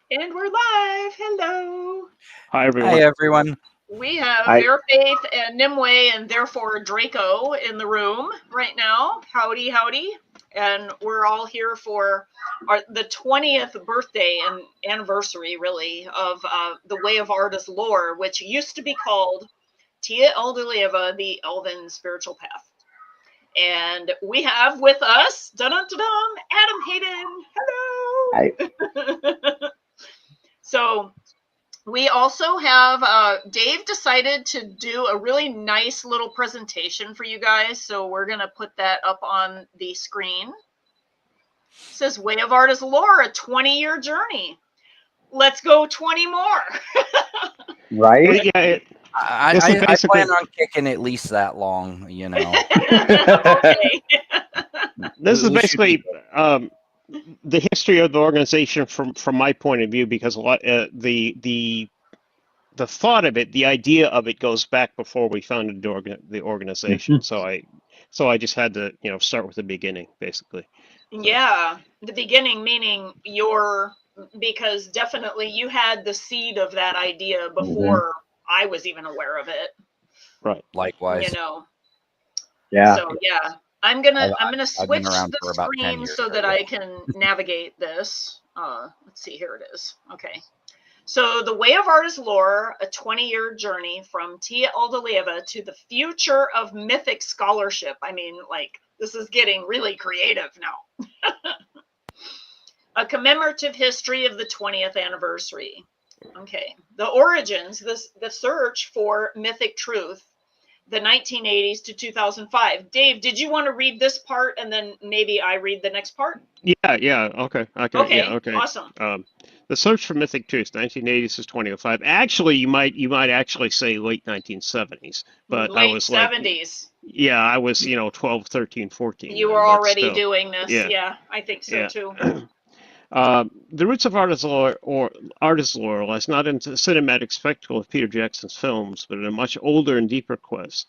And we're live. Hello. Hi, everyone. Hi, everyone. We have Fairfaith and Nimue and therefore Draco in the room right now. Howdy, howdy. And we're all here for the 20th birthday and anniversary, really, of the Way of Arda's lore, which used to be called Tië eldaliéva the Elven spiritual path. And we have with us, dun-dun-dun-dun, Adam Hayden. Hello. Hi. So we also have, Dave decided to do a really nice little presentation for you guys. So we're going to put that up on the screen. It says Way of Arda's lore, a 20-year journey. Let's go 20 more. Right? Yeah, I plan on kicking at least that long, you know. Okay. This is basically the history of the organization from my point of view, because a lot the thought of it, the idea of it, goes back before we founded the organization. So I just had to start with the beginning, basically. Yeah, the beginning meaning because definitely you had the seed of that idea before I was even aware of it. Right. Likewise. Yeah. So yeah. I'm gonna switch the screen so that I can navigate this. Let's see, here it is. Okay. So the Way of Arda's lore, a 20-year journey from Tië eldaliéva to the future of mythic scholarship. I mean, this is getting really creative now. A commemorative history of the 20th anniversary. Okay. The origins, the search for mythic truth. The 1980s to 2005. Dave, did you want to read this part and then maybe I read the next part? Yeah. Okay. Okay. Awesome. The search for mythic truth, 1980s to 2005. Actually, you might actually say late 1970s, but late I was 70s. Yeah, I was 12, 13, 14. You were already doing this. Yeah, I think so too. The roots of Arda's lore lies not in the cinematic spectacle of Peter Jackson's films, but in a much older and deeper quest.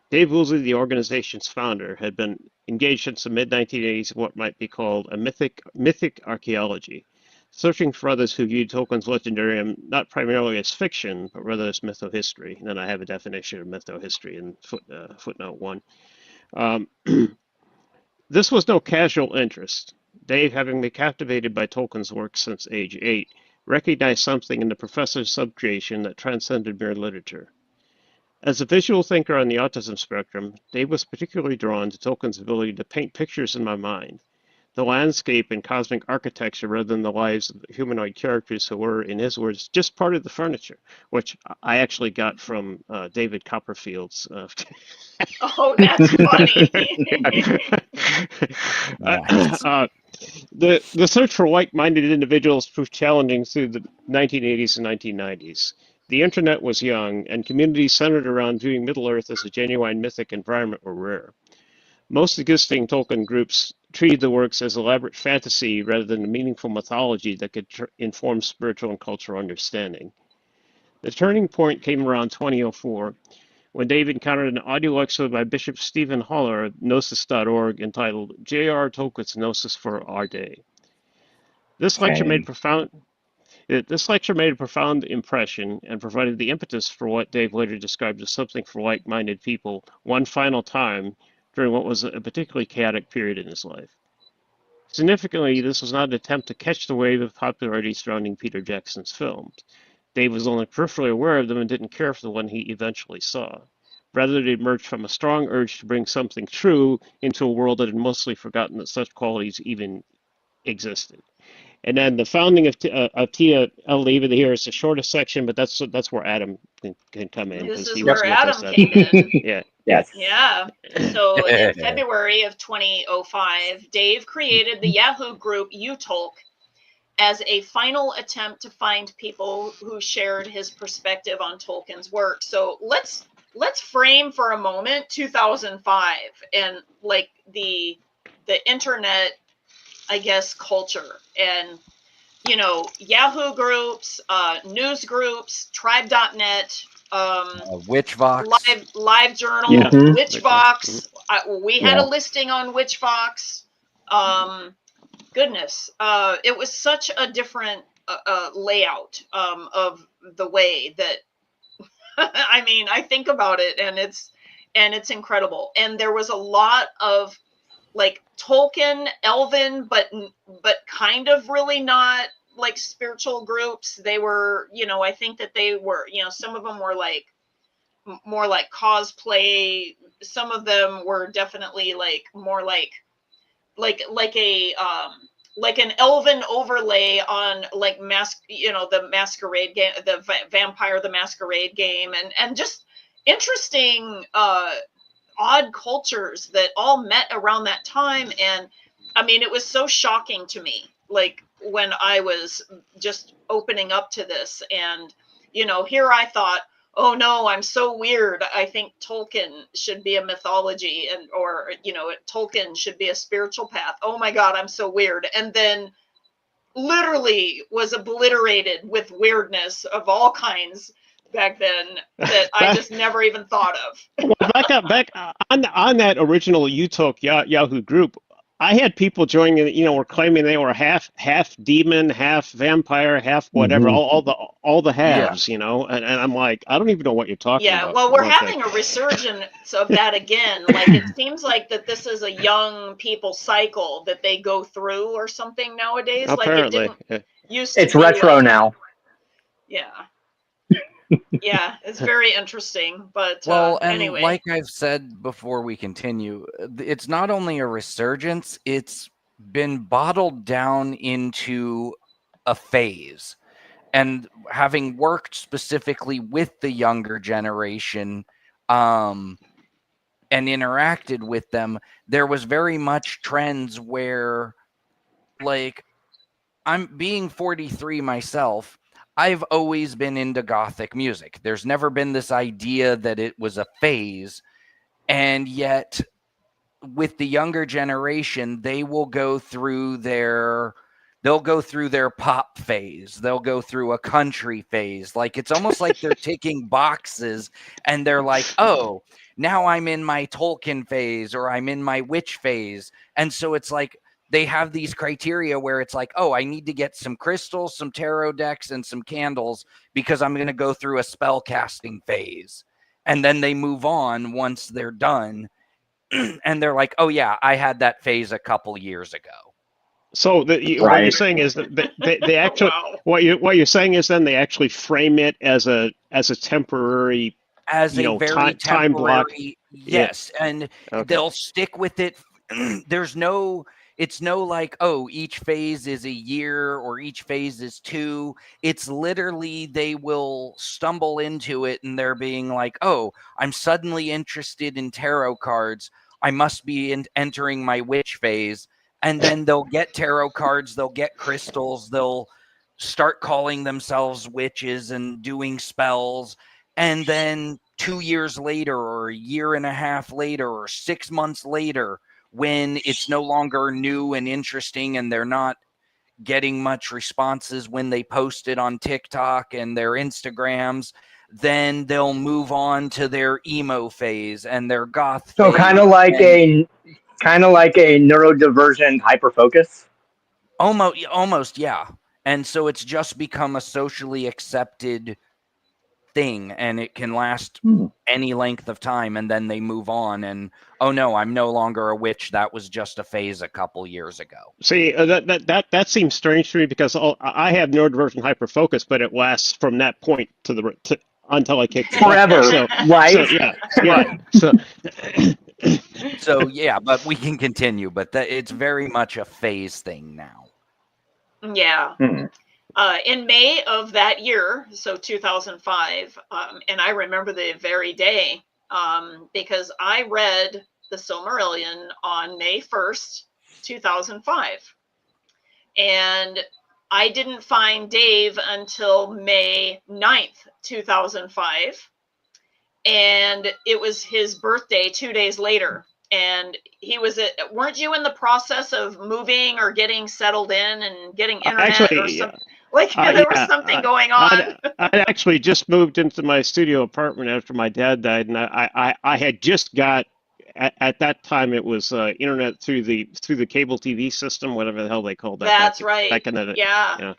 Dave Woosley, the organization's founder, had been engaged since the mid-1980s in what might be called a mythic archaeology, searching for others who viewed Tolkien's legendarium not primarily as fiction, but rather as mytho-history. And then I have a definition of mytho-history in footnote 1. This was no casual interest. Dave, having been captivated by Tolkien's work since age 8, recognized something in the professor's subcreation that transcended mere literature. As a visual thinker on the autism spectrum, Dave was particularly drawn to Tolkien's ability to paint pictures in my mind, the landscape and cosmic architecture rather than the lives of the humanoid characters who were, in his words, just part of the furniture, which I actually got from David Copperfield's. Oh, that's funny. The search for like-minded individuals proved challenging through the 1980s and 1990s. The internet was young, and communities centered around viewing Middle-earth as a genuine mythic environment were rare. Most existing Tolkien groups treated the works as elaborate fantasy rather than a meaningful mythology that could inform spiritual and cultural understanding. The turning point came around 2004, when Dave encountered an audio lecture by Bishop Stephen Haller of Gnosis.org entitled J.R. Tolkien's Gnosis for Our Day. This lecture made a profound impression and provided the impetus for what Dave later described as something for like-minded people one final time during what was a particularly chaotic period in his life. Significantly, this was not an attempt to catch the wave of popularity surrounding Peter Jackson's films. Dave was only peripherally aware of them and didn't care for the one he eventually saw. Rather, it emerged from a strong urge to bring something true into a world that had mostly forgotten that such qualities even existed. And then the founding of Tië eldaliéva here is the shortest section, but that's where Adam can come in. This is where Adam came in. Yeah. Yes. Yeah. So in February of 2005, Dave created the Yahoo group UTolk as a final attempt to find people who shared his perspective on Tolkien's work. So let's frame for a moment 2005 and the internet, I guess, culture and Yahoo groups, news groups, tribe.net, Witchvox, live journal, Witchvox. We had a listing on Witchvox. Goodness, it was such a different layout of the way that I mean, I think about it, and it's incredible. And there was a lot of like Tolkien, Elven, but kind of really not like spiritual groups. They were, I think that they were, some of them were like more like cosplay. Some of them were definitely like more like a like an elven overlay on like the masquerade game, the Vampire the Masquerade game, and just interesting odd cultures that all met around that time. And I mean, it was so shocking to me, like when I was just opening up to this, and here I thought, oh no, I'm so weird. I think Tolkien should be a mythology, or Tolkien should be a spiritual path. Oh my God, I'm so weird. And then literally was obliterated with weirdness of all kinds back then that I just never even thought of. Well, back on that original UTalk Yahoo group, I had people joining, were claiming they were half demon, half vampire, half whatever, all the halves, and I'm like, I don't even know what you're talking about. Yeah, well, we're having a resurgence of that again. Like, it seems like that this is a young people cycle that they go through or something nowadays. Apparently. Like, it didn't used to It's be retro like, now. Yeah. Yeah, it's very interesting, but well, and anyway. like I've said before we continue, it's not only a resurgence, it's been bottled down into a phase. And having worked specifically with the younger generation and interacted with them, there was very much trends where, like, I'm being 43 myself, I've always been into Gothic music. There's never been this idea that it was a phase. And yet, with the younger generation, they will go through their pop phase. They'll go through a country phase. Like, it's almost like they're ticking boxes, and they're like, oh, now I'm in my Tolkien phase, or I'm in my witch phase. And so it's like, they have these criteria where it's like, oh, I need to get some crystals, some tarot decks, and some candles because I'm going to go through a spell casting phase. And then they move on once they're done. And they're like, oh, yeah, I had that phase a couple years ago. So what you're saying is that they actually, what you're saying is then they actually frame it as a temporary, as a very time block. Yes, yeah. And okay. They'll stick with it. It's no like, oh, each phase is a year or each phase is 2. It's literally, they will stumble into it and they're being like, oh, I'm suddenly interested in tarot cards. I must be entering my witch phase. And then they'll get tarot cards, they'll get crystals, they'll start calling themselves witches and doing spells. And then 2 years later, or a year and a half later, or 6 months later, when it's no longer new and interesting and they're not getting much responses when they post it on TikTok and their Instagrams, then they'll move on to their emo phase and their goth phase. So kind of like a neurodivergent hyperfocus? Almost, yeah. And so it's just become a socially accepted thing, and it can last any length of time, and then they move on and, oh no, I'm no longer a witch, that was just a phase a couple years ago. See, that seems strange to me because I have neurodivergent hyperfocus, but it lasts from that point to until I kick forever. So, right? So, so yeah, but we can continue, but it's very much a phase thing now. Yeah. In May of that year, so 2005, and I remember the very day because I read the Silmarillion on May 1st, 2005. And I didn't find Dave until May 9th, 2005. And it was his birthday 2 days later. And he was weren't you in the process of moving or getting settled in and getting internet or something? Like there was something going on. I actually just moved into my studio apartment after my dad died, and I had just got at that time it was internet through the cable TV system, whatever the hell they called that. That's right. Back in the, yeah.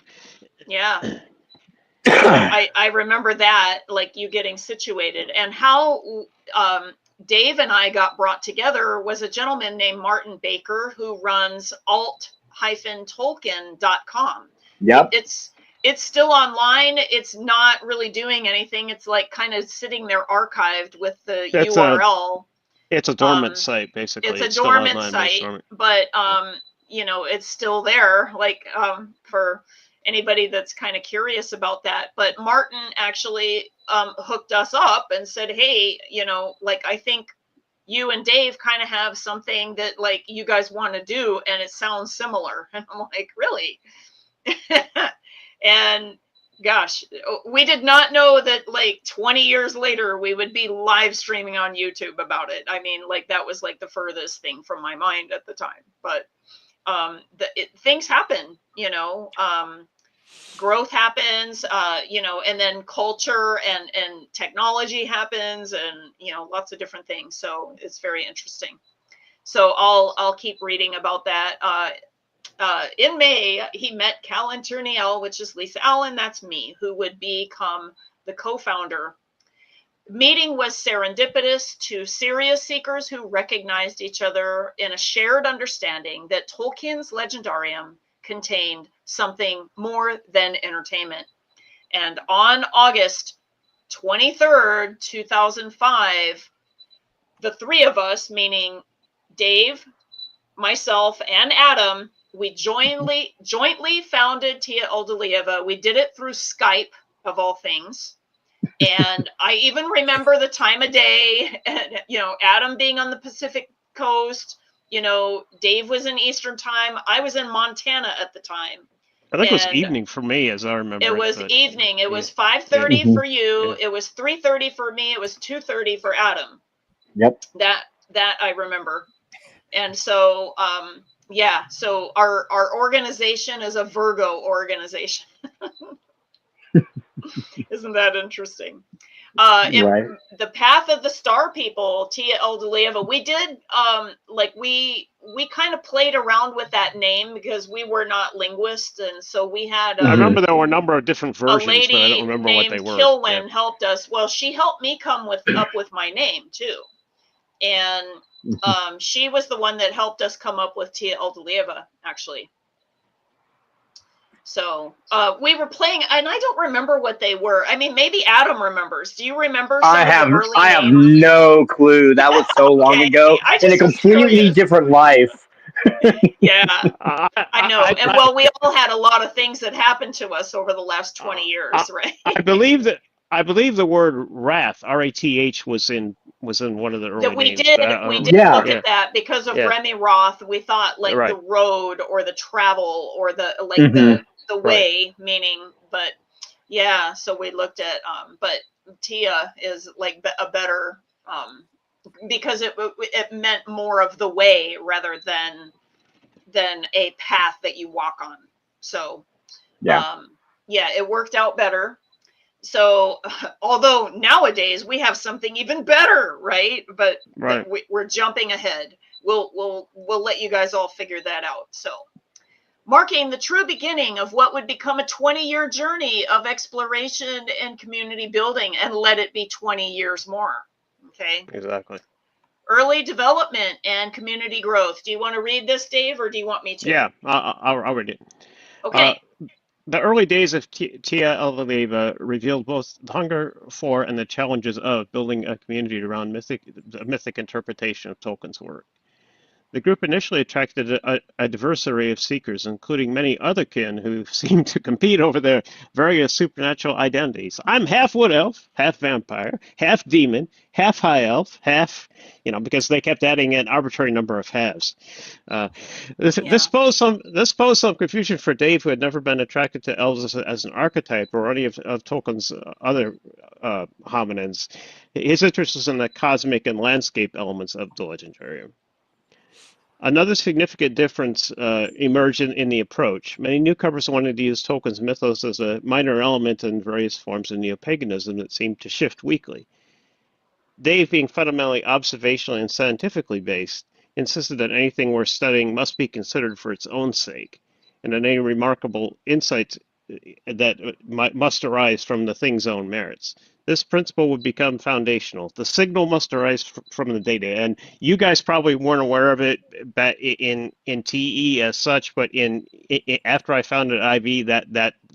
Yeah. I remember that, like you getting situated, and how Dave and I got brought together was a gentleman named Martin Baker who runs alt-tolkien.com. Yep. It's still online. It's not really doing anything. It's like kind of sitting there archived with the URL. It's a dormant site, basically. It's a dormant site, but you know, it's still there, like for anybody that's kind of curious about that. But Martin actually hooked us up and said, hey, you know, like, I think you and Dave kind of have something that like you guys want to do, and it sounds similar. And I'm like, really? And gosh, we did not know that like 20 years later we would be live streaming on YouTube about it. I mean, like, that was like the furthest thing from my mind at the time. But things happen, you know, growth happens, you know, and then culture and technology happens, and, you know, lots of different things. So it's very interesting. So I'll keep reading about that. In May, he met Calantirniel, which is Lisa Allen, that's me, who would become the co-founder. Meeting was serendipitous, two serious seekers who recognized each other in a shared understanding that Tolkien's legendarium contained something more than entertainment. And on August 23rd, 2005, the three of us, meaning Dave, myself, and Adam, we jointly founded Tië eldaliéva. We did it through Skype, of all things. And I even remember the time of day, and, you know, Adam being on the Pacific coast, you know, Dave was in Eastern time. I was in Montana at the time. I think it was evening for me, as I remember. It was evening. It was 5:30 for you. It was 3:30 for me. It was 2:30 for Adam. Yep. That I remember. And so, yeah, so our organization is a Virgo organization. Isn't that interesting? Right. The Path of the Star People, Tië eldaliéva, we did, like, we kind of played around with that name because we were not linguists, and so we had I remember there were a number of different versions, but I don't remember what they were. Kilwyn helped us. Well, she helped me come up with my name too, and she was the one that helped us come up with Tië eldaliéva, actually. So we were playing, and I don't remember what they were. I mean, maybe Adam remembers. Do you remember? I have no clue. That was so long ago in a completely different life. Yeah, I know. And well, we all had a lot of things that happened to us over the last 20 years, right? I believe the word wrath, R-A-T-H, was in one of the early names. We did look at that because of Remy Roth. We thought like the road or the travel or the like the way, meaning, but yeah, so we looked at but Tië is like a better because it meant more of the way rather than a path that you walk on. So yeah, it worked out better. So although nowadays we have something even better, right? But we're jumping ahead. We'll let you guys all figure that out. So marking the true beginning of what would become a 20-year journey of exploration and community building, and let it be 20 years more. Okay. Exactly. Early development and community growth. Do you want to read this, Dave, or do you want me to? Yeah, I'll read it. Okay. The early days of Tië eldaliéva revealed both the hunger for and the challenges of building a community around mythic interpretation of Tolkien's work. The group initially attracted a diverse array of seekers, including many other kin who seemed to compete over their various supernatural identities. I'm half wood elf, half vampire, half demon, half high elf, half, because they kept adding an arbitrary number of halves. This posed some confusion for Dave, who had never been attracted to elves as an archetype or any of Tolkien's other hominins. His interest was in the cosmic and landscape elements of the legendarium. Another significant difference emerged in the approach. Many newcomers wanted to use Tolkien's mythos as a minor element in various forms of neo-paganism that seemed to shift weekly. Dave, being fundamentally observationally and scientifically based, insisted that anything worth studying must be considered for its own sake, and that any remarkable insights must arise from the thing's own merits. This principle would become foundational. The signal must arise from the data, and you guys probably weren't aware of it in TE as such, but after I founded IV,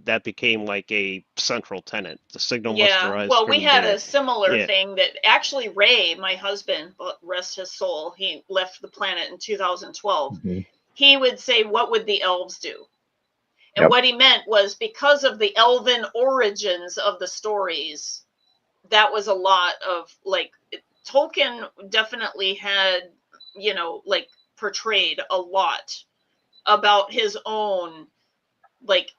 that became like a central tenet. The signal must arise. Well, from we the had data. a similar thing that actually Ray, my husband, rest his soul, he left the planet in 2012. Mm-hmm. He would say, "What would the elves do?" And what he meant was because of the elven origins of the stories. That was a lot of like Tolkien definitely had, like portrayed a lot about his own, like,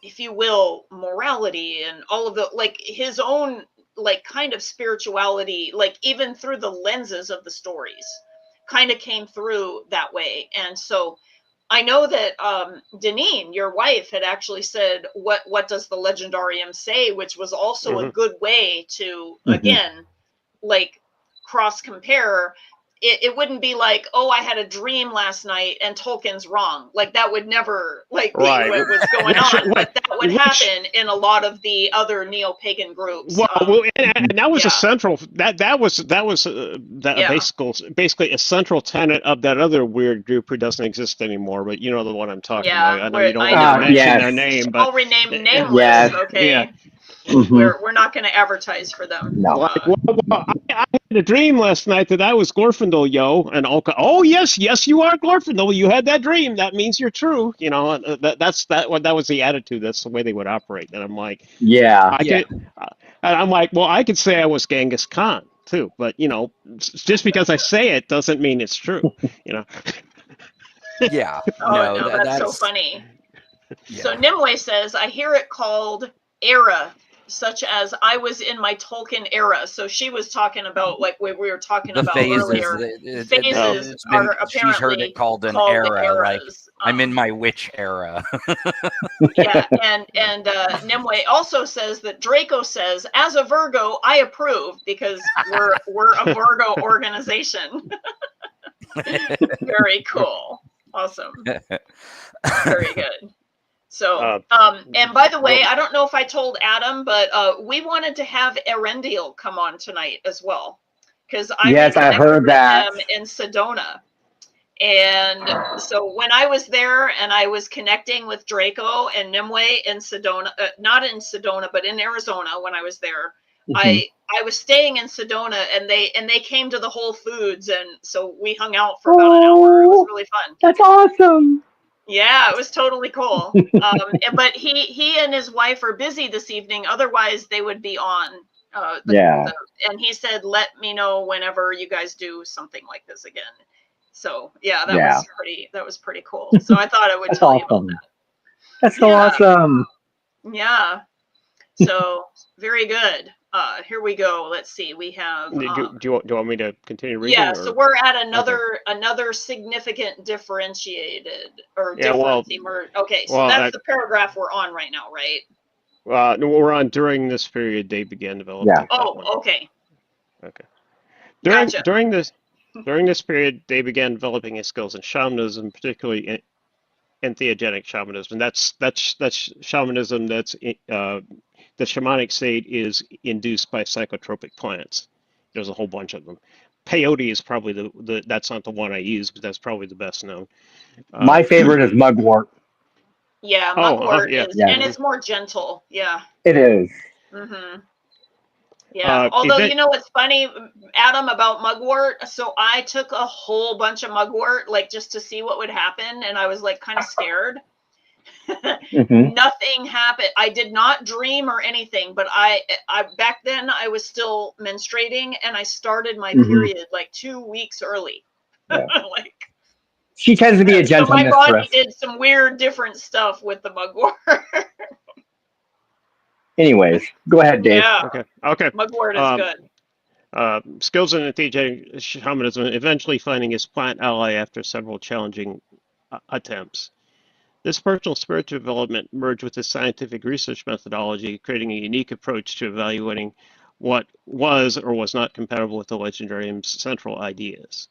if you will, morality and all of the, like his own, like kind of spirituality, like even through the lenses of the stories kind of came through that way. And so I know that Dynion, your wife, had actually said, what does the Legendarium say? Which was also a good way to, again, like cross compare. It wouldn't be like, oh, I had a dream last night and Tolkien's wrong. Like that would never be what was going on. But that would happen in a lot of the other neo-pagan groups. Well, and that was a central. That was basically a central tenet of that other weird group who doesn't exist anymore. But you know the one I'm talking about. I know you don't want to mention their name, but I'll rename nameless. Okay. Yeah. We're not going to advertise for them. No. I had a dream last night that I was Glorfindel, yo, and oh yes, you are Glorfindel. You had that dream. That means you're true. That was the attitude. That's the way they would operate. And I'm like, I'm like, well, I could say I was Genghis Khan too, but just because I say it doesn't mean it's true. Yeah. No, that's so funny. Yeah. So Nimue says, I hear it called era, such as I was in my Tolkien era. So she was talking about like we were talking about phases. Earlier. Phases are apparently she's heard it called an era. Like I'm in my witch era. Yeah, and Nimue also says that Draco says, as a Virgo, I approve because we're a Virgo organization. Very cool. Awesome. Very good. So, and by the way, I don't know if I told Adam, but we wanted to have Erendiel come on tonight as well, because I heard that in Sedona. And so when I was there and I was connecting with Draco and Nimue in Sedona, not in Sedona, but in Arizona when I was there, I was staying in Sedona and they came to the Whole Foods, and so we hung out for about an hour. It was really fun. That's awesome. Yeah, it was totally cool. But he and his wife are busy this evening. Otherwise, they would be on. And he said, "Let me know whenever you guys do something like this again." So that was pretty cool. So I thought I would tell you about that. That's so awesome. Yeah. So very good. Here we go. Let's see. We have. Do you want me to continue reading? Yeah. So we're at another significant differentiated or difference. Okay. So that's the paragraph we're on right now, right? We're on during this period they began developing. Yeah. Oh, okay. Okay. During this period, they began developing his skills in shamanism, particularly in theogenic shamanism. And that's shamanism that's the shamanic state is induced by psychotropic plants. There's a whole bunch of them. Peyote is probably that's not the one I use, but that's probably the best known. My favorite is mugwort. Yeah, mugwort is, and it's more gentle. Yeah. It is. Mm-hmm. Yeah. Although you know what's funny, Adam, about mugwort? So I took a whole bunch of mugwort, like just to see what would happen, and I was like kind of scared. Nothing happened. I did not dream or anything, but I back then I was still menstruating, and I started my period like 2 weeks early. Yeah. She tends to be a gentle mistress. My body did some weird different stuff with the mugwort. Anyways, go ahead, Dave. Yeah. Okay. Mugwort is good. Skills in theogenic shamanism, eventually finding his plant ally after several challenging attempts. This personal spiritual development merged with his scientific research methodology, creating a unique approach to evaluating what was or was not compatible with the Legendarium's central ideas.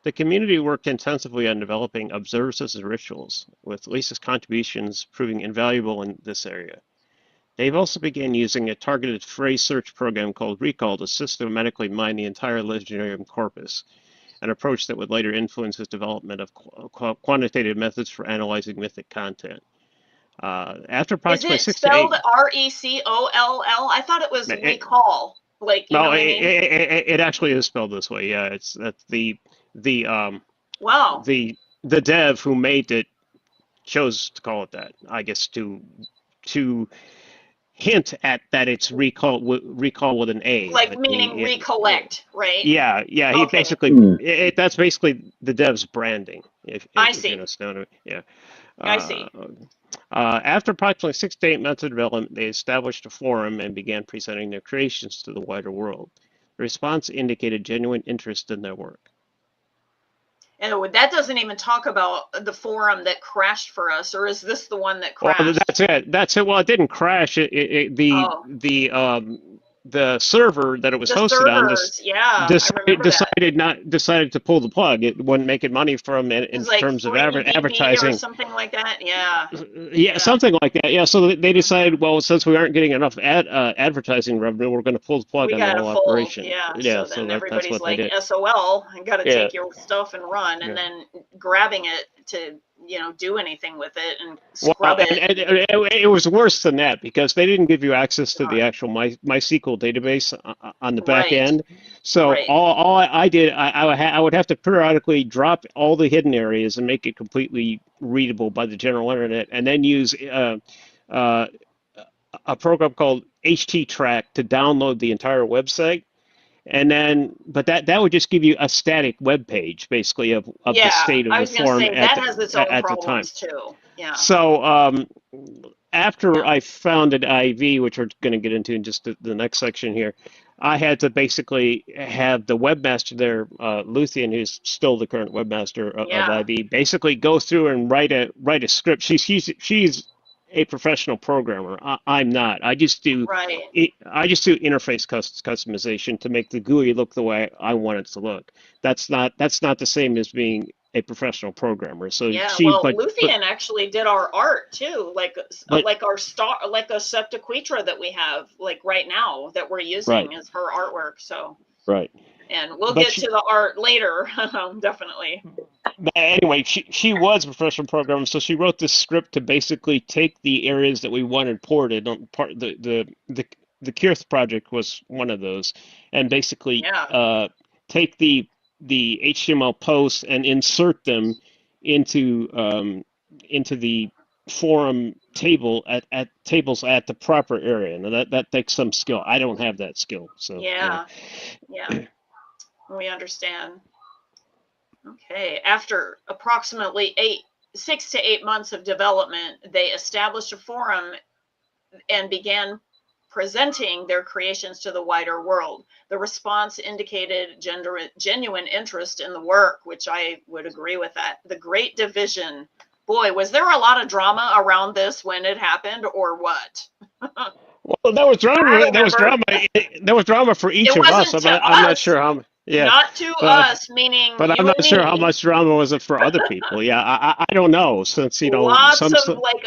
The community worked intensively on developing observances and rituals, with Lisa's contributions proving invaluable in this area. Dave also began using a targeted phrase search program called Recall to systematically mine the entire legendarium corpus, an approach that would later influence his development of quantitative methods for analyzing mythic content. After approximately 6 to 8... Is it spelled R-E-C-O-L-L? I thought it was recall. Like, you know what I mean? It actually is spelled this way. Yeah, it's the wow. The dev who made it chose to call it that. I guess to hint at that it's recall with an A. Like meaning recollect, right? Yeah. He basically that's basically the dev's branding. I see. You know, yeah. I see. After approximately 6 to 8 months of development, they established a forum and began presenting their creations to the wider world. The response indicated genuine interest in their work. And that doesn't even talk about the forum that crashed for us, or is this the one that crashed? Well, that's it. Well, it didn't crash. The server that it was hosted on decided to pull the plug. It wasn't making money from it in terms of advertising or something like that. Yeah, something like that. Yeah, so they decided, well, since we aren't getting enough advertising revenue, we're going to pull the plug on the whole operation. So then everybody's like, SOL, I got to take your stuff and run, and then grabbing it to do anything with it and scrub it. It was worse than that, because they didn't give you access to the actual MySQL database on the back end. So all I did, I would have to periodically drop all the hidden areas and make it completely readable by the general internet, and then use a program called HTTrack to download the entire website. And then, but that would just give you a static web page, basically, of the state of the forum at the time. Too. Yeah. So after I founded IV, which we're going to get into in just the next section here, I had to basically have the webmaster there, Luthien, who's still the current webmaster of IV, basically go through and write a script. She's a professional programmer. I'm not. I just do interface customization to make the GUI look the way I want it to look. That's not the same as being a professional programmer. So Luthien actually did our art too, like our star, like a Septuquitra that we have like right now that we're using as her artwork. So and we'll get to the art later, definitely. But anyway, she was a professional programmer, so she wrote this script to basically take the areas that we wanted ported. The Kirth project was one of those, and basically take the HTML posts and insert them into the forum table at tables at the proper area. Now that takes some skill. I don't have that skill, so yeah. We understand. Okay, after approximately 6 to 8 months of development, they established a forum and began presenting their creations to the wider world. The response indicated genuine interest in the work, which I would agree with that. The Great Division. Boy, was there a lot of drama around this when it happened, or what? Well, there was drama. There was drama for each of us. I'm not sure how. Yeah, not to us, meaning. But I'm not sure how much drama was it for other people. Yeah, I don't know, since lots of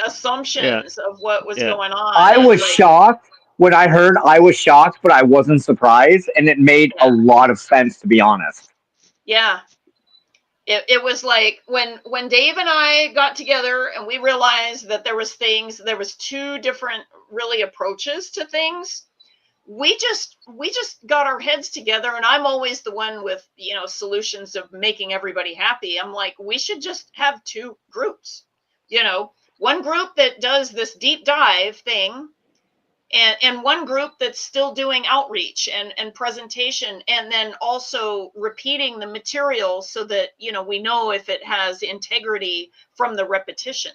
assumptions of what was going on. I was shocked when I heard. I was shocked, but I wasn't surprised, and it made a lot of sense, to be honest. Yeah. It was like when Dave and I got together and we realized that there was two different really approaches to things. We just got our heads together, and I'm always the one with, solutions of making everybody happy. I'm like, we should just have two groups, one group that does this deep dive thing, and one group that's still doing outreach and presentation, and then also repeating the material so that, we know if it has integrity from the repetition.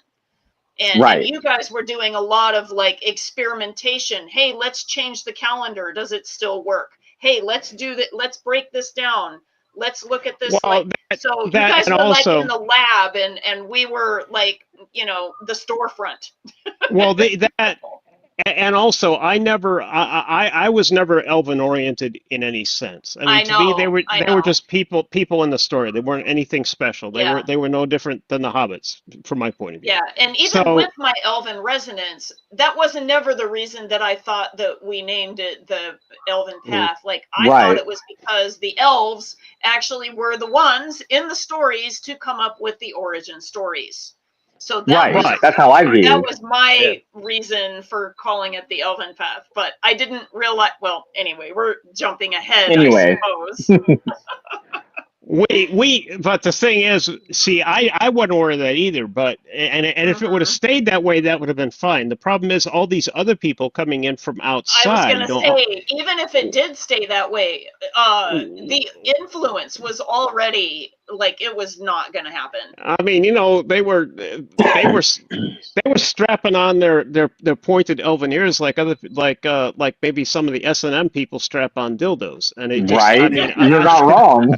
And you guys were doing a lot of like experimentation. Hey, let's change the calendar. Does it still work? Hey, let's do that. Let's break this down. Let's look at this. So you guys were like in the lab, and we were like, the storefront. Well, And also, I was never elven oriented in any sense. I mean, to me, they were just people in the story. They weren't anything special. They were no different than the hobbits, from my point of view. Yeah, and even with my elven resonance, that wasn't never the reason that I thought that we named it the Elven Path. Like, I thought it was because the elves actually were the ones in the stories to come up with the origin stories. So that that's how I view it. That was my reason for calling it the Elven Path, but I didn't realize. Well, anyway, we're jumping ahead. Anyway, I suppose. But the thing is, see, I wasn't aware of that either. But if it would have stayed that way, that would have been fine. The problem is all these other people coming in from outside. I was going to say, even if it did stay that way, the influence was already like it was not going to happen. I mean, they were strapping on their pointed elven ears like maybe some of the S&M people strap on dildos, and it just, right. I mean, you're not wrong.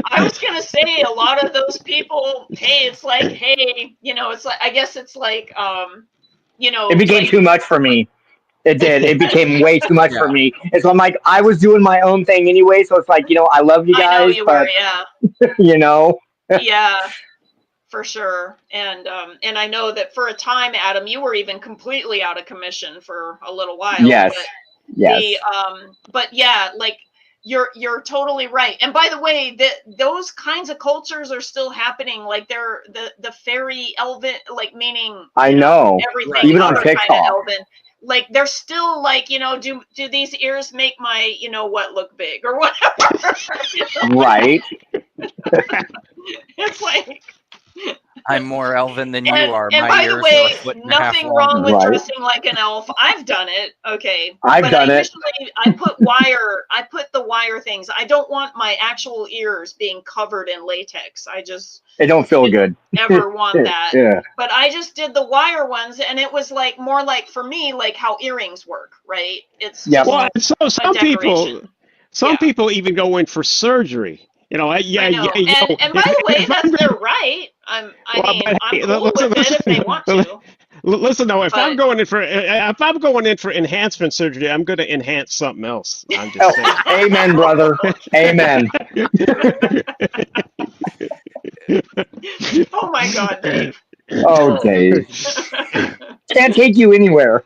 I was gonna say a lot of those people. Hey, it's like, it's like, I guess it's like, it became too much for me. It did. It became way too much for me. And so I'm like, I was doing my own thing anyway. So it's like, I love you guys, I know you but were, yeah, for sure. And I know that for a time, Adam, you were even completely out of commission for a little while. Yes. But yeah, like you're totally right. And by the way, those kinds of cultures are still happening. Like they're the fairy elven, like meaning I know everything, even on TikTok. Kind of elven. Like they're still like, do these ears make my what look big or whatever? Right. It's like I'm more elven than you are. And by the way, nothing wrong with dressing like an elf. I've done it. Okay. I've done it. I put the wire things. I don't want my actual ears being covered in latex. It don't feel good. Never want that. Yeah. But I just did the wire ones, and it was like more like for me, like how earrings work, right? It's well, so some people even go in for surgery. And by the way, they're right. I'm cool with it if they want to. Listen, though, if I'm going in for enhancement surgery, I'm going to enhance something else. I'm just saying. Amen, brother. Amen. Oh my God, Dave. Oh, Dave. Can't take you anywhere.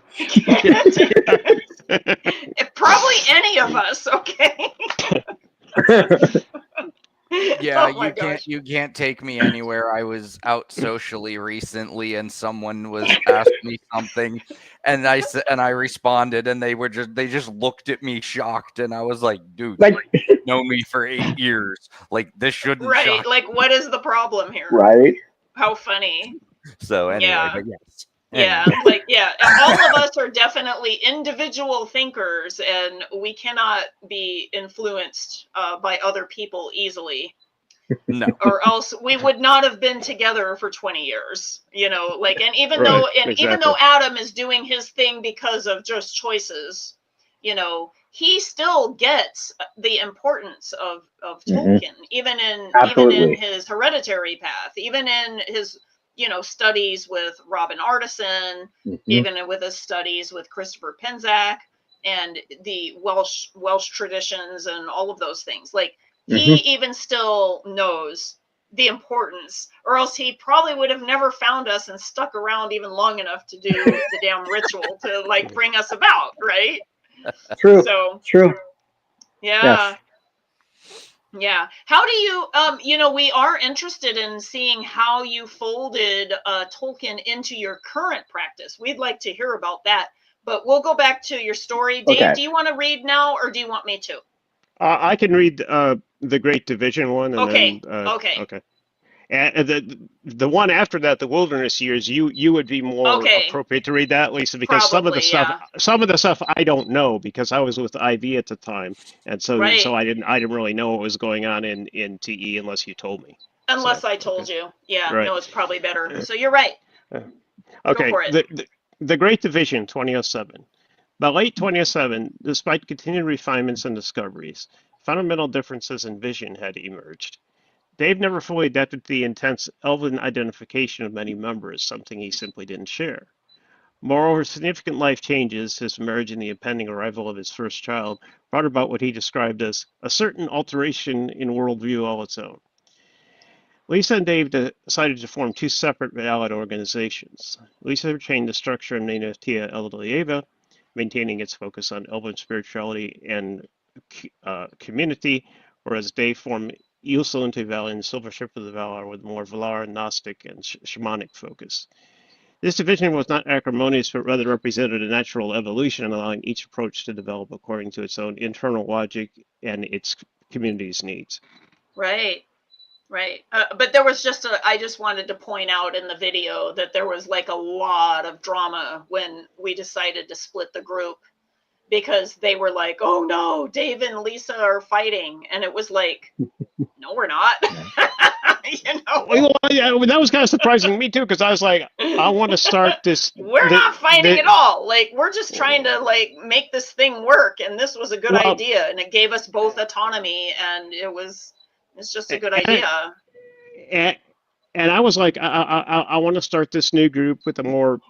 Probably any of us. Okay. Yeah, you can't take me anywhere. I was out socially recently, and someone was asking me something, and I responded, and they just looked at me shocked, and I was like, dude, you've known me for 8 years. Like this shouldn't. Right. Like, what is the problem here? Right. How funny. So anyway, but yes. All of us are definitely individual thinkers, and we cannot be influenced by other people easily. No. Or else we would not have been together for 20 years, and even though Adam is doing his thing because of just choices, he still gets the importance of Tolkien, even in his hereditary path, even in his studies with Robin Artisson, even with his studies with Christopher Penczak and the Welsh traditions and all of those things. Like he even still knows the importance, or else he probably would have never found us and stuck around even long enough to do the damn ritual to bring us about, right? True. So true. Yeah. Yes. Yeah. How do you, we are interested in seeing how you folded Tolkien into your current practice. We'd like to hear about that, but we'll go back to your story. Dave, do you want to read now, or do you want me to? I can read the Great Division one. And okay. Then, okay. And the one after that, the Wilderness Years, you would be more appropriate to read that, Lisa, because Probably, some of the stuff I don't know because I was with IV at the time, and so I didn't really know what was going on in Tië unless you told me. Unless I told you, no, it's probably better. So you're right. Okay, Go for it. The Great Division, 2007. By late 2007, despite continued refinements and discoveries, fundamental differences in vision had emerged. Dave never fully adapted to the intense elven identification of many members, something he simply didn't share. Moreover, significant life changes, his marriage and the impending arrival of his first child, brought about what he described as a certain alteration in worldview all its own. Lisa and Dave decided to form two separate valid organizations. Lisa retained the structure and name of Tië eldaliéva, maintaining its focus on elven spirituality and community, whereas Dave formed Ilsalunte Valion, Silver Ship of the Valar, with more Valar, Gnostic, and shamanic focus. This division was not acrimonious, but rather represented a natural evolution, allowing each approach to develop according to its own internal logic and its community's needs. Right. But there was I just wanted to point out in the video that there was like a lot of drama when we decided to split the group, because they were like, oh no, Dave and Lisa are fighting. And it was like, no, we're not. Well, yeah, that was kind of surprising to me too, because I was like, I want to start this. We're not fighting at all. Like, we're just trying to like make this thing work. And this was a good idea. And it gave us both autonomy, and it's just a good idea. And I was like, I want to start this new group with a more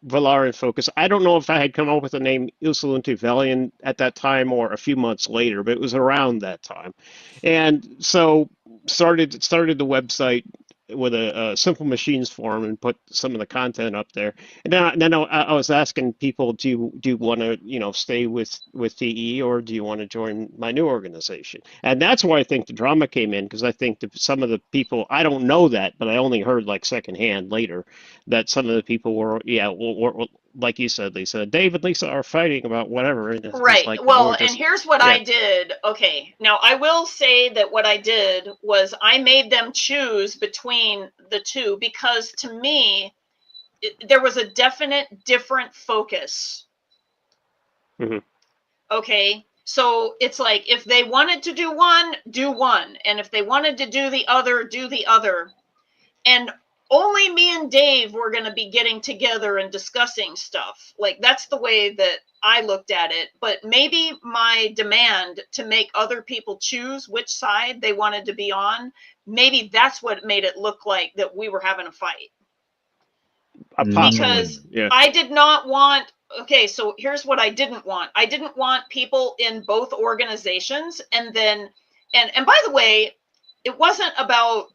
Valaran focus. I don't know if I had come up with the name Ilsalunte Valion at that time or a few months later, but it was around that time. And so started the website with a simple machines forum and put some of the content up there. And then I was asking people, do you want to stay with TE, or do you want to join my new organization? And that's where I think the drama came in, because I think some of the people, I don't know that, but I only heard like secondhand later that some of the people were like you said, Lisa, Dave and Lisa are fighting about whatever. And right. Like, well, and here's what I did. Okay. Now, I will say that what I did was I made them choose between the two, because to me, there was a definite different focus. Mm-hmm. Okay. So it's like, if they wanted to do one, do one. And if they wanted to do the other, do the other. And only me and Dave were going to be getting together and discussing stuff. Like, that's the way that I looked at it. But maybe my demand to make other people choose which side they wanted to be on, maybe that's what made it look like that we were having a fight. Because I did not want, okay, so here's what I didn't want. I didn't want people in both organizations. And then, and by the way, it wasn't about,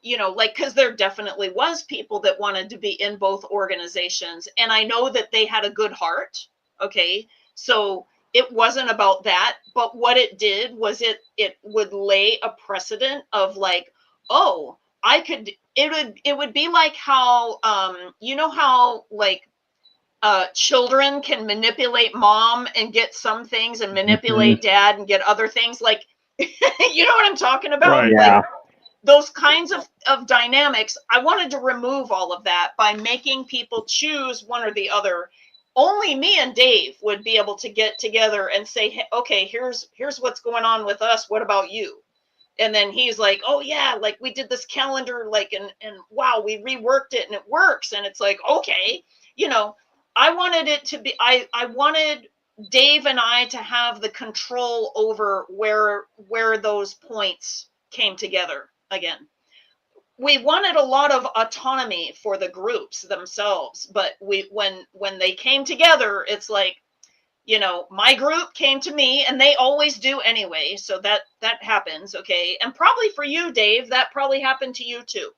because there definitely was people that wanted to be in both organizations. And I know that they had a good heart. Okay. So it wasn't about that. But what it did was it would lay a precedent of like, oh, it would be like how, how like children can manipulate mom and get some things and manipulate dad and get other things. Like, you know what I'm talking about? Right. Yeah. Like, those kinds of dynamics, I wanted to remove all of that by making people choose one or the other. Only me and Dave would be able to get together and say, hey, okay, here's what's going on with us. What about you? And then he's like, oh yeah, like we did this calendar, like, and wow, we reworked it and it works. And it's like, okay, I wanted it to be, I wanted Dave and I to have the control over where those points came together again. We wanted a lot of autonomy for the groups themselves, but when they came together, it's like, my group came to me, and they always do anyway, so that happens, okay? And probably for you, Dave, that probably happened to you too.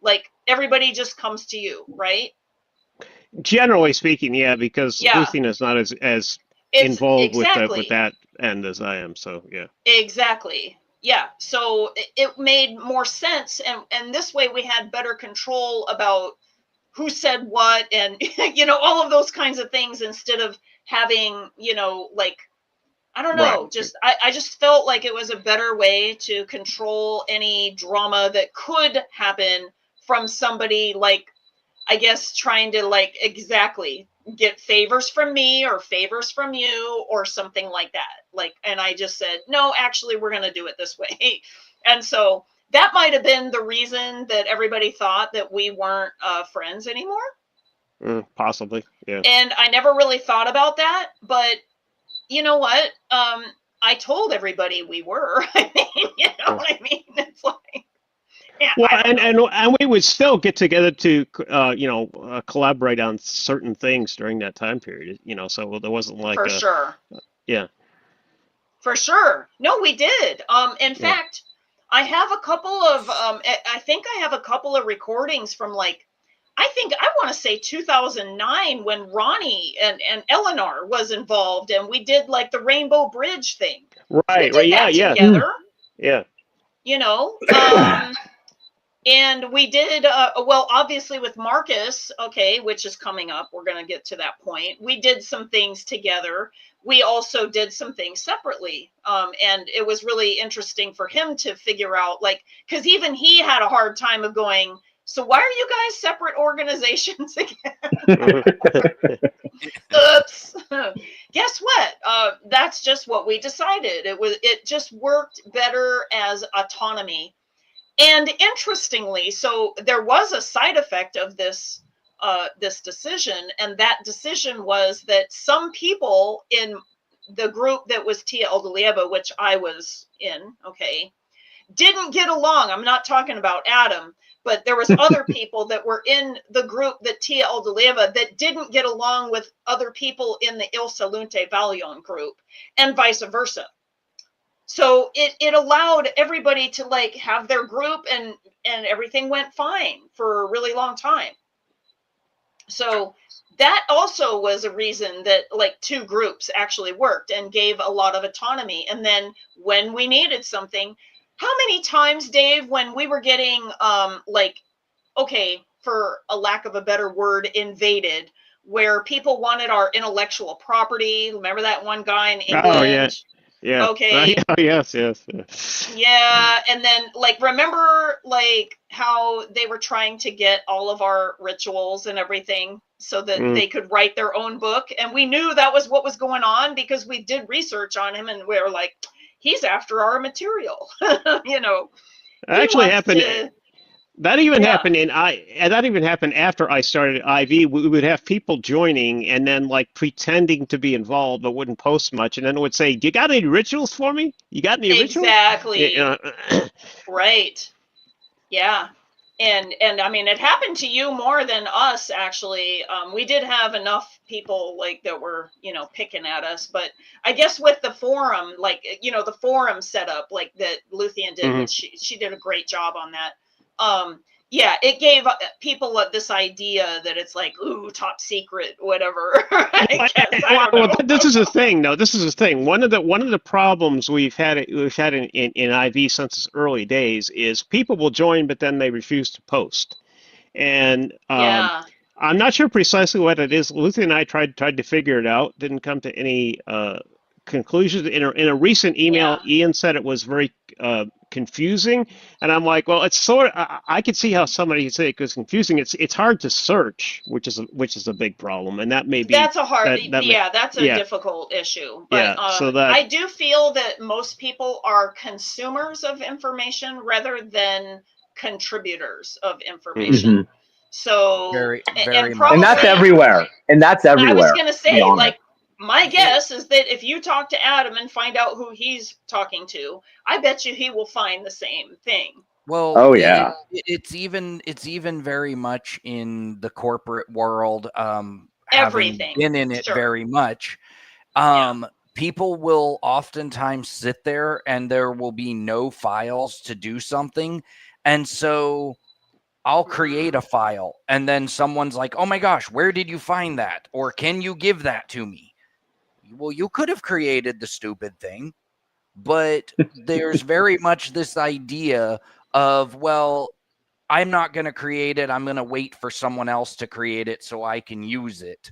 Like, everybody just comes to you, right? Generally speaking, yeah, because Luthien is not as involved with that end as I am, so yeah. Exactly. Yeah, so it made more sense, and this way we had better control about who said what, and all of those kinds of things, instead of having like, I don't know, just I just felt like it was a better way to control any drama that could happen from somebody, like, I guess, trying to like exactly get favors from me or favors from you or something like that. Like, and I just said, no, actually, we're going to do it this way. And so that might have been the reason that everybody thought that we weren't friends anymore. Possibly. Yeah. And I never really thought about that, but you know what? I told everybody we were. I mean, you know what I mean? It's like, Well, and we would still get together to collaborate on certain things during that time period. So there wasn't like for sure. Yeah. For sure. No, we did. In fact, I have a couple of I think I have a couple of recordings from like I want to say 2009 when Ronnie and Eleanor was involved and we did like the Rainbow Bridge thing. Right. Yeah. Together. Yeah. And we did well, obviously with Markus, which is coming up. We're going to get to that point. We did some things together. We also did some things separately. And it was really interesting for him to figure out, like, because even he had a hard time of going, so why are you guys separate organizations again? Oops. Guess what? That's just what we decided. It just worked better as autonomy. And interestingly, so there was a side effect of this decision, and that decision was that some people in the group that was Tië eldaliéva, which I was in, didn't get along. I'm not talking about Adam, but there was other people that were in the group that Tië eldaliéva that didn't get along with other people in the Ilsalunte Valion group, and vice versa. So it allowed everybody to like have their group and everything went fine for a really long time. So that also was a reason that like two groups actually worked and gave a lot of autonomy. And then when we needed something, how many times, Dave, when we were getting for a lack of a better word, invaded, where people wanted our intellectual property. Remember that one guy in England? Oh, yeah. Yeah. Okay. Yes. Yeah, and then like remember like how they were trying to get all of our rituals and everything so that they could write their own book, and we knew that was what was going on because we did research on him, and we were like, he's after our material. That actually happened. That even happened after I started IV. We would have people joining and then like pretending to be involved but wouldn't post much, and then it would say, "You got any rituals for me? You got any rituals?" Exactly. Right. Yeah. And I mean, it happened to you more than us, actually. We did have enough people like that were, picking at us, but I guess with the forum, like, the forum setup like that Luthien did, which she did a great job on that. It gave people this idea that it's like, ooh, top secret, whatever. This is a thing. No, this is a thing. One of the problems we've had in IV since its early days is people will join, but then they refuse to post. And I'm not sure precisely what it is. Luthien and I tried to figure it out. Didn't come to any conclusions. In a recent email, Ian said it was very confusing, and I'm like, well, it's sort of. I could see how somebody could say it was confusing. It's hard to search, which is a big problem, and that may be that's a hard that's a difficult issue. But I do feel that most people are consumers of information rather than contributors of information. So very and that's everywhere. And that's everywhere. I was going to say, like, my guess is that if you talk to Adam and find out who he's talking to, I bet you he will find the same thing. Well, it's even very much in the corporate world. Everything been in it very much. People will oftentimes sit there and there will be no files to do something, and so I'll create a file, and then someone's like, "Oh my gosh, where did you find that?" Or "Can you give that to me?" Well, you could have created the stupid thing, but there's very much this idea of, well, I'm not going to create it. I'm going to wait for someone else to create it so I can use it.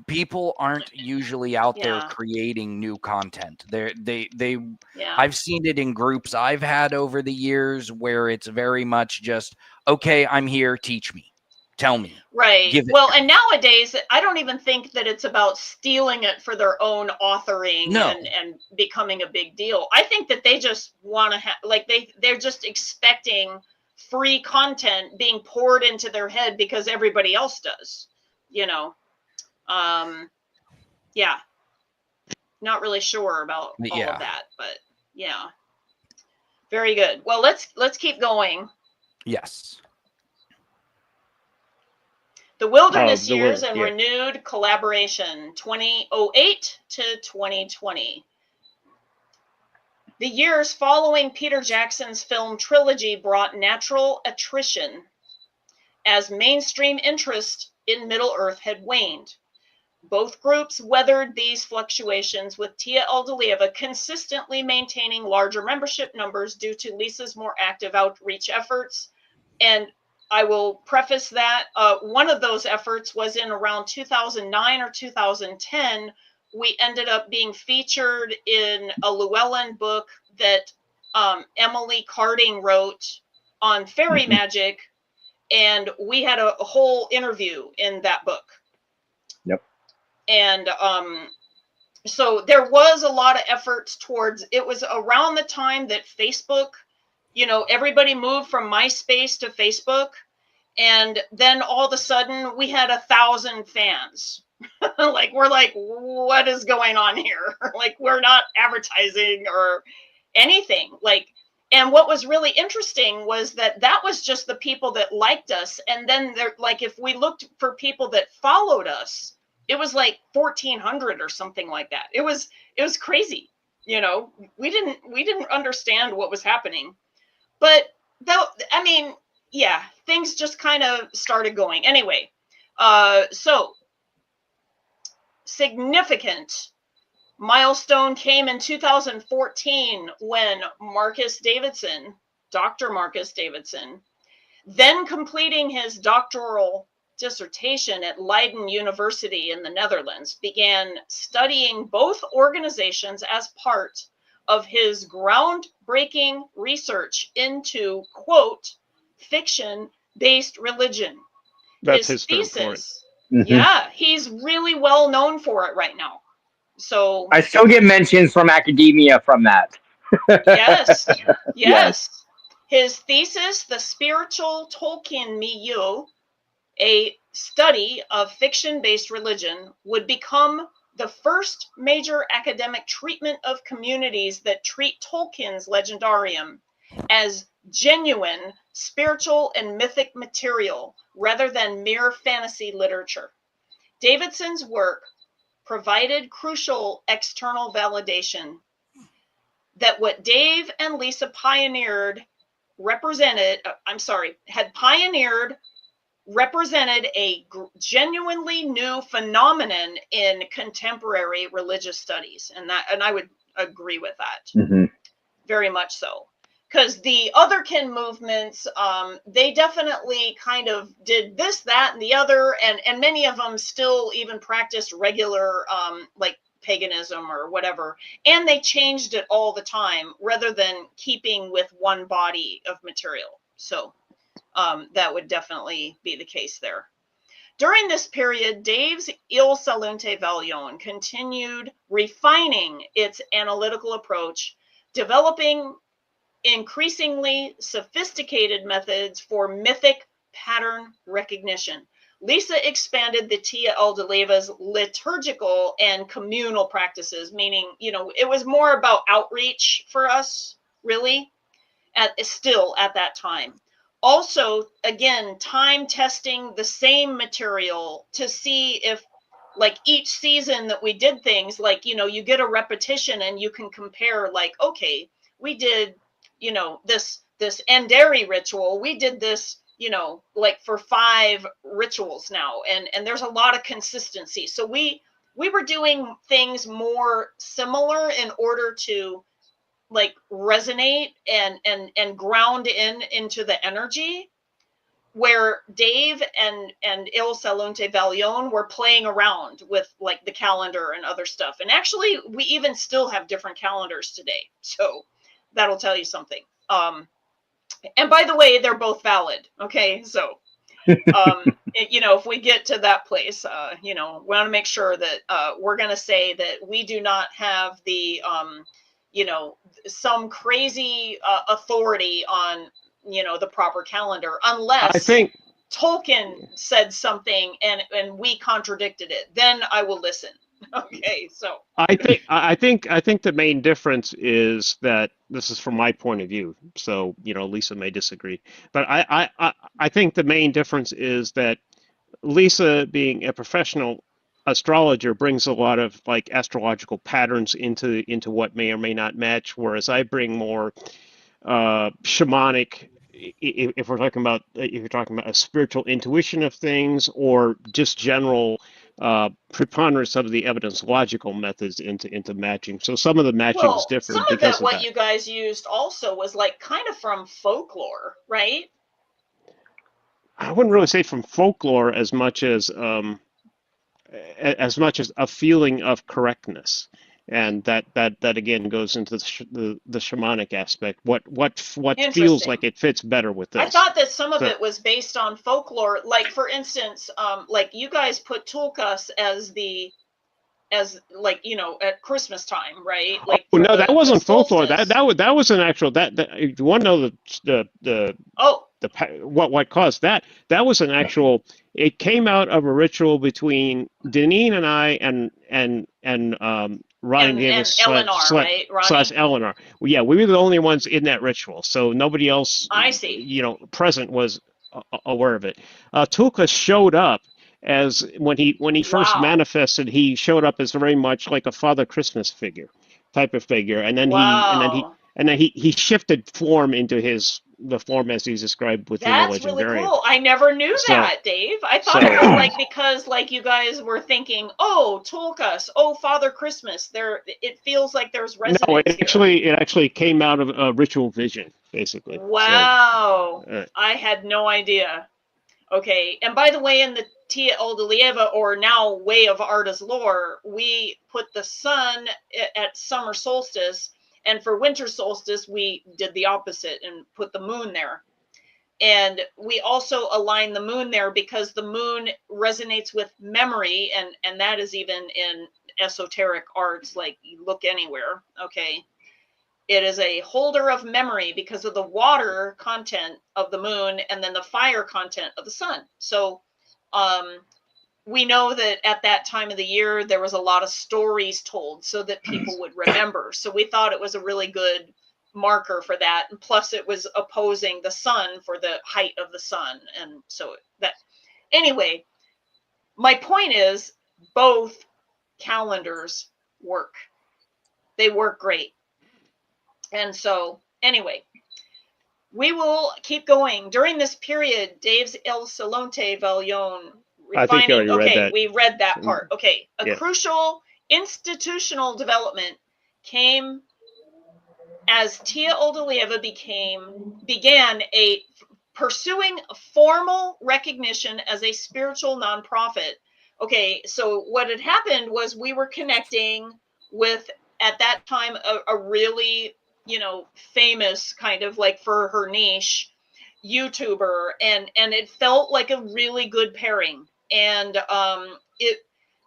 People aren't usually out there creating new content. I've seen it in groups I've had over the years where it's very much just, okay, I'm here, teach me. Tell me. Right. Well, and nowadays, I don't even think that it's about stealing it for their own authoring and becoming a big deal. I think that they just want to have, like, they're just expecting free content being poured into their head because everybody else does, Not really sure about all of that, but Very good. Well, let's keep going. Yes. The Wilderness Years and Renewed Collaboration, 2008 to 2020. The years following Peter Jackson's film trilogy brought natural attrition as mainstream interest in Middle-earth had waned. Both groups weathered these fluctuations, with Tië eldaliéva consistently maintaining larger membership numbers due to Lisa's more active outreach efforts. And I will preface that one of those efforts was in around 2009 or 2010. We ended up being featured in a Llewellyn book that Emily Carding wrote on fairy magic, and we had a whole interview in that book. Yep. And so there was a lot of efforts towards, it was around the time that Facebook, you know, everybody moved from MySpace to Facebook, and then all of a sudden we had 1,000 fans. Like, we're like, what is going on here? Like, we're not advertising or anything. Like, and what was really interesting was that was just the people that liked us. And then there, like, if we looked for people that followed us, it was like 1,400 or something like that. It was crazy. You know, we didn't understand what was happening, but though, I mean, yeah, things just kind of started going anyway. So significant milestone came in 2014 when Markus Davidsen, Dr. Markus Davidsen, then completing his doctoral dissertation at Leiden University in the Netherlands, began studying both organizations as part of his groundbreaking research into, quote, fiction-based religion. That's his thesis. Yeah, he's really well known for it right now. So I still get mentions from academia from that. Yes. His thesis, The Spiritual Tolkien Milieu, a study of fiction-based religion, would become the first major academic treatment of communities that treat Tolkien's legendarium as genuine spiritual and mythic material rather than mere fantasy literature. Davidsen's work provided crucial external validation that what Dave and Lisa represented a genuinely new phenomenon in contemporary religious studies. And I would agree with that. Very much so. Because the otherkin movements, they definitely kind of did this, that, and the other, and many of them still even practiced regular, like paganism or whatever, and they changed it all the time rather than keeping with one body of material. So that would definitely be the case there. During this period, Dave's Ilsalunte Valion continued refining its analytical approach, developing increasingly sophisticated methods for mythic pattern recognition. Lisa expanded the Tië eldaliéva's liturgical and communal practices, meaning, you know, it was more about outreach for us, really, still at that time. Also, again, time testing the same material to see if, like, each season that we did things, like, you know, you get a repetition and you can compare, like, okay, we did, you know, this Endari ritual, we did this, you know, like for 5 rituals now, and there's a lot of consistency. So we were doing things more similar in order to, like, resonate and ground into the energy, where Dave and Ilsalunte Valion were playing around with, like, the calendar and other stuff. And actually, we even still have different calendars today. So that'll tell you something. And by the way, they're both valid. Okay. So, you know, if we get to that place, you know, we want to make sure that we're going to say that we do not have the, you know, some crazy authority on, you know, the proper calendar, unless I think Tolkien said something and we contradicted it. Then I will listen. Okay, so I think the main difference is that this is from my point of view. So, Lisa may disagree, but I think the main difference is that Lisa, being a professional astrologer, brings a lot of like astrological patterns into what may or may not match, whereas I bring more shamanic. If you're talking about a spiritual intuition of things, or just general preponderance of the evidence logical methods into matching. So some of the matching is different some of because it, of what that. you guys used also was like kind of from folklore, right? I wouldn't really say from folklore as much as a feeling of correctness, and that again goes into the shamanic aspect. What feels like it fits better with this. I thought that some of it was based on folklore. Like for instance, like you guys put Tulkas as at Christmas time, right? Like no, that wasn't folklore. That was an actual you want to know what caused that? That was an actual. It came out of a ritual between Dynion and I and Ronnie Davis Eleanor, right? Ronnie? Eleanor. Yeah, we were the only ones in that ritual, so nobody else. I see. Present was aware of it. Tulkas showed up as when he first manifested. He showed up as very much like a Father Christmas type of figure, and then he shifted form into the form as he's described within the Legendarium. That's really cool. I never knew that, Dave. I thought it was like because like you guys were thinking, oh, Tulkas, oh, Father Christmas. It feels like there's resonance. No, it actually came out of a ritual vision, basically. Wow, so, I had no idea. Okay, and by the way, in the Tië eldaliéva, or now Way of Arda's Lore, we put the sun at summer solstice, and for winter solstice, we did the opposite and put the moon there. And we also align the moon there because the moon resonates with memory, and that is even in esoteric arts, like you look anywhere, okay? It is a holder of memory because of the water content of the moon and then the fire content of the sun. So we know that at that time of the year, there was a lot of stories told so that people would remember. So we thought it was a really good marker for that. And plus it was opposing the sun for the height of the sun. And so that, anyway, my point is both calendars work. They work great. And so, anyway, we will keep going. During this period, Dave's Ilsalunte Valion refining. We read that part. Okay, crucial institutional development came as Tië eldaliéva began pursuing formal recognition as a spiritual nonprofit. Okay, so what had happened was we were connecting with, at that time, a really famous kind of like for her niche YouTuber, and it felt like a really good pairing, and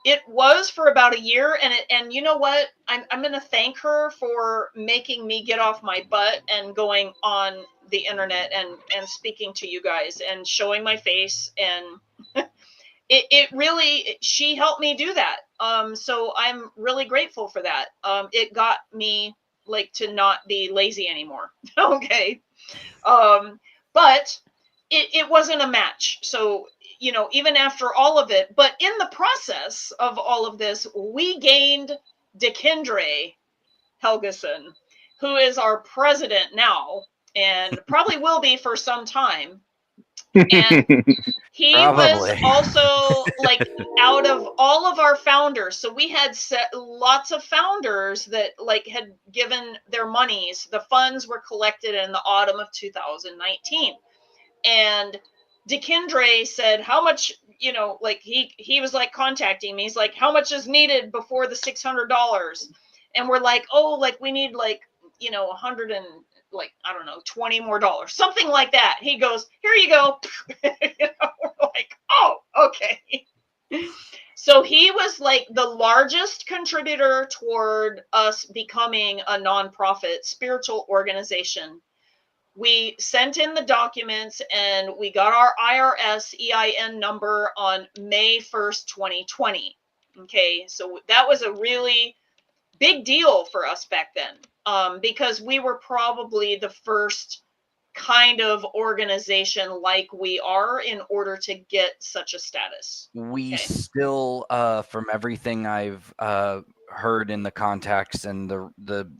it was for about a year, and you know what, I'm gonna thank her for making me get off my butt and going on the internet and speaking to you guys and showing my face, and it really, she helped me do that, so I'm really grateful for that. It got me like to not be lazy anymore. Okay. But it wasn't a match. So, even after all of it, but in the process of all of this, we gained Dakyndre Helgesson, who is our president now and probably will be for some time. And he was also like out of all of our founders. So we had lots of founders that like had given their monies. The funds were collected in the autumn of 2019. And Dakyndre said, how much, like he was like contacting me. He's like, how much is needed before the $600? And we're like, oh, like we need like, 100 and like, I don't know, $20 more, something like that. He goes, here you go. We're like, oh, okay. So he was like the largest contributor toward us becoming a nonprofit spiritual organization. We sent in the documents and we got our IRS EIN number on May 1st, 2020. Okay, so that was a really big deal for us back then, because we were probably the first kind of organization like we are in order to get such a status. We still, from everything I've heard in the contacts and the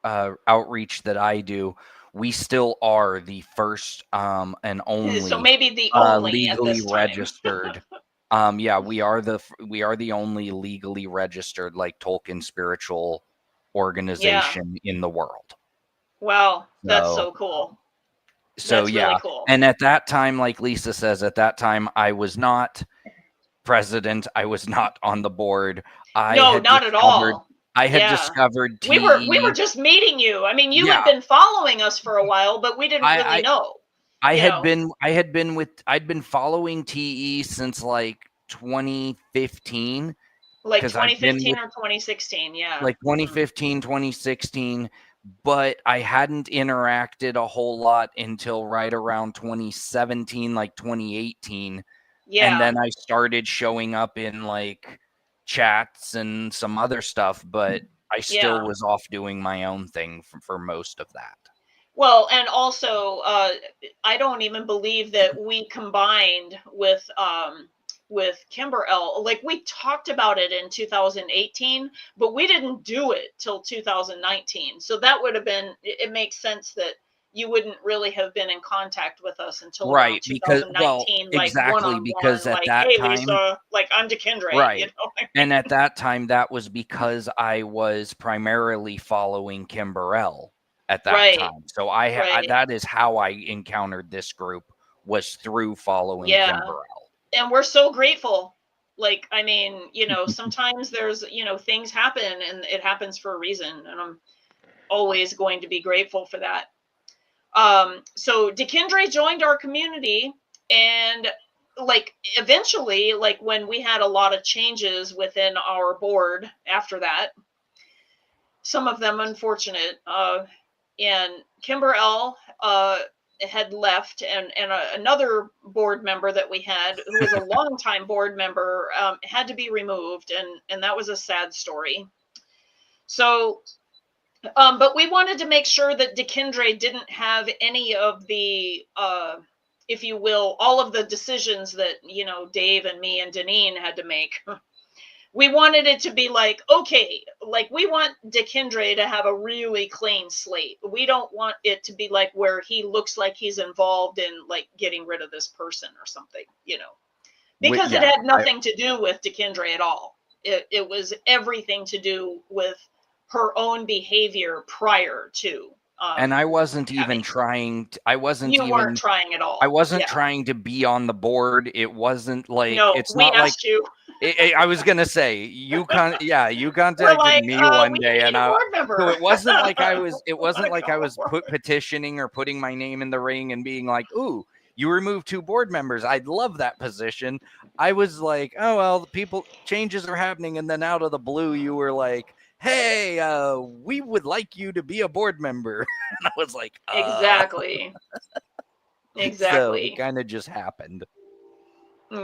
outreach that I do, we still are the first and only. So maybe the only legally registered. Yeah, we are the only legally registered like Tolkien spiritual organization in the world. Wow, that's so cool. So that's yeah, really cool. And at that time, like Lisa says, at that time I was not president. I was not on the board. No, not at all. I had discovered we were just meeting you. I mean, you had been following us for a while, but we didn't really know. I'd been following Tië since like 2015. Like 2015 or 2016, yeah. Like 2015, 2016. But I hadn't interacted a whole lot until right around 2017, like 2018. Yeah. And then I started showing up in like chats and some other stuff, but I still was off doing my own thing for most of that. Well, and also, I don't even believe that we combined with Kimber-El. Like, we talked about it in 2018, but we didn't do it till 2019. So that would have been, it makes sense that you wouldn't really have been in contact with us until right, 2019. Because, exactly, because at like, that hey, time, Lisa, like, I'm Dakyndre. Right. You know? And at that time, that was because I was primarily following Kimber-El at that time. So I that is how I encountered this group, was through following Kimber-El. And we're so grateful. Like, I mean, you know, sometimes there's, you know, things happen and it happens for a reason. And I'm always going to be grateful for that. So Dakyndre joined our community, and like eventually, like when we had a lot of changes within our board after that, some of them unfortunate, and Kimber-El had left, and another board member that we had, who was a longtime board member, had to be removed, and that was a sad story. So, but we wanted to make sure that Dakyndre didn't have any of the, if you will, all of the decisions that, you know, Dave and me and Dynion had to make. We wanted it to be like, okay, like we want Dakyndre to have a really clean slate. We don't want it to be like where he looks like he's involved in like getting rid of this person or something, you know, because it had nothing to do with Dakyndre at all. It was everything to do with her own behavior prior to. And I wasn't even trying. You weren't trying at all. I wasn't trying to be on the board. It wasn't like, no, it's we not asked like you. I was gonna say you contacted me one day, and so it wasn't like I was. It wasn't like I was petitioning or putting my name in the ring and being like, "Ooh, you removed 2 board members. I'd love that position." I was like, "Oh well, the changes are happening," and then out of the blue, you were like, "Hey, we would like you to be a board member." And I was like, Exactly. So it kind of just happened.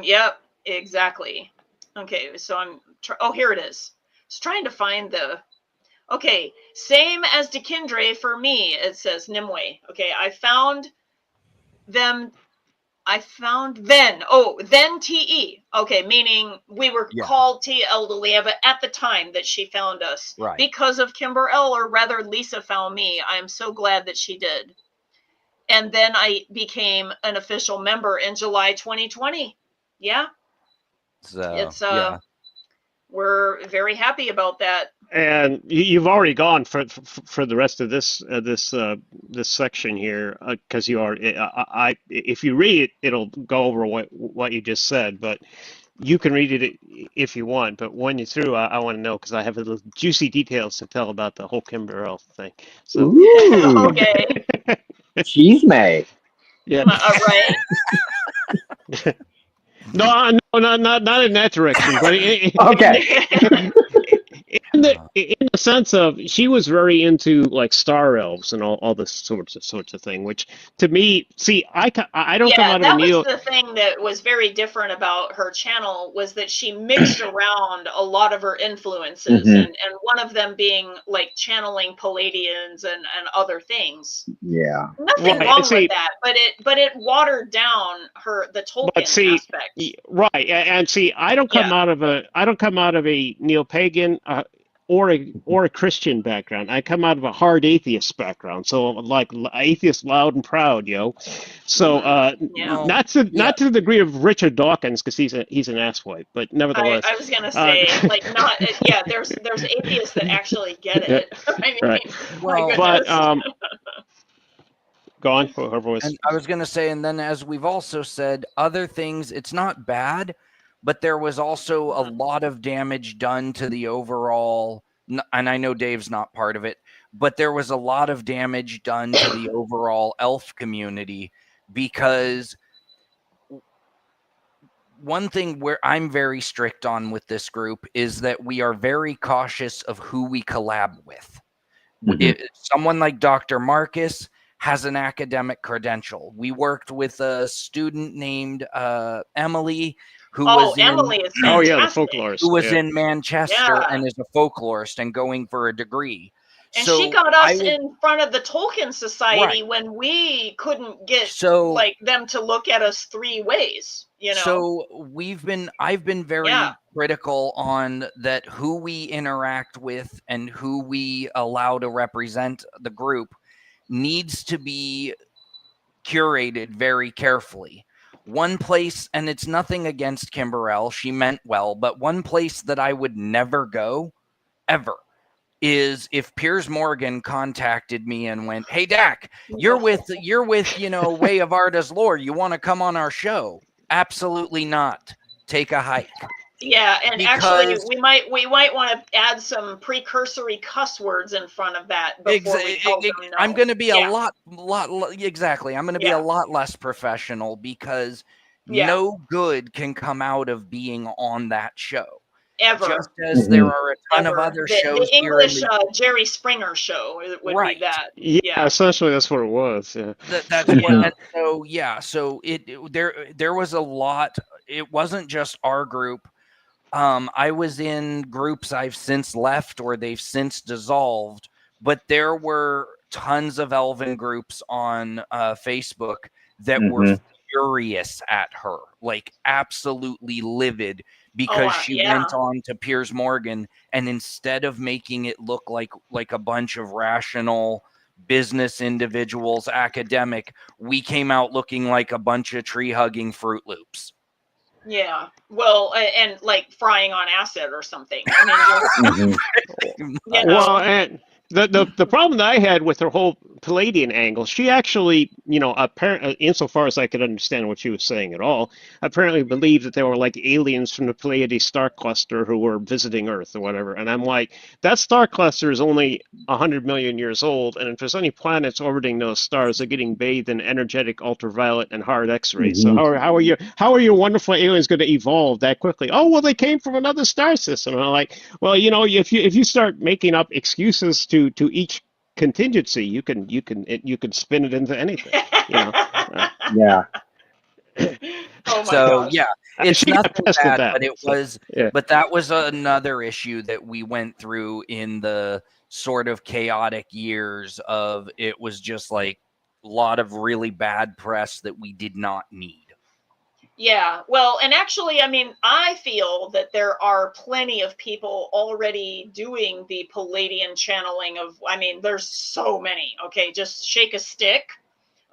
Yep, exactly. Okay, so I'm here it is. I was trying to find the. Okay, same as Dakyndre for me. It says Nimue. Okay, I found them. Then Tië. Okay, meaning we were called Tië eldaliéva at the time that she found us, because of Kimber-El, or rather Lisa found me. I am so glad that she did. And then I became an official member in July 2020. Yeah. So it's we're very happy about that. And you've already gone for the rest of this section here, because you are. If you read it, it'll go over what you just said, but you can read it if you want. But when you're through, I want to know, because I have a little juicy details to tell about the whole Kimber-El thing. So. Ooh. Okay. Cheese May. Yeah. Right. No, not in that direction. But okay. in the sense of she was very into like star elves and all this sorts of thing, which to me, see, I don't come out of a was the thing that was very different about her channel, was that she mixed around a lot of her influences, and one of them being like channeling Palladians and other things. Yeah, nothing wrong with that, but it watered down the Tolkien aspect. Right, and see, I don't come out of a neo-pagan or a Christian background. I come out of a hard atheist background. So like atheist loud and proud, yo. So not to the degree of Richard Dawkins, because he's an asswipe, but nevertheless. I was gonna say there's atheists that actually get it. I mean, right. Well, but go on. And I was going to say, and then as we've also said, other things, it's not bad, but there was also a lot of damage done to the overall, and I know Dave's not part of it, but there was a lot of damage done to the overall elf community, because one thing where I'm very strict on with this group is that we are very cautious of who we collab with. Someone like Dr. Markus has an academic credential. We worked with a student named Emily, who was Emily is fantastic. the folklorist, who was in Manchester and is a folklorist and going for a degree. And so she got us in front of the Tolkien Society when we couldn't get them to look at us three ways. You know. So I've been very critical on that, who we interact with and who we allow to represent the group needs to be curated very carefully. One place, and it's nothing against Kimberell, she meant well, but one place that I would never go, ever, is if Piers Morgan contacted me and went, "Hey Dak, you're with Way of Arda's Lore. You want to come on our show?" Absolutely not. Take a hike. Yeah, and actually, we might want to add some precursory cuss words in front of that before we tell them no. I'm going to be I'm going to be a lot less professional, because no good can come out of being on that show. Ever. Just as there are a ton of other shows. The English Jerry Springer show would be that. Yeah, essentially that's what it was. Yeah. That's what. So there was a lot. It wasn't just our group. I was in groups I've since left or they've since dissolved, but there were tons of Elven groups on Facebook that were furious at her, like absolutely livid, because she went on to Piers Morgan, and instead of making it look like a bunch of rational business individuals, academic, we came out looking like a bunch of tree-hugging Fruit Loops. Yeah, well, and like frying on acid or something. I mean, well, and the problem that I had with her whole Palladian angle, she actually, apparently, insofar as I could understand what she was saying at all, apparently believed that they were like aliens from the Pleiades star cluster who were visiting Earth or whatever. And I'm like, that star cluster is only 100 million years old, and if there's any planets orbiting those stars, they're getting bathed in energetic ultraviolet and hard X-rays. So how are your wonderful aliens going to evolve that quickly? Oh, well, they came from another star system. And I'm like, well, if you start making up excuses to each contingency, you can spin it into anything. Yeah. It's not bad, but it was. But that was another issue that we went through in the sort of chaotic years of it was just like a lot of really bad press that we did not need. Yeah, well, and actually, I mean, I feel that there are plenty of people already doing the Palladian channeling there's so many, okay? Just shake a stick,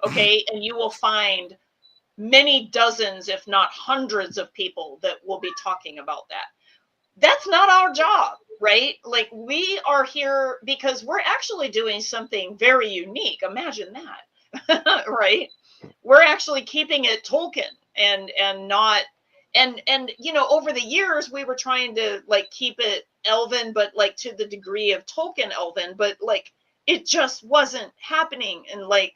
okay? And you will find many dozens, if not hundreds of people that will be talking about that. That's not our job, right? Like, we are here because we're actually doing something very unique. Imagine that, right? We're actually keeping it Tolkien. And not over the years we were trying to like keep it Elven, but like to the degree of Tolkien Elven, but like it just wasn't happening. And like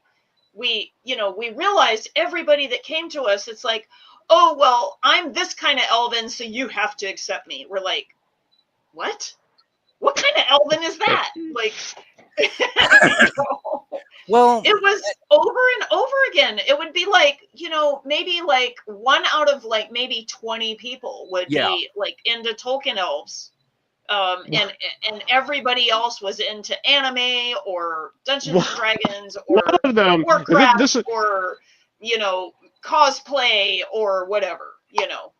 we realized everybody that came to us, it's like, oh well, I'm this kind of Elven, so you have to accept me. We're like, what? what kind of elven is that? Like, well, it was over and over again. It would be like, maybe like 1 out of like maybe 20 people would be like into Tolkien elves. And everybody else was into anime or Dungeons and Dragons or Warcraft or, cosplay or whatever,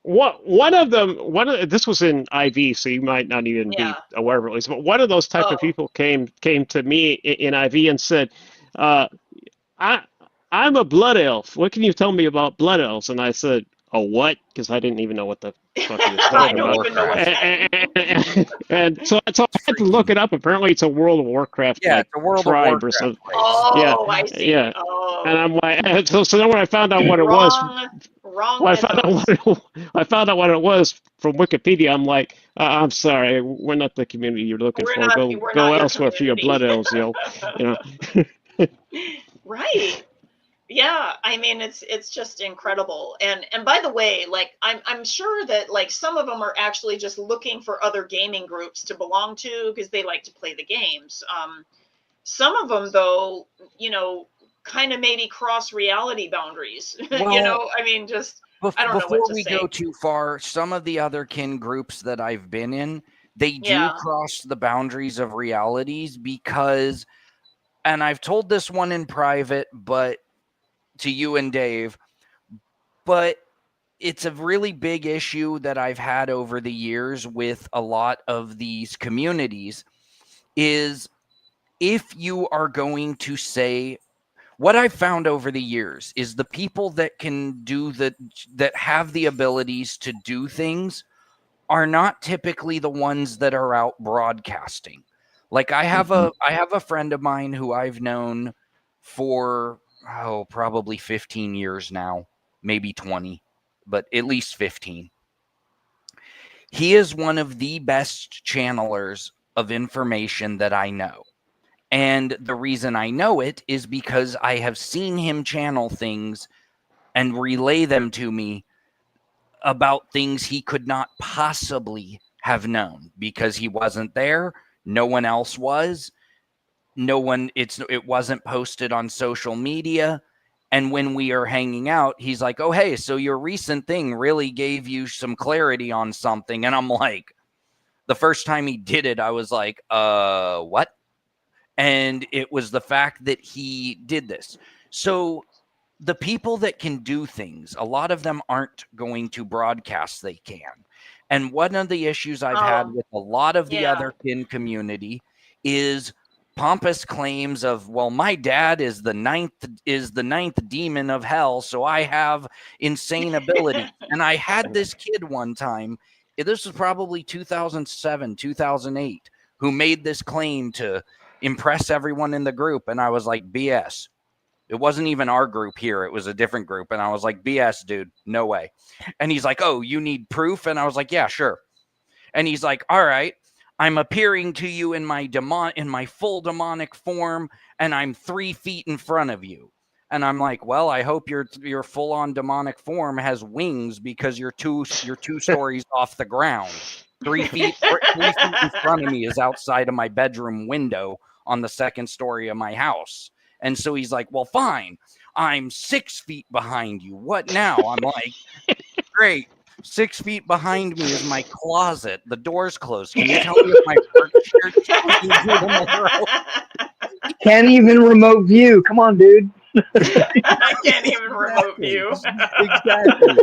One of them, this was in IV, so you might not even be aware of it, at least, but one of those type of people came to me in IV and said, I'm a blood elf. What can you tell me about blood elves? And I said, a what? Because I didn't even know what the fuck he was talking about. Even know what and so I had to look it up. Apparently, it's a World of Warcraft it's a World tribe of Warcraft or something. Oh, I see. Yeah. Oh. And I'm like, so then when I found out what it was, I found out what it was from Wikipedia. I'm like, I'm sorry, we're not the community you're looking for. Go elsewhere for your blood elves, Right. Yeah, I mean it's just incredible. And by the way, like I'm sure that like some of them are actually just looking for other gaming groups to belong to because they like to play the games. Some of them though, kind of maybe cross reality boundaries. Well, I mean just I don't know what to say. Before we go too far, some of the other kin groups that I've been in, they do cross the boundaries of realities because, and I've told this one in private, but to you and Dave, but it's a really big issue that I've had over the years with a lot of these communities is if you are going to say, what I've found over the years is the people that can do that have the abilities to do things are not typically the ones that are out broadcasting. Like I have a friend of mine who I've known for probably 15 years now, maybe 20, but at least 15. He is one of the best channelers of information that I know. And the reason I know it is because I have seen him channel things and relay them to me about things he could not possibly have known because he wasn't there. No one else was. It wasn't posted on social media. And when we are hanging out, he's like, oh, hey, so your recent thing really gave you some clarity on something. And I'm like, the first time he did it, I was like, what? And it was the fact that he did this. So the people that can do things, a lot of them aren't going to broadcast they can. And one of the issues I've had with a lot of the other kin community is pompous claims of, well, my dad is the ninth demon of hell, so I have insane ability. And I had this kid one time, this was probably 2007, 2008, who made this claim to impress everyone in the group. And I was like, BS. It wasn't even our group here. It was a different group. And I was like, BS, dude, no way. And he's like, oh, you need proof? And I was like, yeah, sure. And he's like, all right, I'm appearing to you in my full demonic form, and I'm 3 feet in front of you. And I'm like, well, I hope your full-on demonic form has wings because you're two stories off the ground. 3 feet in front of me is outside of my bedroom window on the second story of my house. And so he's like, well, fine. I'm 6 feet behind you. What now? I'm like, great. 6 feet behind me is my closet. The door's closed. Can you tell me if my work shirt's tomorrow? Can't even remote view. Come on, dude. I can't even remote view. Exactly.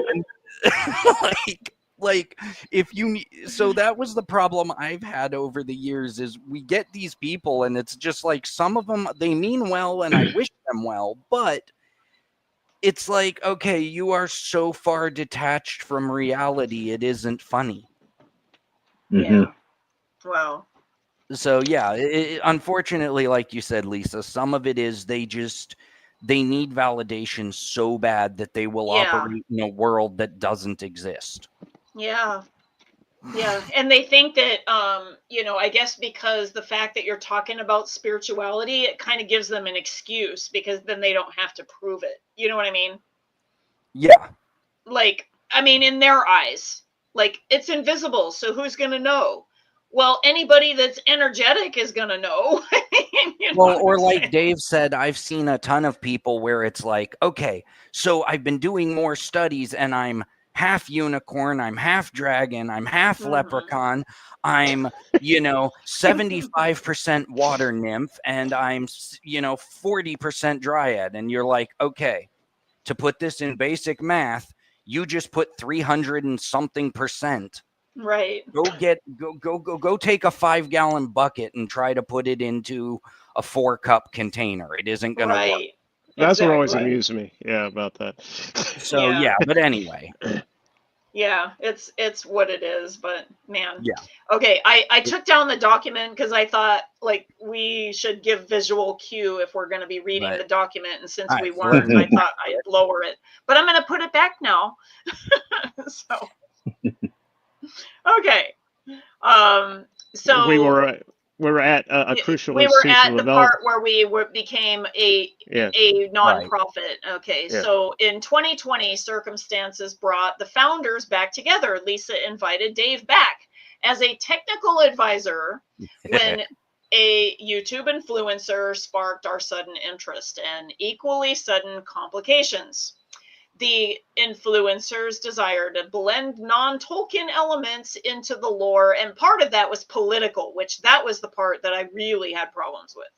Like if you need, so that was the problem I've had over the years is we get these people and it's just like some of them, they mean well and I wish them well, but it's like, okay, you are so far detached from reality, it isn't funny. Yeah. Wow. So yeah, unfortunately, like you said, Lisa, some of it is they need validation so bad that they will operate in a world that doesn't exist. Yeah. Yeah. And they think that, I guess because the fact that you're talking about spirituality, it kind of gives them an excuse because then they don't have to prove it. You know what I mean? Yeah. Like, I mean, in their eyes, like it's invisible. So who's going to know? Well, anybody that's energetic is going to know. Well, or like Dave said, I've seen a ton of people where it's like, okay, so I've been doing more studies and I'm half unicorn, I'm half dragon, I'm half leprechaun, I'm, 75% water nymph, and I'm, 40% dryad. And you're like, okay, to put this in basic math, you just put 300 and something percent. Right. Go take a 5-gallon bucket and try to put it into a 4-cup container. It isn't going to work. That's what always amused me. Yeah, about that. So yeah, but anyway. Yeah, it's what it is, but man. Yeah. Okay, I took down the document because I thought like we should give visual cue if we're going to be reading the document, and since we weren't, I thought I'd lower it. But I'm going to put it back now. So okay. So we were at a crucial. We were at the part where we became a nonprofit. Okay, so in 2020, circumstances brought the founders back together. Lisa invited Dave back as a technical advisor when a YouTube influencer sparked our sudden interest and equally sudden complications. The influencer's desire to blend non-Tolkien elements into the lore, and part of that was political, which that was the part that I really had problems with.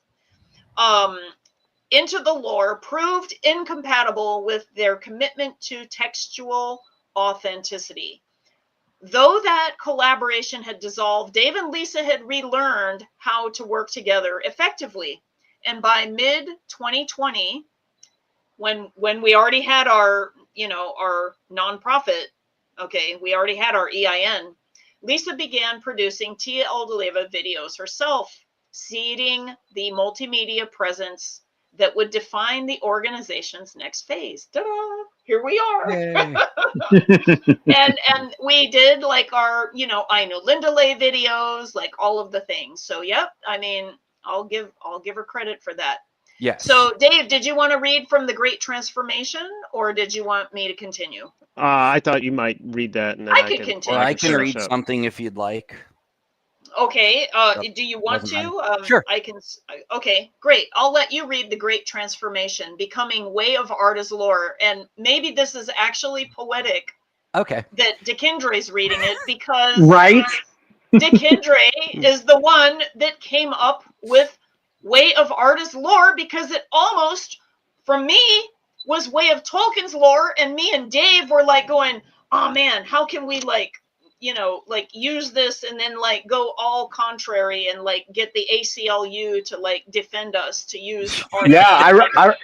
Into the lore proved incompatible with their commitment to textual authenticity. Though that collaboration had dissolved, Dave and Lisa had relearned how to work together effectively. And by mid-2020, when we already had our nonprofit, okay, we already had our EIN, Lisa began producing Tië eldaliéva videos herself, seeding the multimedia presence that would define the organization's next phase. Ta-da! Here we are. and we did like our, I know Lindalay videos, like all of the things. So yep, I mean, I'll give her credit for that. Yes. So, Dave, did you want to read from The Great Transformation, or did you want me to continue? I thought you might read that, and then I can continue. Or I can read something if you'd like. Okay. Do you want to? Sure. I can. Okay, great. I'll let you read The Great Transformation, Becoming Way of Arda's Lore, and maybe this is actually poetic. Okay. That Dakyndre's reading it because Dakyndre is the one that came up with Way of Arda's Lore, because it almost, from me, was Way of Tolkien's lore, and me and Dave were like going, oh man, how can we use this and then like go all contrary and like get the ACLU to like defend us to use our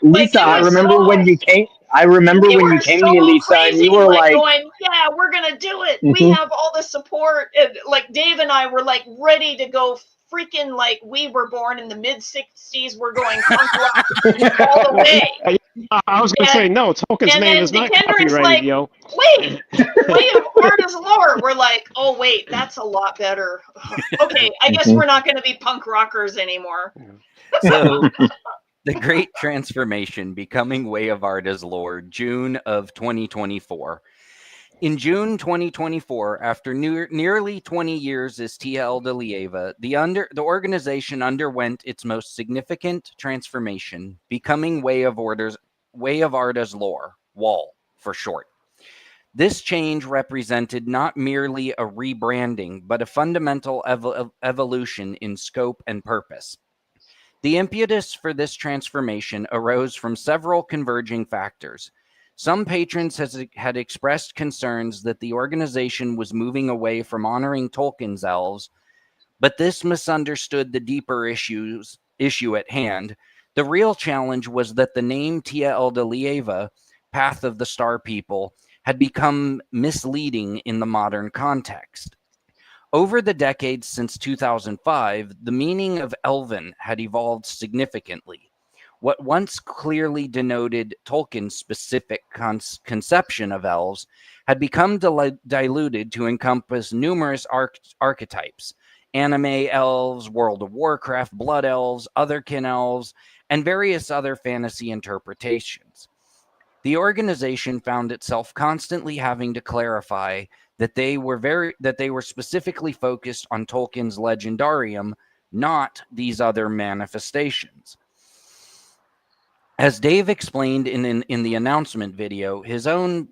Lisa, I remember when you came. I remember when you came to me, Lisa, and you were like going, yeah, we're gonna do it. We have all the support, and like Dave and I were like ready to go. Freaking like we were born in the mid-60s, we're going punk rock all the way. I was going to say, no, Tolkien's name is not copyrighted, like, yo. Wait, Way of Arda's Lore. We're like, oh wait, that's a lot better. Okay, I guess we're not going to be punk rockers anymore. So, The Great Transformation, Becoming Way of Arda's Lore, June of 2024. In June 2024, after nearly 20 years as Tië eldaliéva, the organization underwent its most significant transformation, becoming Way of Arda's Lore, WAL for short. This change represented not merely a rebranding, but a fundamental evolution in scope and purpose. The impetus for this transformation arose from several converging factors. Some patrons had expressed concerns that the organization was moving away from honoring Tolkien's elves, but this misunderstood the deeper issue at hand. The real challenge was that the name Tië eldaliéva, Path of the Star People, had become misleading in the modern context. Over the decades since 2005, the meaning of Elven had evolved significantly. What once clearly denoted Tolkien's specific conception of elves had become diluted to encompass numerous archetypes: anime elves, World of Warcraft, blood elves, otherkin elves, and various other fantasy interpretations. The organization found itself constantly having to clarify that they were specifically focused on Tolkien's legendarium, not these other manifestations. As Dave explained in the announcement video, his own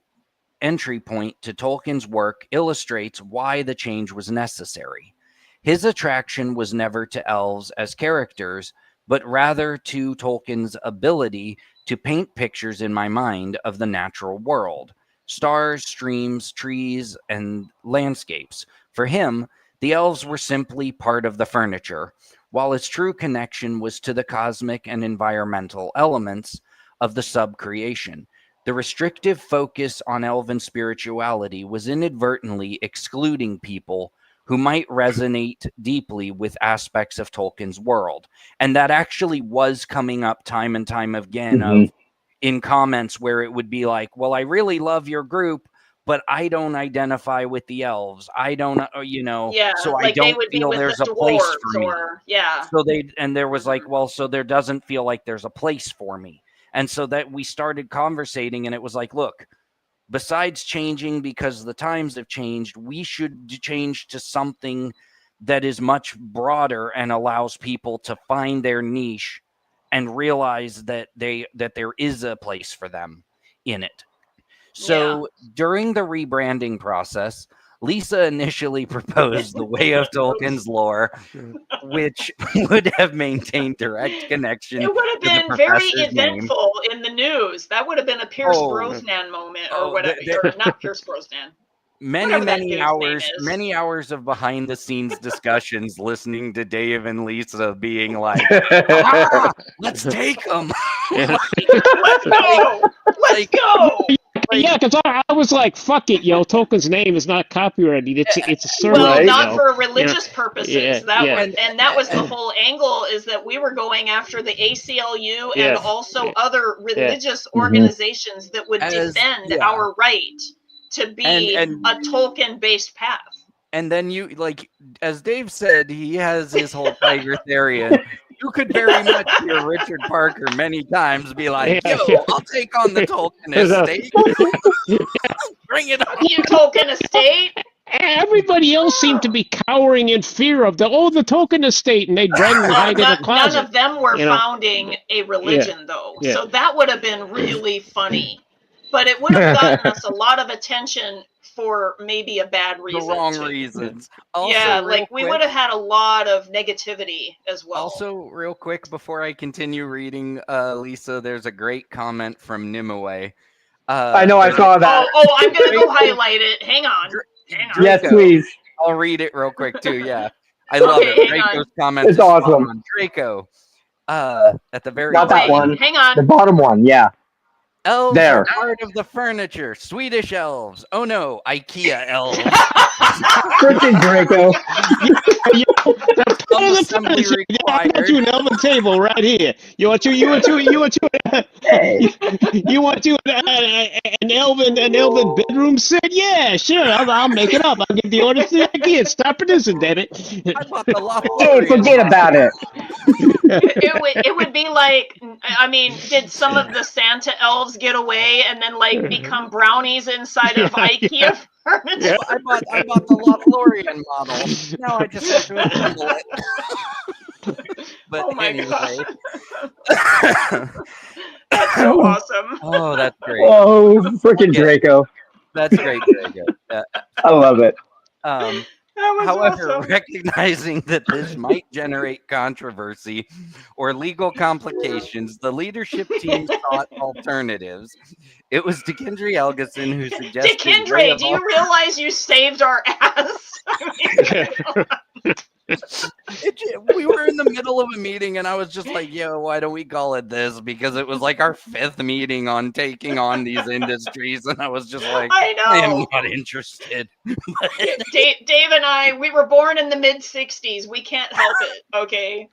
entry point to Tolkien's work illustrates why the change was necessary. His attraction was never to elves as characters, but rather to Tolkien's ability to paint pictures in my mind of the natural world, stars, streams, trees, and landscapes. For him, the elves were simply part of the furniture, while his true connection was to the cosmic and environmental elements of the sub-creation. The restrictive focus on elven spirituality was inadvertently excluding people who might resonate deeply with aspects of Tolkien's world. And that actually was coming up time and time again in comments where it would be like, well, I really love your group, but I don't identify with the elves. I don't, so like I don't feel there's a place for me. So there was like, well, so there doesn't feel like there's a place for me. And so that we started conversating, and it was like, look, besides changing because the times have changed, we should change to something that is much broader and allows people to find their niche and realize that there is a place for them in it. So during the rebranding process, Lisa initially proposed the Way of Tolkien's lore, which would have maintained direct connection. It would have been very eventful in the news. That would have been a Pierce Brosnan moment, or whatever. Or not Pierce Brosnan. Many hours of behind the scenes discussions, listening to Dave and Lisa being like, let's take them. Let's go. Let's go. Yeah, because I was like, "Fuck it, yo! Tolkien's name is not copyrighted. It's a server." Well, not for religious purposes. That was the whole angle. Is that we were going after the ACLU and also other religious organizations that would defend our right to be a Tolkien-based path. And then you, like, as Dave said, he has his whole tiger theory, and you could very much hear Richard Parker many times be like, yo, I'll take on the Tolkien estate. Bring it on. You Tolkien estate? Everybody else seemed to be cowering in fear of the Tolkien estate, and they'd run and hide in a closet. None of them were founding a religion, though. Yeah. So that would have been really funny. But it would have gotten us a lot of attention for maybe a bad reason. The wrong reasons. Also, we would have had a lot of negativity as well. Also, real quick, before I continue reading, Lisa, there's a great comment from Nimue. I know, I saw that. Oh, I'm going to go highlight it. Hang on. Yes, please. I'll read it real quick, too, yeah. I love it. Draco's comment is awesome. On Draco. At the very Not that one. Hang on. The bottom one, yeah. Elves are part of the furniture. Swedish elves. Oh no, IKEA elves. Freaking Draco. I got you an elven table right here. You want an elven bedroom set? Yeah, sure. I'll make it up. I'll get the order to IKEA. Stop producing, damn it. Hey, forget about it. It would be like, I mean, did some of the Santa elves get away and then like become brownies inside of IKEA furniture? Yeah, I bought the Lothlorien model. Now I just have to assemble it. But anyway. That's so awesome. Oh, that's great. Oh, freaking Draco. That's great, Draco. I love it. However, awesome. Recognizing that this might generate controversy or legal complications, the leadership team sought alternatives. It was Dakyndre Helgesson who suggested... Dakyndre, do you realize you saved our ass? We were in the middle of a meeting and I was just like, yo, why don't we call it this? Because it was like our 5th meeting on taking on these industries. And I was just like, I am not interested. Dave and I, we were born in the mid-'60s. We can't help it, okay?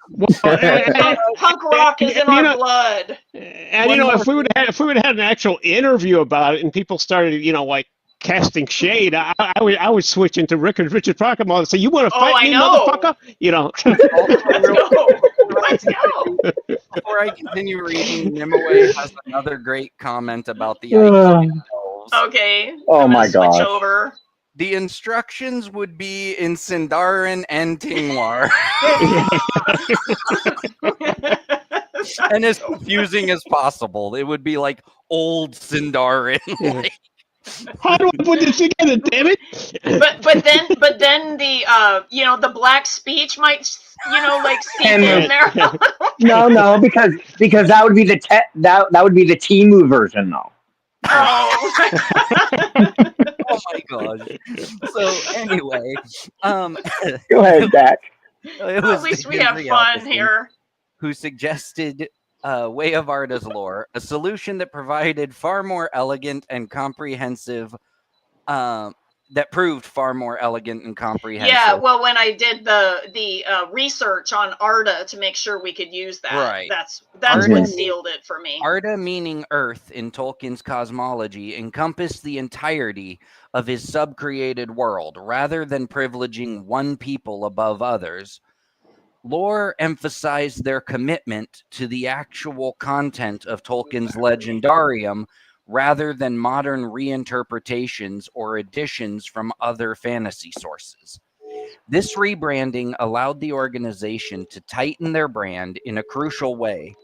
Punk rock is in our blood. And, if we would have had an actual interview about it and people started, like, casting shade, I would switch into Richard Parker mode and say, you want to fight me, motherfucker? Let's go. Before I continue reading, Nimue has another great comment about the IKEA elves. Okay. Oh my god. Switch over. The instructions would be in Sindarin and Tingwar. And as confusing as possible. It would be like old Sindarin. Like, how do I put this together, damn it? but then the the black speech might like seep in there. No, because that would be that would be the Timu version though. Oh. Oh my gosh. So anyway, go ahead, Dak. At least we have fun here. Who suggested Way of Arda's lore, a solution that provided far more elegant and comprehensive that proved far more elegant and comprehensive. Yeah, well, when I did the research on Arda to make sure we could use that, right. That's what sealed it for me. Arda, meaning Earth in Tolkien's cosmology, encompassed the entirety of his subcreated world, rather than privileging one people above others. Lore emphasized their commitment to the actual content of Tolkien's legendarium, rather than modern reinterpretations or additions from other fantasy sources. This rebranding allowed the organization to tighten their brand in a crucial way.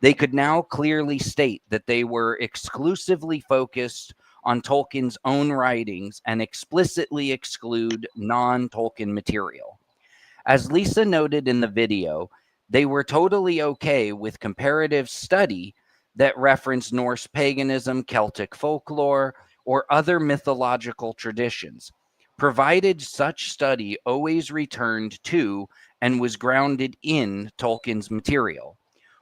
They could now clearly state that they were exclusively focused on Tolkien's own writings and explicitly exclude non-Tolkien material. As Lisa noted in the video, they were totally okay with comparative study that reference Norse paganism, Celtic folklore, or other mythological traditions, provided such study always returned to and was grounded in Tolkien's material.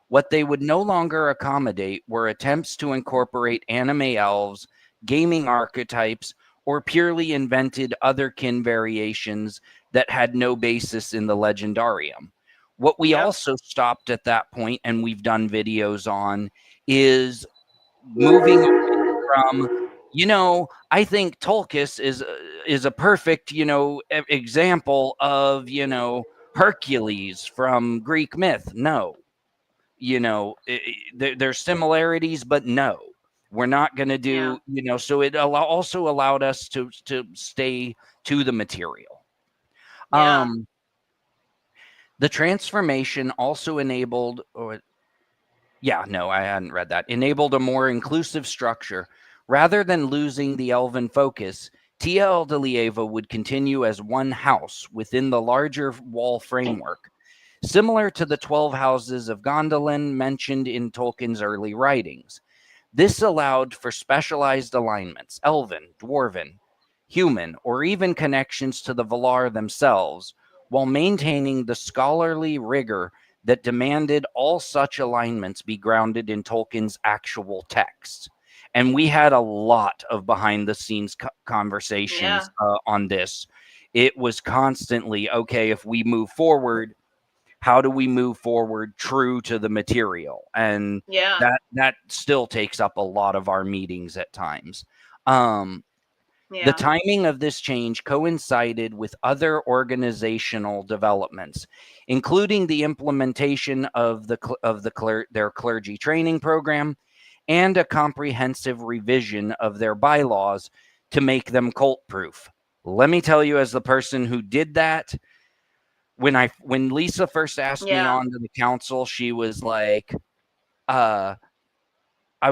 What they would no longer accommodate were attempts to incorporate anime elves, gaming archetypes, or purely invented otherkin variations that had no basis in the legendarium. What we also stopped at that point, and we've done videos on, is moving from, I think Tolkien is a perfect, example of, Hercules from Greek myth. No. There's similarities, but no. We're not going to do, so it also allowed us to stay to the material. Yeah. The transformation also enabled, I hadn't read that, enabled a more inclusive structure. Rather than losing the elven focus, Tië eldaliéva would continue as one house within the larger wall framework, similar to the 12 houses of Gondolin mentioned in Tolkien's early writings. This allowed for specialized alignments, elven, dwarven, human, or even connections to the Valar themselves, while maintaining the scholarly rigor that demanded all such alignments be grounded in Tolkien's actual text. And we had a lot of behind-the-scenes conversations on this. It was constantly, okay, if we move forward, how do we move forward true to the material? And that still takes up a lot of our meetings at times. The timing of this change coincided with other organizational developments, including the implementation of their clergy training program and a comprehensive revision of their bylaws to make them cult-proof. Let me tell you, as the person who did that, when Lisa first asked me on to the council, she was like, I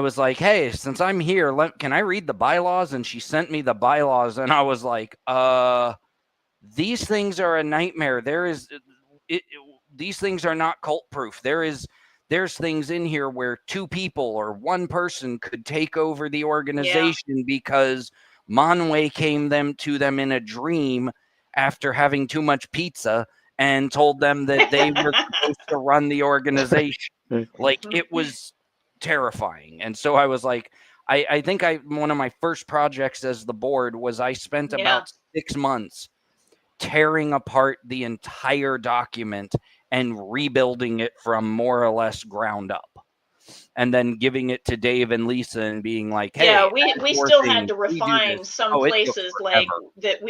was like, hey, since I'm here, can I read the bylaws? And she sent me the bylaws, and I was like, these things are a nightmare. These things are not cult-proof. There's things in here where two people or one person could take over the organization because Manwë came to them in a dream after having too much pizza and told them that they were supposed to run the organization. Like, it was terrifying. And so I was like, I think one of my first projects as the board was I spent about 6 months tearing apart the entire document and rebuilding it from more or less ground up, and then giving it to Dave and Lisa and being like, hey, we still had to refine some places like that,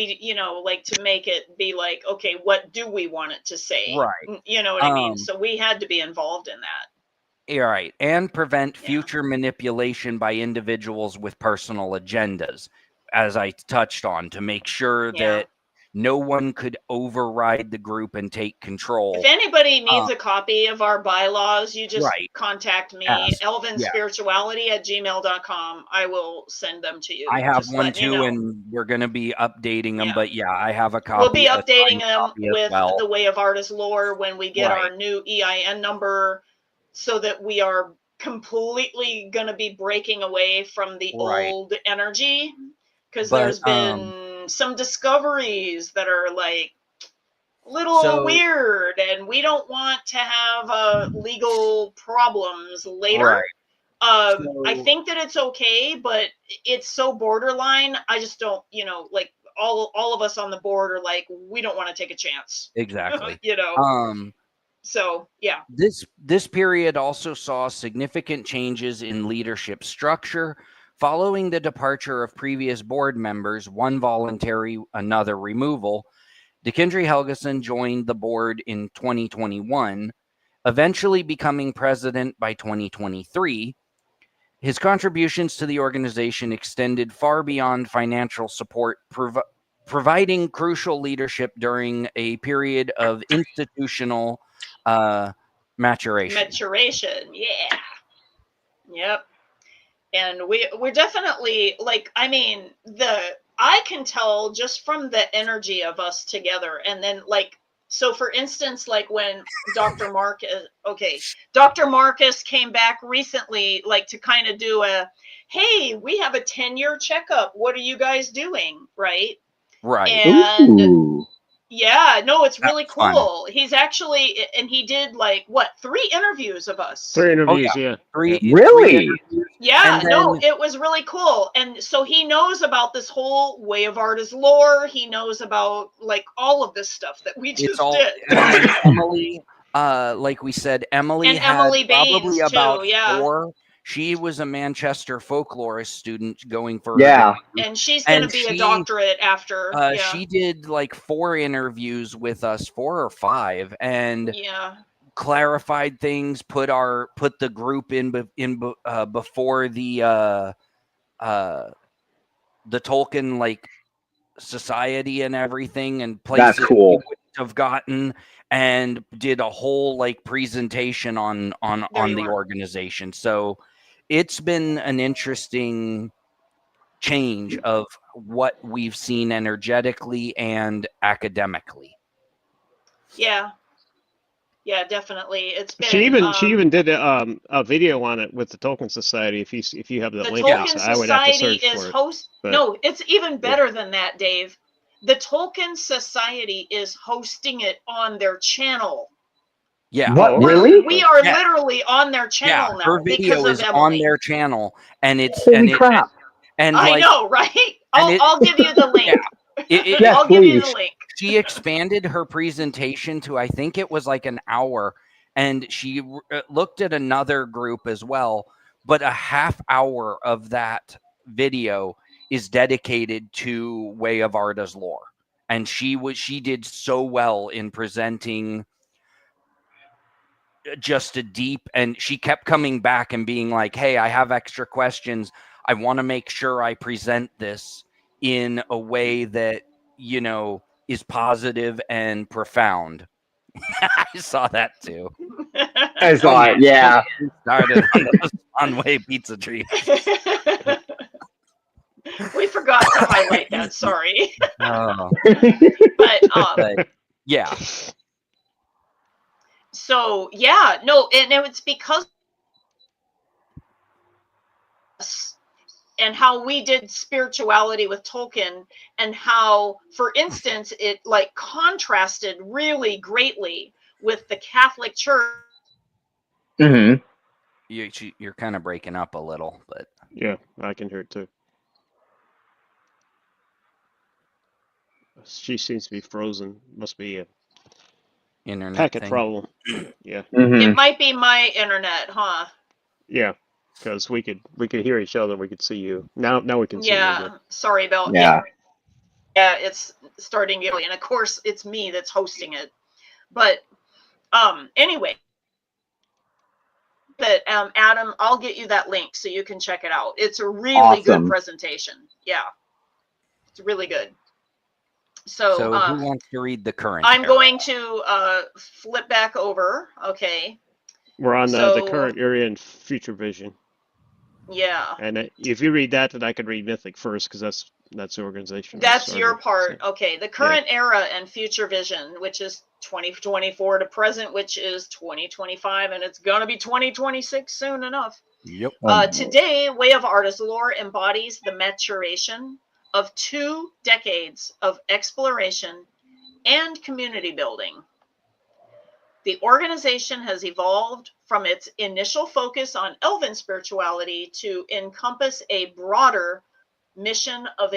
like to make it be like, okay, what do we want it to say? Right. You know what I mean? So we had to be involved in that. Right. And prevent future manipulation by individuals with personal agendas. as I touched on, to make sure that no one could override the group and take control. If anybody needs a copy of our bylaws, you just contact me, elvenspirituality@gmail.com. I will send them to you. I have just one too, and we're going to be updating them. But I have a copy. We'll be updating them with well. the Way of Arda's lore when we get our new EIN number, so that we are completely going to be breaking away from the old energy, because there's been some discoveries that are like a little weird, and we don't want to have legal problems later. I think that it's okay, but it's so borderline. I just don't, like all of us on the board are like, we don't want to take a chance. Exactly. So yeah. This period also saw significant changes in leadership structure. Following the departure of previous board members, one voluntary, another removal, Dakyndre Helgesson joined the board in 2021, eventually becoming president by 2023. His contributions to the organization extended far beyond financial support, providing crucial leadership during a period of institutional maturation. Yeah. Yep. And we're definitely like, I mean, I can tell just from the energy of us together. And then like, so for instance, like when Dr. Markus came back recently, like to kind of do hey, we have a 10-year checkup. What are you guys doing? Right. And yeah, no, it's really cool. Fun. He's actually, and he did like 3 interviews of us. 3 interviews, Really? 3 yeah, no, it was really cool. And so he knows about this whole Way of Arda's lore. He knows about like all of this stuff that we just did. Emily, like we said, Emily and had Emily Baines probably about too, 4. She was a Manchester folklorist student going for and she's going to be a doctorate after. She did like 4 interviews with us, 4 or 5, and clarified things. Put the group in before the Tolkien like society and everything, and places That's cool. we wouldn't have gotten, and did a whole like presentation on the organization. So it's been an interesting change of what we've seen energetically and academically. Yeah, definitely. It's been. She even did a video on it with the Tolkien Society. If you have that link, I would have to search for it. No, it's even better than that, Dave. The Tolkien Society is hosting it on their channel. Yeah. What, really? We are literally on their channel now. Her video is on their channel, and it's holy crap. And I know, right? I'll give you the link. I'll give you the link. She expanded her presentation to, I think it was like an hour, and she looked at another group as well, but a half hour of that video is dedicated to Way of Arda's lore. And she did so well in presenting just a deep, and she kept coming back and being like, hey, I have extra questions. I want to make sure I present this in a way that, is positive and profound. I saw that too. I saw it, yeah. Started on Way Pizza Tree. We forgot to highlight that, sorry. Oh. But yeah. So yeah, no, and it's because and how we did spirituality with Tolkien, and how, for instance, it like contrasted really greatly with the Catholic Church. Mm-hmm. You're kind of breaking up a little, but yeah, I can hear it too. She seems to be frozen. Must be a internet packet thing. problem. Yeah. Mm-hmm. It might be my internet, huh? Yeah, because we could hear each other. We could see you. Now we can see you. Yeah. Sorry about Yeah, it's starting to, and of course it's me that's hosting it. But anyway. But Adam, I'll get you that link so you can check it out. It's a really good presentation. Yeah. It's really good. So who wants to read the current? I'm going to flip back over. Okay. We're on the current area and future vision. Yeah. And if you read that, then I could read Mythic first, because that's the organization. That's your part. So, okay. The current era and future vision, which is 2024 to present, which is 2025, and it's going to be 2026 soon enough. Yep. Today, Way of Arda's lore embodies the maturation of 2 decades of exploration and community building. The organization has evolved from its initial focus on elven spirituality to encompass a broader mission of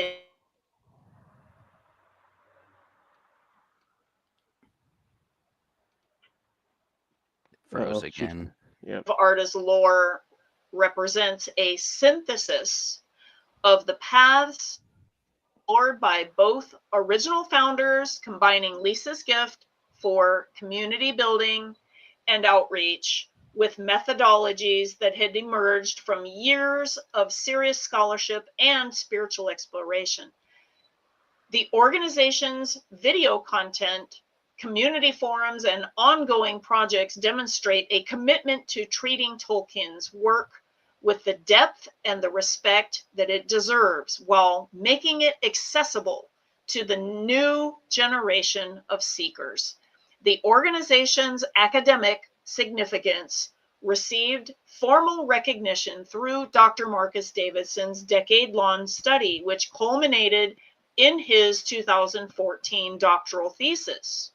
froze again. Yep. Arda's lore represents a synthesis of the paths explored by both original founders, combining Lisa's gift for community building and outreach with methodologies that had emerged from years of serious scholarship and spiritual exploration. The organization's video content, community forums, and ongoing projects demonstrate a commitment to treating Tolkien's work with the depth and the respect that it deserves, while making it accessible to the new generation of seekers. The organization's academic significance received formal recognition through Dr. Markus Davidsen's decade-long study, which culminated in his 2014 doctoral thesis.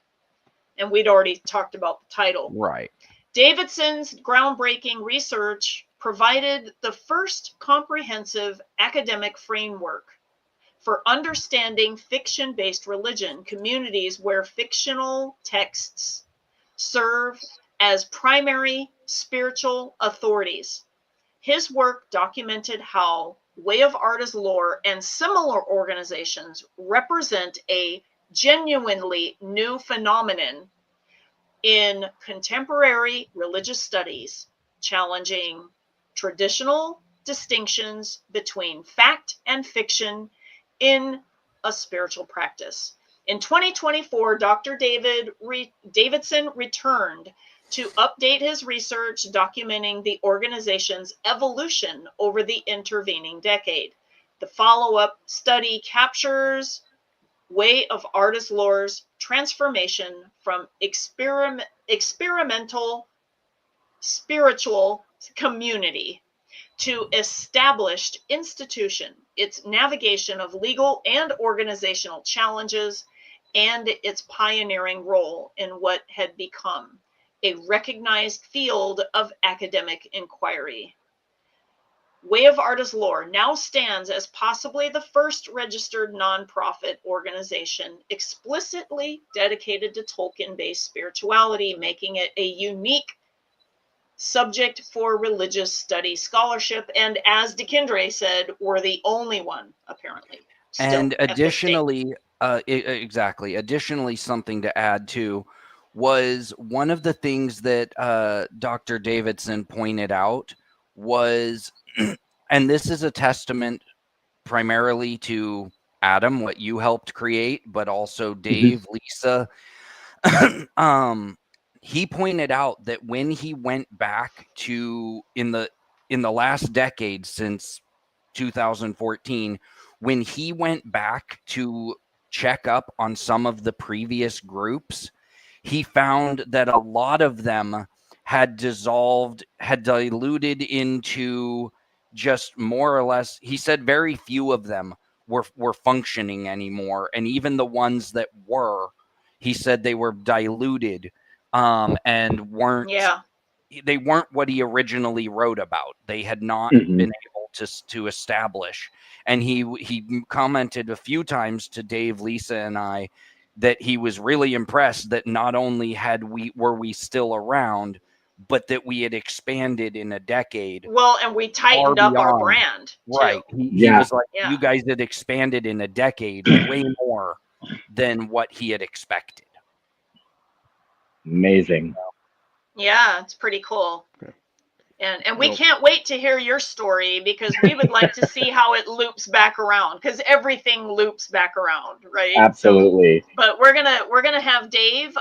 And we'd already talked about the title. Right. Davidsen's groundbreaking research provided the first comprehensive academic framework for understanding fiction-based religion communities where fictional texts serve as primary spiritual authorities. His work documented how Way of Arda's lore and similar organizations represent a genuinely new phenomenon in contemporary religious studies, challenging traditional distinctions between fact and fiction in a spiritual practice. In 2024, Dr. Davidsen returned to update his research documenting the organization's evolution over the intervening decade. The follow-up study captures Way of Arda's lore's transformation from experimental spiritual community to established institution, its navigation of legal and organizational challenges, and its pioneering role in what had become a recognized field of academic inquiry. Way of Arda's lore now stands as possibly the first registered nonprofit organization explicitly dedicated to Tolkien-based spirituality, making it a unique subject for religious study scholarship. And as Dakyndre said, we're the only one, apparently. And additionally, additionally, something to add too was one of the things that Dr. Davidsen pointed out was, and this is a testament primarily to Adam, what you helped create, but also Dave, Lisa. He pointed out that when he went back to in the last decade since 2014, when he went back to check up on some of the previous groups, he found that a lot of them had dissolved, had diluted into just more or less, he said very few of them were functioning anymore. And even the ones that were, he said they were diluted and weren't, they weren't what he originally wrote about. They had not been able to establish. And he commented a few times to Dave, Lisa, and I that he was really impressed that not only were we still around, but that we had expanded in a decade. Well, and we tightened up our brand. Right. He was like, you guys had expanded in a decade way more than what he had expected. Amazing. Yeah, it's pretty cool. Okay. And we can't wait to hear your story, because we would like to see how it loops back around, because everything loops back around, right? Absolutely. So, but we're gonna have Dave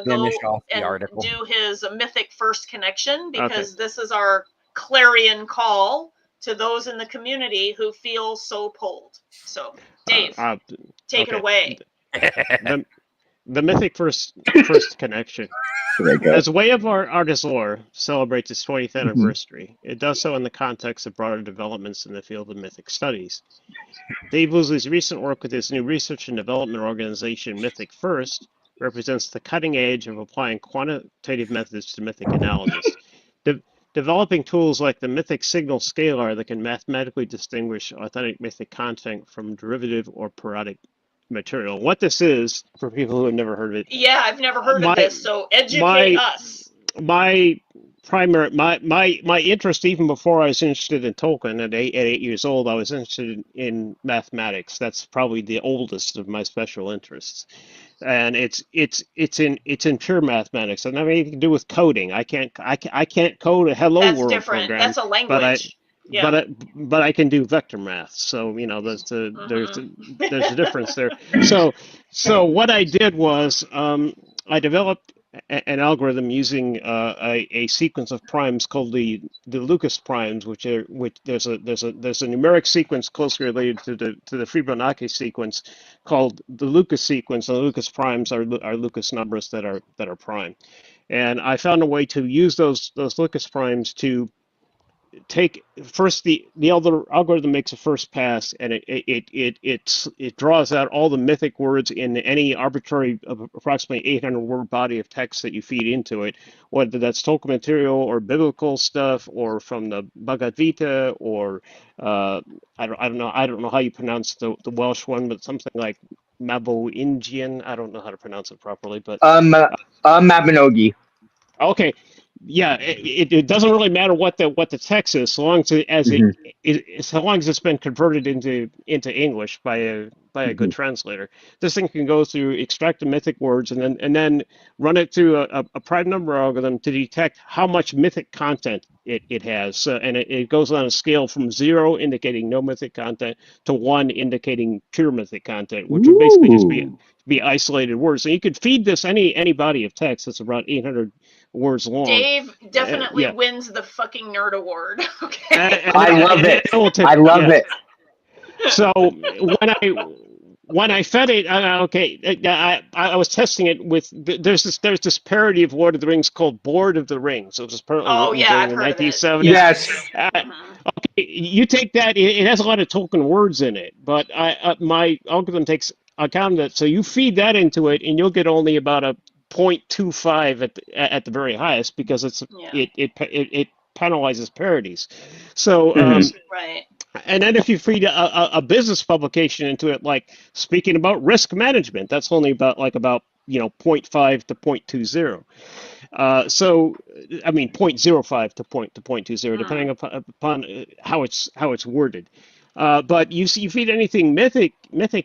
go and article. do his mythic first connection, because this is our clarion call to those in the community who feel so pulled. So, Dave, take it away. The mythic first connection. As Way of Arda's Lore celebrates its 20th anniversary, it does so in the context of broader developments in the field of mythic studies. Dave Woosley's recent work with his new research and development organization, Mythic First, represents the cutting edge of applying quantitative methods to mythic analysis, developing tools like the mythic signal scalar that can mathematically distinguish authentic mythic content from derivative or parodic material. What this is, for people who have never heard of it. Yeah, I've never heard of this, so educate us. My interest, even before I was interested in Tolkien at 8 years old, I was interested in mathematics. That's probably the oldest of my special interests. And it's in pure mathematics. It doesn't have anything to do with coding. I can't code a hello world program. That's a language. But I can do vector math, so there's a difference there. So what I did was I developed an algorithm using a sequence of primes called the Lucas primes, which there's a numeric sequence closely related to the Fibonacci sequence called the Lucas sequence, and the Lucas primes are Lucas numbers that are prime. And I found a way to use those Lucas primes to take first the algorithm makes a first pass, and it draws out all the mythic words in any arbitrary approximately 800 word body of text that you feed into it, whether that's Tolkien material or biblical stuff or from the Bhagavad Gita or I don't know how you pronounce the Welsh one, but something like Mabinogion. I don't know how to pronounce it properly, but Mabinogi. Okay, yeah, it doesn't really matter what the text is, so long as so long as it's been converted into English by a good translator. This thing can go through, extract the mythic words, and then run it through a prime number algorithm to detect how much mythic content it has. And it goes on a scale from 0, indicating no mythic content, to 1, indicating pure mythic content, which would basically just be isolated words. So you could feed this any body of text that's about 800 words long. Dave definitely wins the fucking nerd award. Okay. I love it. I love it. So when I fed it, I was testing it with there's this parody of Lord of the Rings called Board of the Rings. It was apparently written during the 1970s. Yes. Okay, you take that. It has a lot of Tolkien words in it, but my algorithm takes account of that. So you feed that into it, and you'll get only about a 0.25 at the very highest, because it penalizes parodies. So right. And then if you feed a business publication into it, like speaking about risk management, that's only about 0.5 to 0.20. So I mean 0.05 to 0.20, depending upon how it's worded. But you feed anything mythic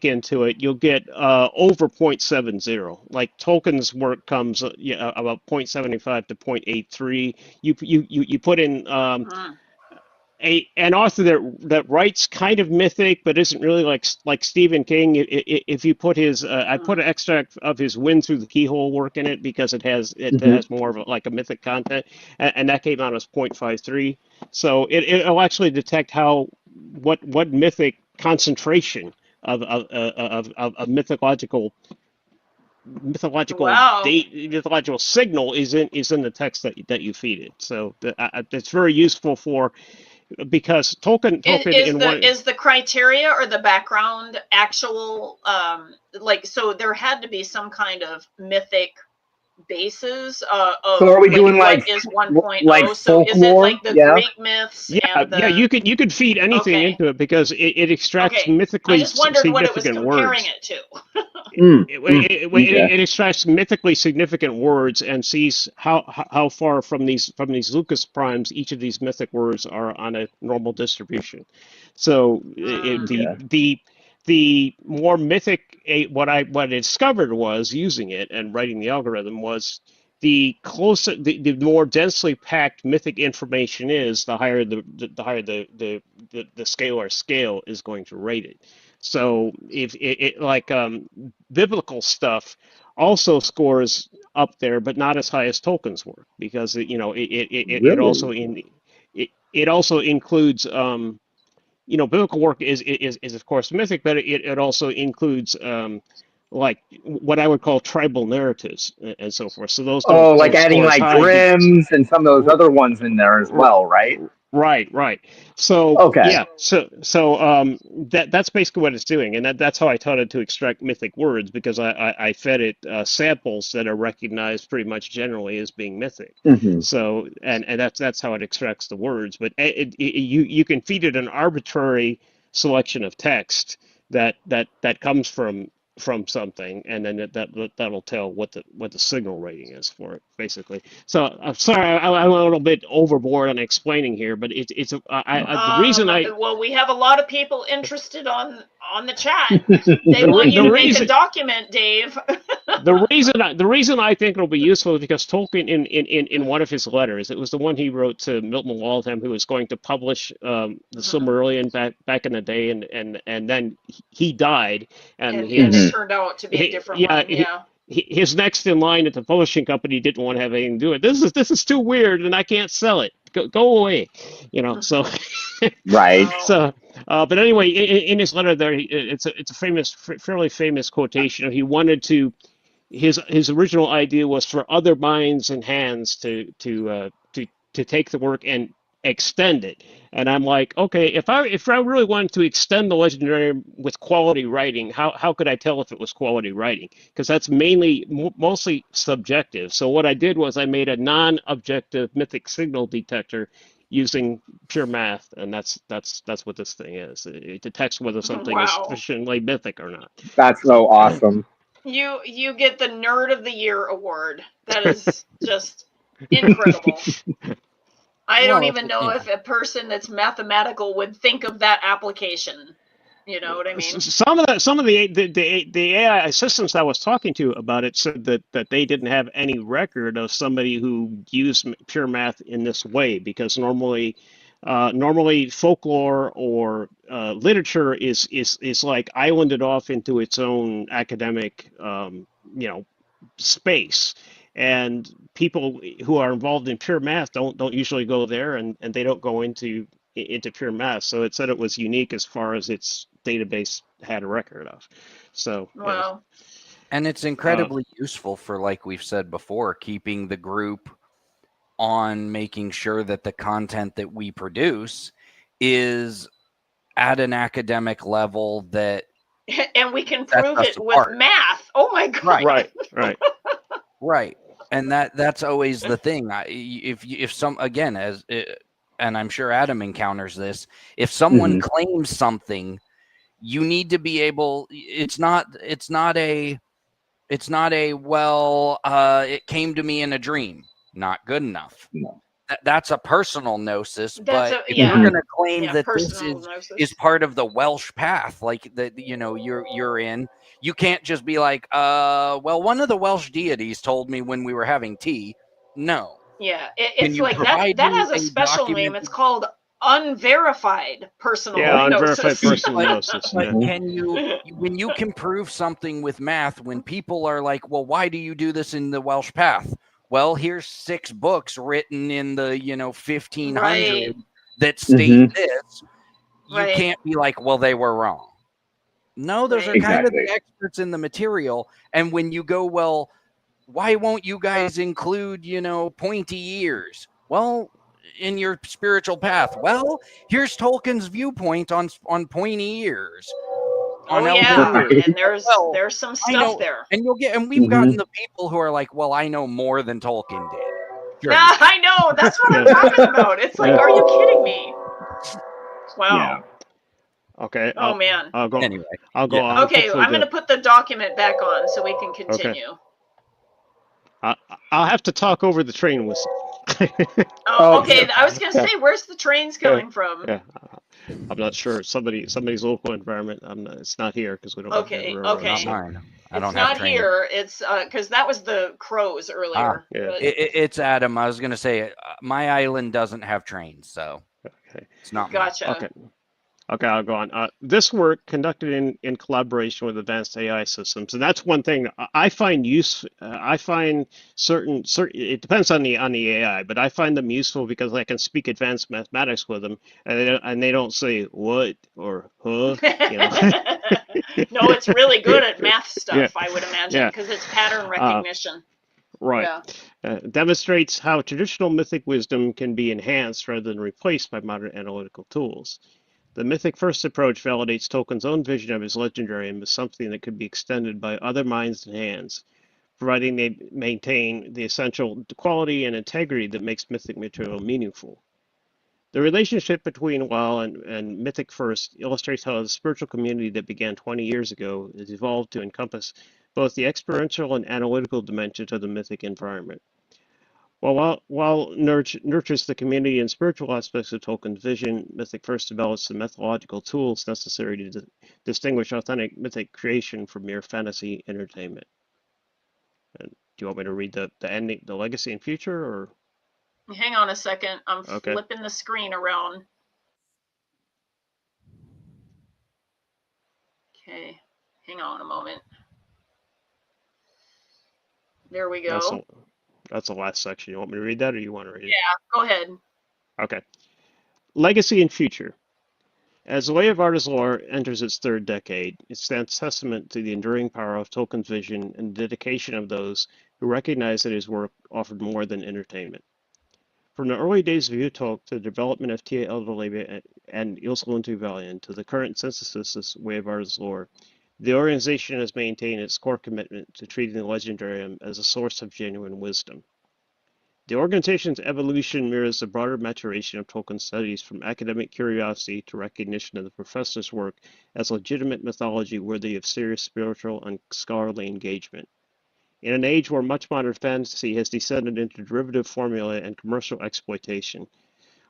into it, you'll get over 0.70. Like Tolkien's work comes about 0.75 to 0.83. You put in an author that writes kind of mythic but isn't really like Stephen King. If you put his I put an extract of his Wind Through the Keyhole work in it, because it has more of a mythic content, and that came out as 0.53. So it'll actually detect what mythic concentration of mythological signal is in the text that you feed it. So it's very useful because Tolkien is the criteria or the background actual so there had to be some kind of mythic bases of so are we doing what is 1.0, so is it like the Greek myths? You could feed anything into it, because it extracts mythically I just wondered what it was comparing it to. It extracts mythically significant words and sees how far from these Lucas primes each of these mythic words are on a normal distribution. So the more mythic, what I discovered was using it and writing the algorithm was the closer, the more densely packed mythic information is, the higher the scalar scale is going to rate it. So if biblical stuff also scores up there, but not as high as Tolkien's work, because it also includes biblical work is of course mythic, but it also includes like what I would call tribal narratives and so forth. So those don't like adding score as like high. Grimm's and some of those other ones in there as well, right? Right. So okay. Yeah, so that's basically what it's doing, and that's how I taught it to extract mythic words, because I fed it samples that are recognized pretty much generally as being mythic. Mm-hmm. So and that's how it extracts the words. But you can feed it an arbitrary selection of text that comes from something, and then that'll tell what the signal rating is for it, basically. So I'm sorry, I'm a little bit overboard on explaining here, but the reason well, we have a lot of people interested on the chat. They want you to make a document, Dave. The reason I think it'll be useful is because Tolkien in one of his letters, it was the one he wrote to Milton Waltham, who was going to publish the Silmarillion back in the day, and then he died, and it turned out to be a different one. Yeah. His next in line at the publishing company didn't want to have anything to do with it. This is too weird, and I can't sell it. Go away, So right. So, but anyway, in his letter there, it's a fairly famous quotation. He wanted to. His original idea was for other minds and hands to take the work and extend it. And I'm like, okay, if I really wanted to extend the legendary with quality writing, how could I tell if it was quality writing? Because that's mostly subjective. So what I did was I made a non-objective mythic signal detector using pure math, and that's what this thing is. It detects whether something is sufficiently mythic or not. That's so awesome. You get the Nerd of the Year award. That is just incredible. I don't even know if a person that's mathematical would think of that application. You know what I mean? Some of the AI systems I was talking to about it said that they didn't have any record of somebody who used pure math in this way, because normally folklore or literature is like islanded off into its own academic space, and people who are involved in pure math don't usually go there, and they don't go into pure math. So it said it was unique as far as its database had a record of. So wow. And it's incredibly useful for, like we've said before, keeping the group on, making sure that the content that we produce is at an academic level that, and we can prove it with math. Oh my God. Right. Right. And that's always the thing. If some, again, and I'm sure Adam encounters this, if someone claims something, you need to be able, it's not a well, it came to me in a dream. Not good enough. No. That's a personal gnosis, but if you're going to claim that this is part of the Welsh path, like that, you're in, you can't just be like, well, one of the Welsh deities told me when we were having tea. No. Yeah, it's like that has a special name. It's called unverified personal gnosis. Unverified personal gnosis. But can you, when you can prove something with math, when people are like, well, why do you do this in the Welsh path? Well, here's 6 books written in the 1500 that state this. You can't be like, well, they were wrong. No, those are kind of the experts in the material. And when you go, well, why won't you guys include, pointy ears? Well, in your spiritual path. Well, here's Tolkien's viewpoint on pointy ears. And there's some stuff there. And we've gotten the people who are like, well, I know more than Tolkien did. Sure. Yeah, I know. That's what I'm talking about. It's like, are you kidding me? Wow. Yeah. Okay. Man. I'll go. Anyway. I'll go on. Okay, I'm going to put the document back on so we can continue. Okay. I'll have to talk over the train whistle. Okay. I was going to say, where's the trains coming from? Yeah. I'm not sure. Somebody's local environment. It's not here because we don't have Okay, rural okay. Not so- mine. I It's don't have not trains. here. It's because that was the crows earlier. Yeah. But It's Adam. I was going to say my island doesn't have trains, so Okay. it's not mine. gotcha. Okay, I'll go on. This work conducted in collaboration with advanced AI systems, and that's one thing I find use. I find certain. It depends on the AI, but I find them useful because I can speak advanced mathematics with them, and they don't say what or huh. You know. No, it's really good at math stuff, Yeah. I would imagine, Yeah. because it's pattern recognition. Right. Yeah. Demonstrates how traditional mythic wisdom can be enhanced rather than replaced by modern analytical tools. The mythic first approach validates Tolkien's own vision of his legendarium as something that could be extended by other minds and hands, providing they maintain the essential quality and integrity that makes mythic material meaningful. The relationship between WoW and Mythic First illustrates how the spiritual community that began 20 years ago has evolved to encompass both the experiential and analytical dimensions of the mythic environment. While nurtures the community and spiritual aspects of Tolkien's vision, Mythic First develops the methodological tools necessary to distinguish authentic mythic creation from mere fantasy entertainment. And do you want me to read the ending, the legacy and future, or? Hang on a second. I'm Okay. flipping the screen around. Okay. Hang on a moment. There we go. That's the last section. You want me to read that, or you want to read it? Yeah, go ahead. Okay. Legacy and future. As the Way of Arda's lore enters its third decade, it stands testament to the enduring power of Tolkien's vision and the dedication of those who recognize that his work offered more than entertainment. From the early days of Utolk to the development of Tië eldaliéva and Ilsalunte Valion to the current synthesis of Way of Arda's lore, the organization has maintained its core commitment to treating the legendarium as a source of genuine wisdom. The organization's evolution mirrors the broader maturation of Tolkien studies from academic curiosity to recognition of the professor's work as legitimate mythology worthy of serious spiritual and scholarly engagement. In an age where much modern fantasy has descended into derivative formula and commercial exploitation,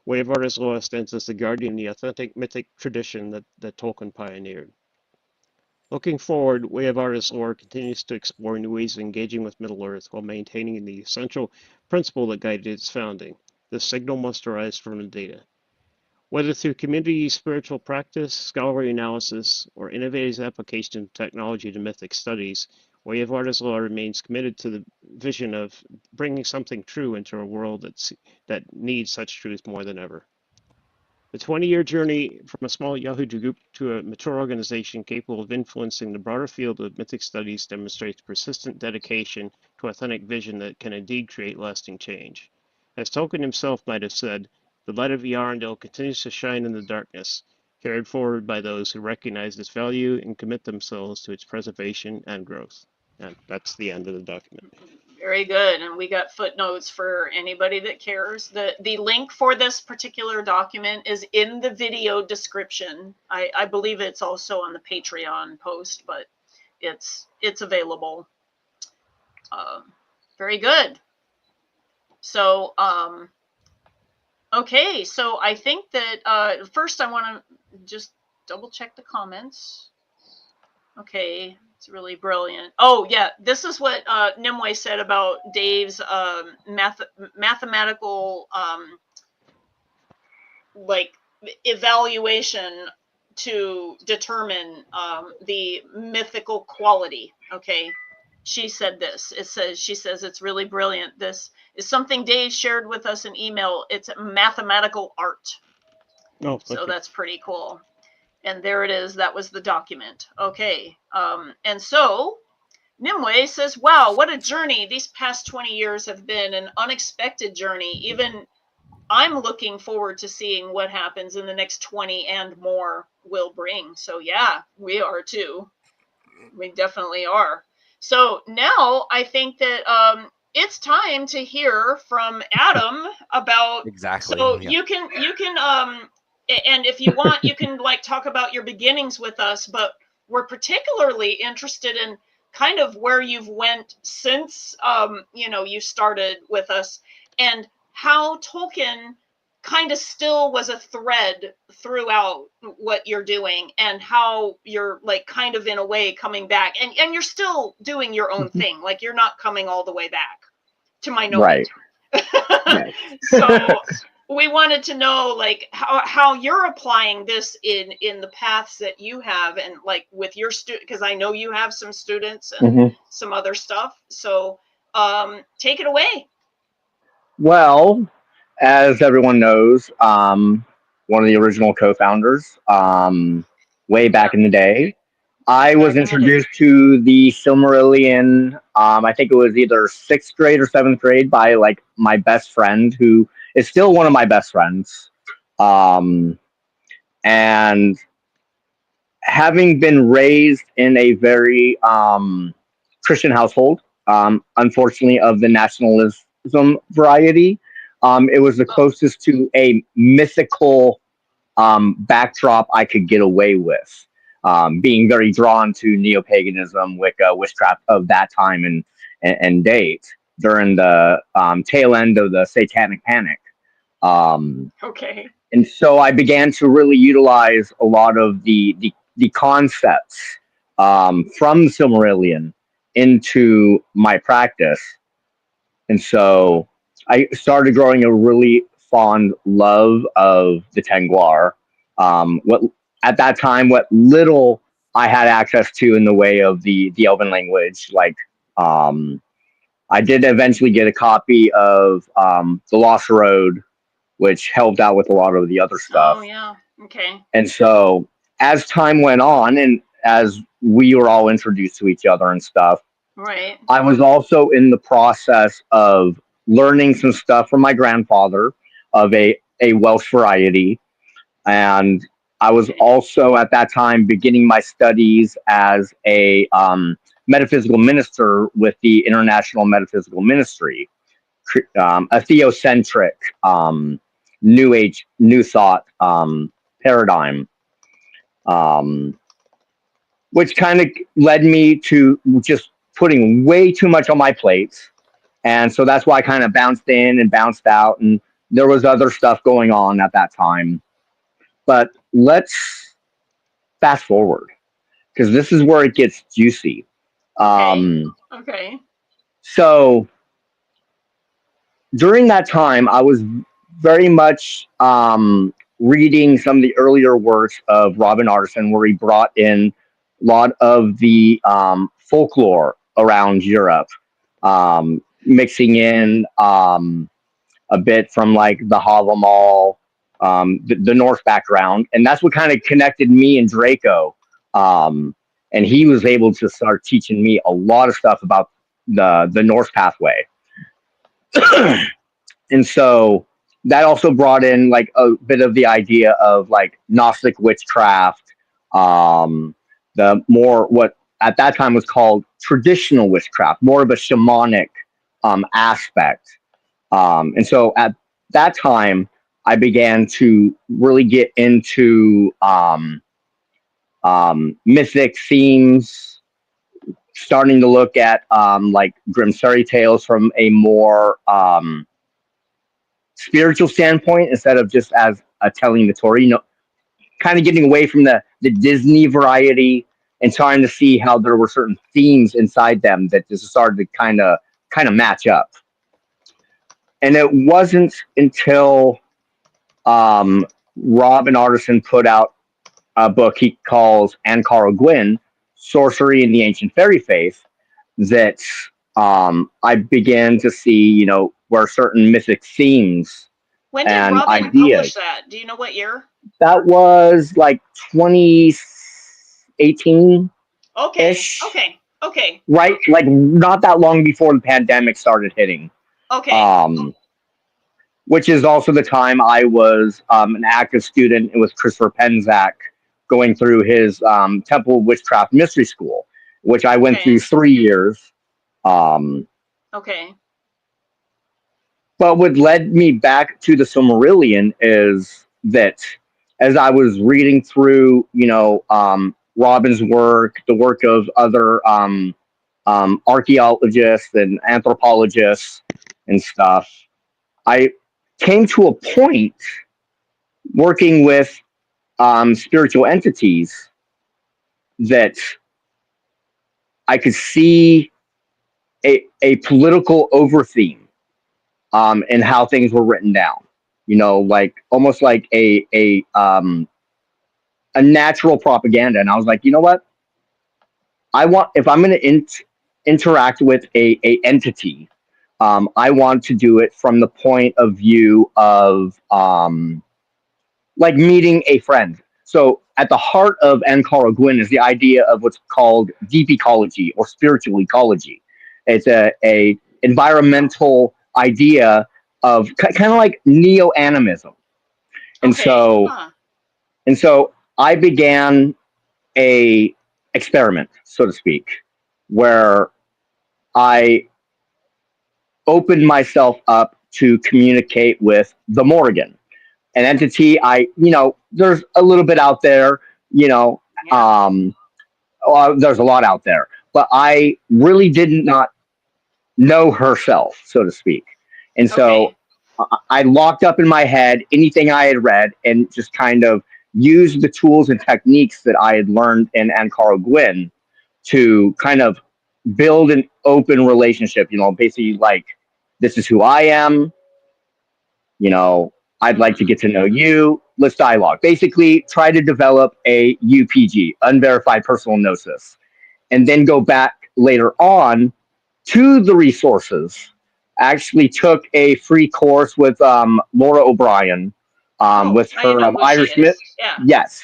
Way of Arda's lore stands as the guardian of the authentic mythic tradition that Tolkien pioneered. Looking forward, Way of Arda's lore continues to explore new ways of engaging with Middle-earth while maintaining the essential principle that guided its founding: the signal must arise from the data. Whether through community spiritual practice, scholarly analysis, or innovative application of technology to mythic studies, Way of Arda's lore remains committed to the vision of bringing something true into a world that needs such truth more than ever. The 20-year journey from a small Yahoo group to a mature organization capable of influencing the broader field of mythic studies demonstrates persistent dedication to authentic vision that can indeed create lasting change. As Tolkien himself might have said, the light of Eärendil continues to shine in the darkness, carried forward by those who recognize its value and commit themselves to its preservation and growth. And that's the end of the document. Very good. And we got footnotes for anybody that cares. The link for this particular document is in the video description. I believe it's also on the Patreon post, but it's available. Very good. So, okay. So I think that first I want to just double check the comments. Okay. It's really brilliant. Oh, yeah. This is what Nimue said about Dave's mathematical like evaluation to determine the mythical quality. Okay. She said this. She says it's really brilliant. This is something Dave shared with us in email. It's mathematical art. Oh, so that's pretty cool. And there it is. That was the document. Okay. And so Nimue says, wow, what a journey. These past 20 years have been an unexpected journey. Even I'm looking forward to seeing what happens in the next 20 and more will bring. So yeah, we are too. We definitely are. So now I think that it's time to hear from Adam about Exactly. So yeah. you can and if you want, you can like talk about your beginnings with us, but we're particularly interested in kind of where you've went since you started with us and how Tolkien kind of still was a thread throughout what you're doing, and how you're like kind of in a way coming back, and you're still doing your own thing. Like you're not coming all the way back to my note. Right. So we wanted to know like how you're applying this in the paths that you have, and like with your student, because I know you have some students and some other stuff. So take it away. Well, as everyone knows, one of the original co-founders, way back in the day, I was introduced to the Silmarillion. I think it was either 6th grade or 7th grade by like my best friend, who is still one of my best friends. And having been raised in a very Christian household, unfortunately of the nationalism variety, it was the closest to a mythical backdrop I could get away with. Being very drawn to neo-paganism, Wicca, witchcraft of that time and date during the tail end of the Satanic Panic. Okay. And so I began to really utilize a lot of the concepts from the Silmarillion into my practice. And so I started growing a really fond love of the Tengwar. What at that time, what little I had access to in the way of the Elven language, like I did eventually get a copy of The Lost Road, which helped out with a lot of the other stuff. Oh yeah, okay. And so as time went on, and as we were all introduced to each other and stuff, right, I was also in the process of learning some stuff from my grandfather of a Welsh variety. And I was also at that time beginning my studies as a metaphysical minister with the International Metaphysical Ministry, a theocentric New Age, New Thought paradigm, which kind of led me to just putting way too much on my plate. And so that's why I kind of bounced in and bounced out, and there was other stuff going on at that time. But let's fast forward, because this is where it gets juicy. Okay. So during that time, I was very much reading some of the earlier works of Robin Artisson, where he brought in a lot of the folklore around Europe, mixing in a bit from like the Havamal, the Norse background, and that's what kind of connected me and Draco. And he was able to start teaching me a lot of stuff about the Norse pathway. And so that also brought in like a bit of the idea of like Gnostic witchcraft, the more what at that time was called traditional witchcraft, more of a shamanic aspect. And so at that time, I began to really get into mythic themes, starting to look at like Grimm's fairy tales from a more spiritual standpoint instead of just as a telling the story. You know, kind of getting away from the Disney variety and trying to see how there were certain themes inside them that just started to kind of match up. And it wasn't until Robin Artisson put out a book he calls Ancora Gwyn, Sorcery in the Ancient Fairy Faith, that I began to see, you know, where certain mythic themes when did and Robin ideas. publish that? Do you know what year? That was like 2018. Okay. Right, like not that long before the pandemic started hitting. Okay. Which is also the time I was an active student with Christopher Penczak, going through his Temple Witchcraft Mystery School, which I went through 3 years. Okay. But what led me back to the Silmarillion is that as I was reading through, you know, Robin's work, the work of other archaeologists and anthropologists and stuff, I came to a point working with spiritual entities that I could see a political overtheme in how things were written down. You know, like almost like a natural propaganda. And I was like, you know what? If I'm going to interact with a entity, I want to do it from the point of view of like meeting a friend. So at the heart of Ancora Gwyn is the idea of what's called deep ecology or spiritual ecology. It's a environmental idea of kind of like neo-animism. And so I began a experiment, so to speak, where I opened myself up to communicate with the Morrigan, an entity there's a little bit out there, there's a lot out there, but I really did not know herself, so to speak. And so I locked up in my head anything I had read and just kind of used the tools and techniques that I had learned in Ancora Gwyn to kind of build an open relationship, basically like, this is who I am, I'd like to get to know you, let's dialogue. Basically try to develop a UPG, unverified personal gnosis, and then go back later on to the resources. Actually took a free course with Laura O'Brien, with her Irish myth. Yeah. Yes.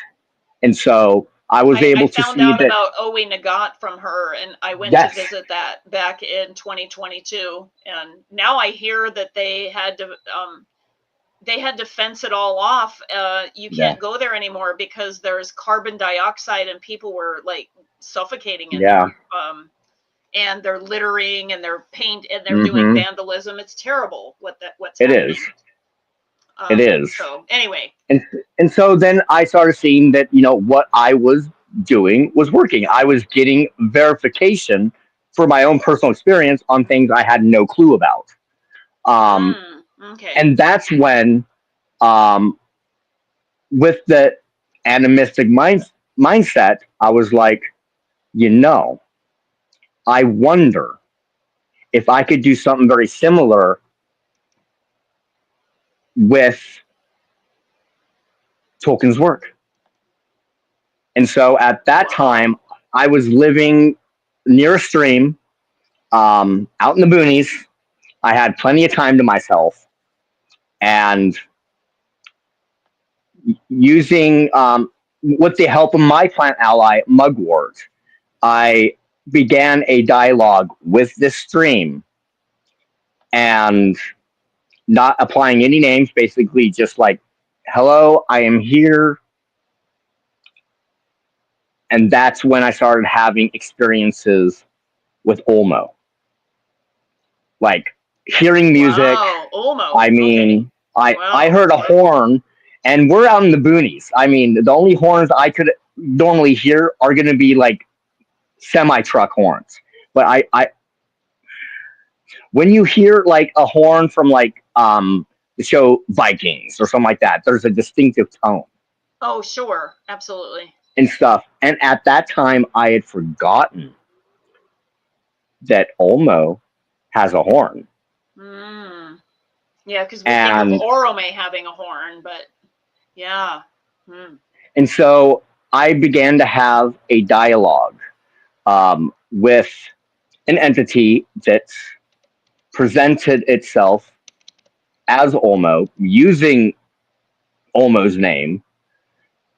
And so I was able to see that. I found out about Owe Nagat from her, and I went to visit that back in 2022. And now I hear that they had to fence it all off. You can't go there anymore because there's carbon dioxide and people were like suffocating in there. And they're littering and they're doing vandalism. It's terrible what's happening. It is. So anyway. And so then I started seeing that, what I was doing was working. I was getting verification for my own personal experience on things I had no clue about. And that's when, with the animistic mindset, I was like, I wonder if I could do something very similar with Tolkien's work. And so at that time, I was living near a stream, out in the boonies. I had plenty of time to myself, and using with the help of my plant ally, Mugwort, I began a dialogue with this stream, and not applying any names, basically just like, hello, I am here. And that's when I started having experiences with Olmo. Like hearing music. Wow, Olmo. I mean, I heard a horn, and we're out in the boonies. I mean, the only horns I could normally hear are going to be like semi-truck horns. But I when you hear like a horn from like the show Vikings or something like that, there's a distinctive tone. Oh, sure. Absolutely. And stuff. And at that time, I had forgotten that Olmo has a horn. Yeah, because we think of Orome having a horn, but yeah. And so I began to have a dialogue with an entity that presented itself as Olmo, using Olmo's name,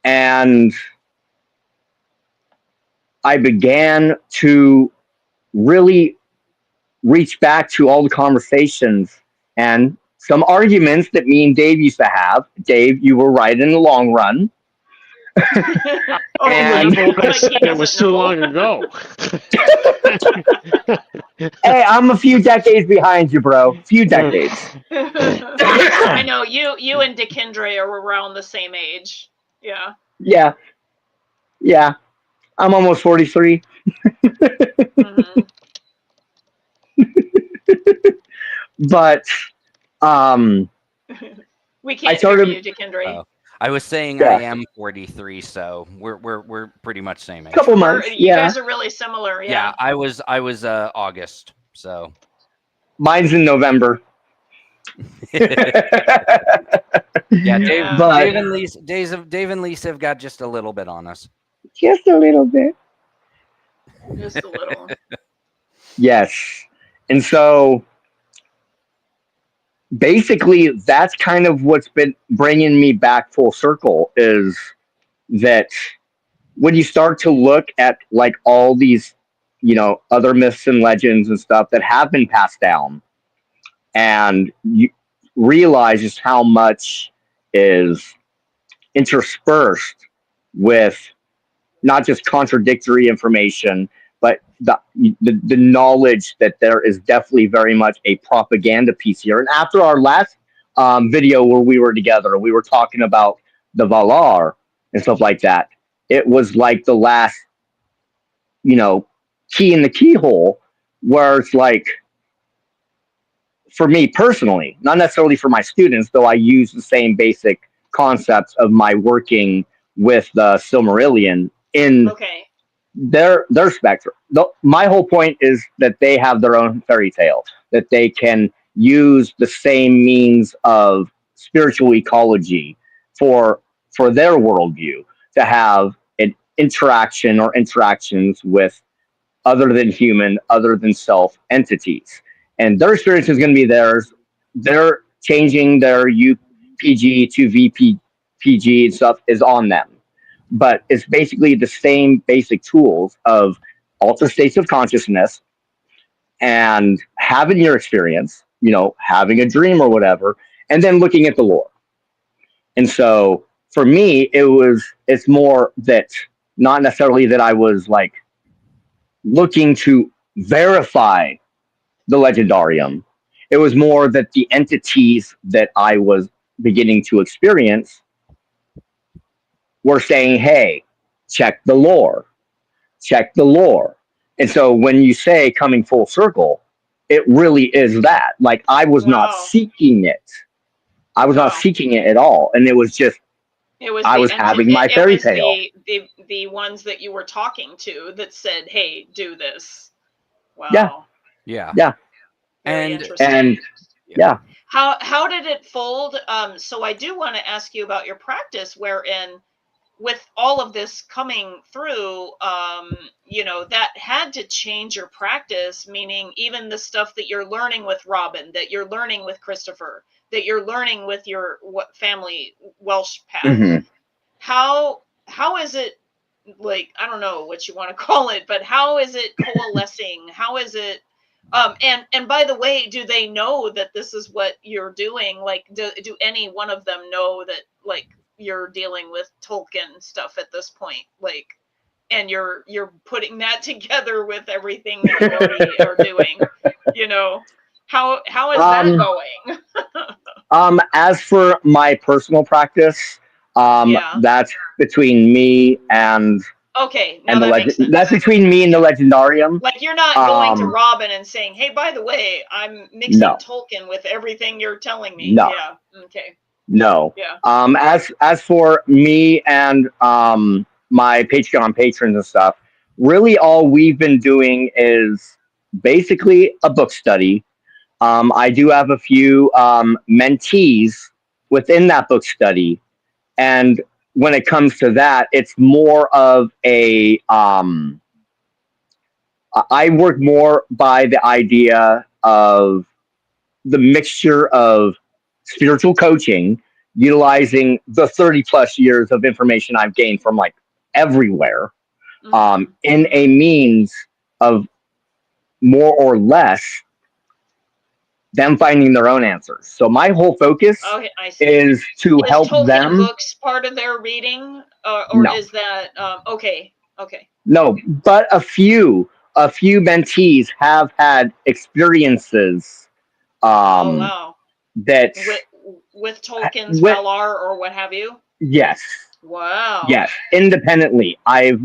and I began to really reach back to all the conversations and some arguments that me and Dave used to have. Dave, you were right in the long run. It was too long ago. Hey, I'm a few decades behind you, bro. Few decades. I know you and Dakyndre are around the same age. Yeah. Yeah. I'm almost 43. But We can't hear you, Dakyndre. Oh. I was saying I am 43, so we're pretty much same age. Couple months. You guys are really similar. Yeah, I was August, so mine's in November. Dave and Lisa have got just a little bit on us. Just a little bit. Just a little. Yes. And so basically that's kind of what's been bringing me back full circle, is that when you start to look at like all these, other myths and legends and stuff that have been passed down, and you realize just how much is interspersed with not just contradictory information, but the knowledge that there is definitely very much a propaganda piece here. And after our last video where we were together, we were talking about the Valar and stuff like that. It was like the last, key in the keyhole, where it's like, for me personally, not necessarily for my students, though I use the same basic concepts of my working with the Silmarillion in their spectrum. My whole point is that they have their own fairy tale, that they can use the same means of spiritual ecology for their worldview, to have an interaction or interactions with other than human, other than self entities. And their experience is going to be theirs. They're changing their UPG to VPG and stuff is on them. But it's basically the same basic tools of altered states of consciousness and having your experience, having a dream or whatever, and then looking at the lore. And so for me, it's more that not necessarily that I was like looking to verify the legendarium. It was more that the entities that I was beginning to experience were saying, hey, check the lore. Check the lore. And so when you say coming full circle, it really is that. Like, I was not seeking it. I was not seeking it at all. And it was just, I was having my fairy tale. The ones that you were talking to that said, hey, do this. Wow. Yeah. And yeah. How did it fold? So I do want to ask you about your practice, wherein with all of this coming through, that had to change your practice, meaning even the stuff that you're learning with Robin, that you're learning with Christopher, that you're learning with your family Welsh path. Mm-hmm. How is it, like, I don't know what you want to call it, but how is it coalescing? How is it? And by the way, do they know that this is what you're doing? Like, do any one of them know that, like, you're dealing with Tolkien stuff at this point? Like, and you're putting that together with everything that you already are doing, how is that going? As for my personal practice, that's between me and that's between me and the legendarium. Like, you're not going to Robin and saying, hey, by the way, I'm mixing Tolkien with everything you're telling me. No. Yeah. Okay. No. Yeah. As for me and my Patreon patrons and stuff, really all we've been doing is basically a book study. I do have a few mentees within that book study, and when it comes to that, it's more of a I work more by the idea of the mixture of spiritual coaching, utilizing the 30 plus years of information I've gained from like everywhere, in a means of more or less them finding their own answers. So my whole focus is to help Tolkien them. Books part of their reading, or no. Is that okay? No, but a few mentees have had experiences. That with Tolkien's Valar or what have you. Yes. Wow. Yes, independently. I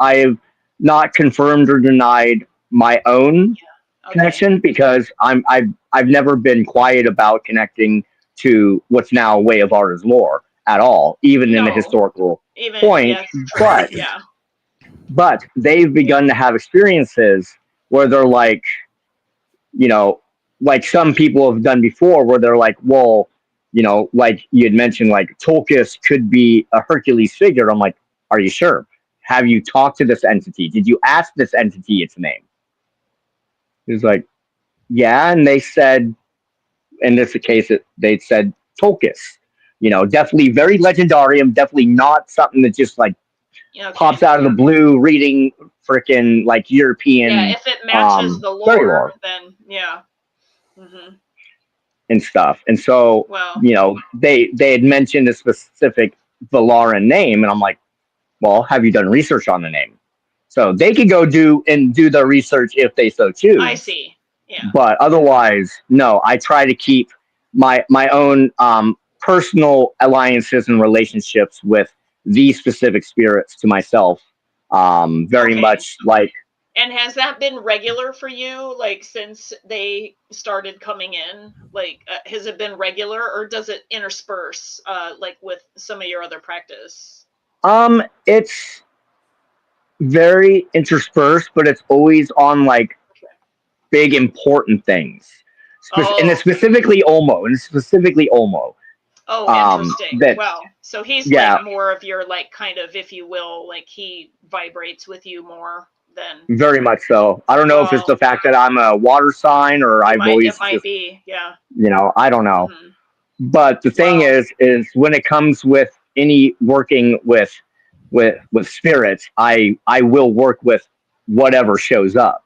have not confirmed or denied my own connection, because I've never been quiet about connecting to what's now Way of Arda's lore at all, even in a historical point. Yes, but yeah. But they've begun to have experiences where they're like, you know, like some people have done before, where they're like, well, you know, like you had mentioned, like Tolkien could be a Hercules figure. I'm like, are you sure? Have you talked to this entity? Did you ask this entity its name? He was like, yeah. And they said, in this case, they said Tolkien. You know, definitely very legendarium, definitely not something that just like pops out of the blue reading freaking like European. Yeah, if it matches the lore, then yeah. And stuff. And so, you know, they had mentioned a specific Valaran name, and I'm like, well, have you done research on the name? So they could go do their research if they so choose. I see. Yeah. But otherwise, no, I try to keep my own personal alliances and relationships with these specific spirits to myself. Very much like. And has that been regular for you, like since they started coming in? Like, has it been regular, or does it intersperse, like with some of your other practice? It's very interspersed, but it's always on like big important things, and it's specifically Olmo. Oh, interesting. Wow. So he's like more of your like kind of, if you will, like he vibrates with you more. Very much so. I don't know if it's the fact that I'm a water sign, or it might be, yeah. You know, I don't know. But the thing is when it comes with any working with spirits, I will work with whatever shows up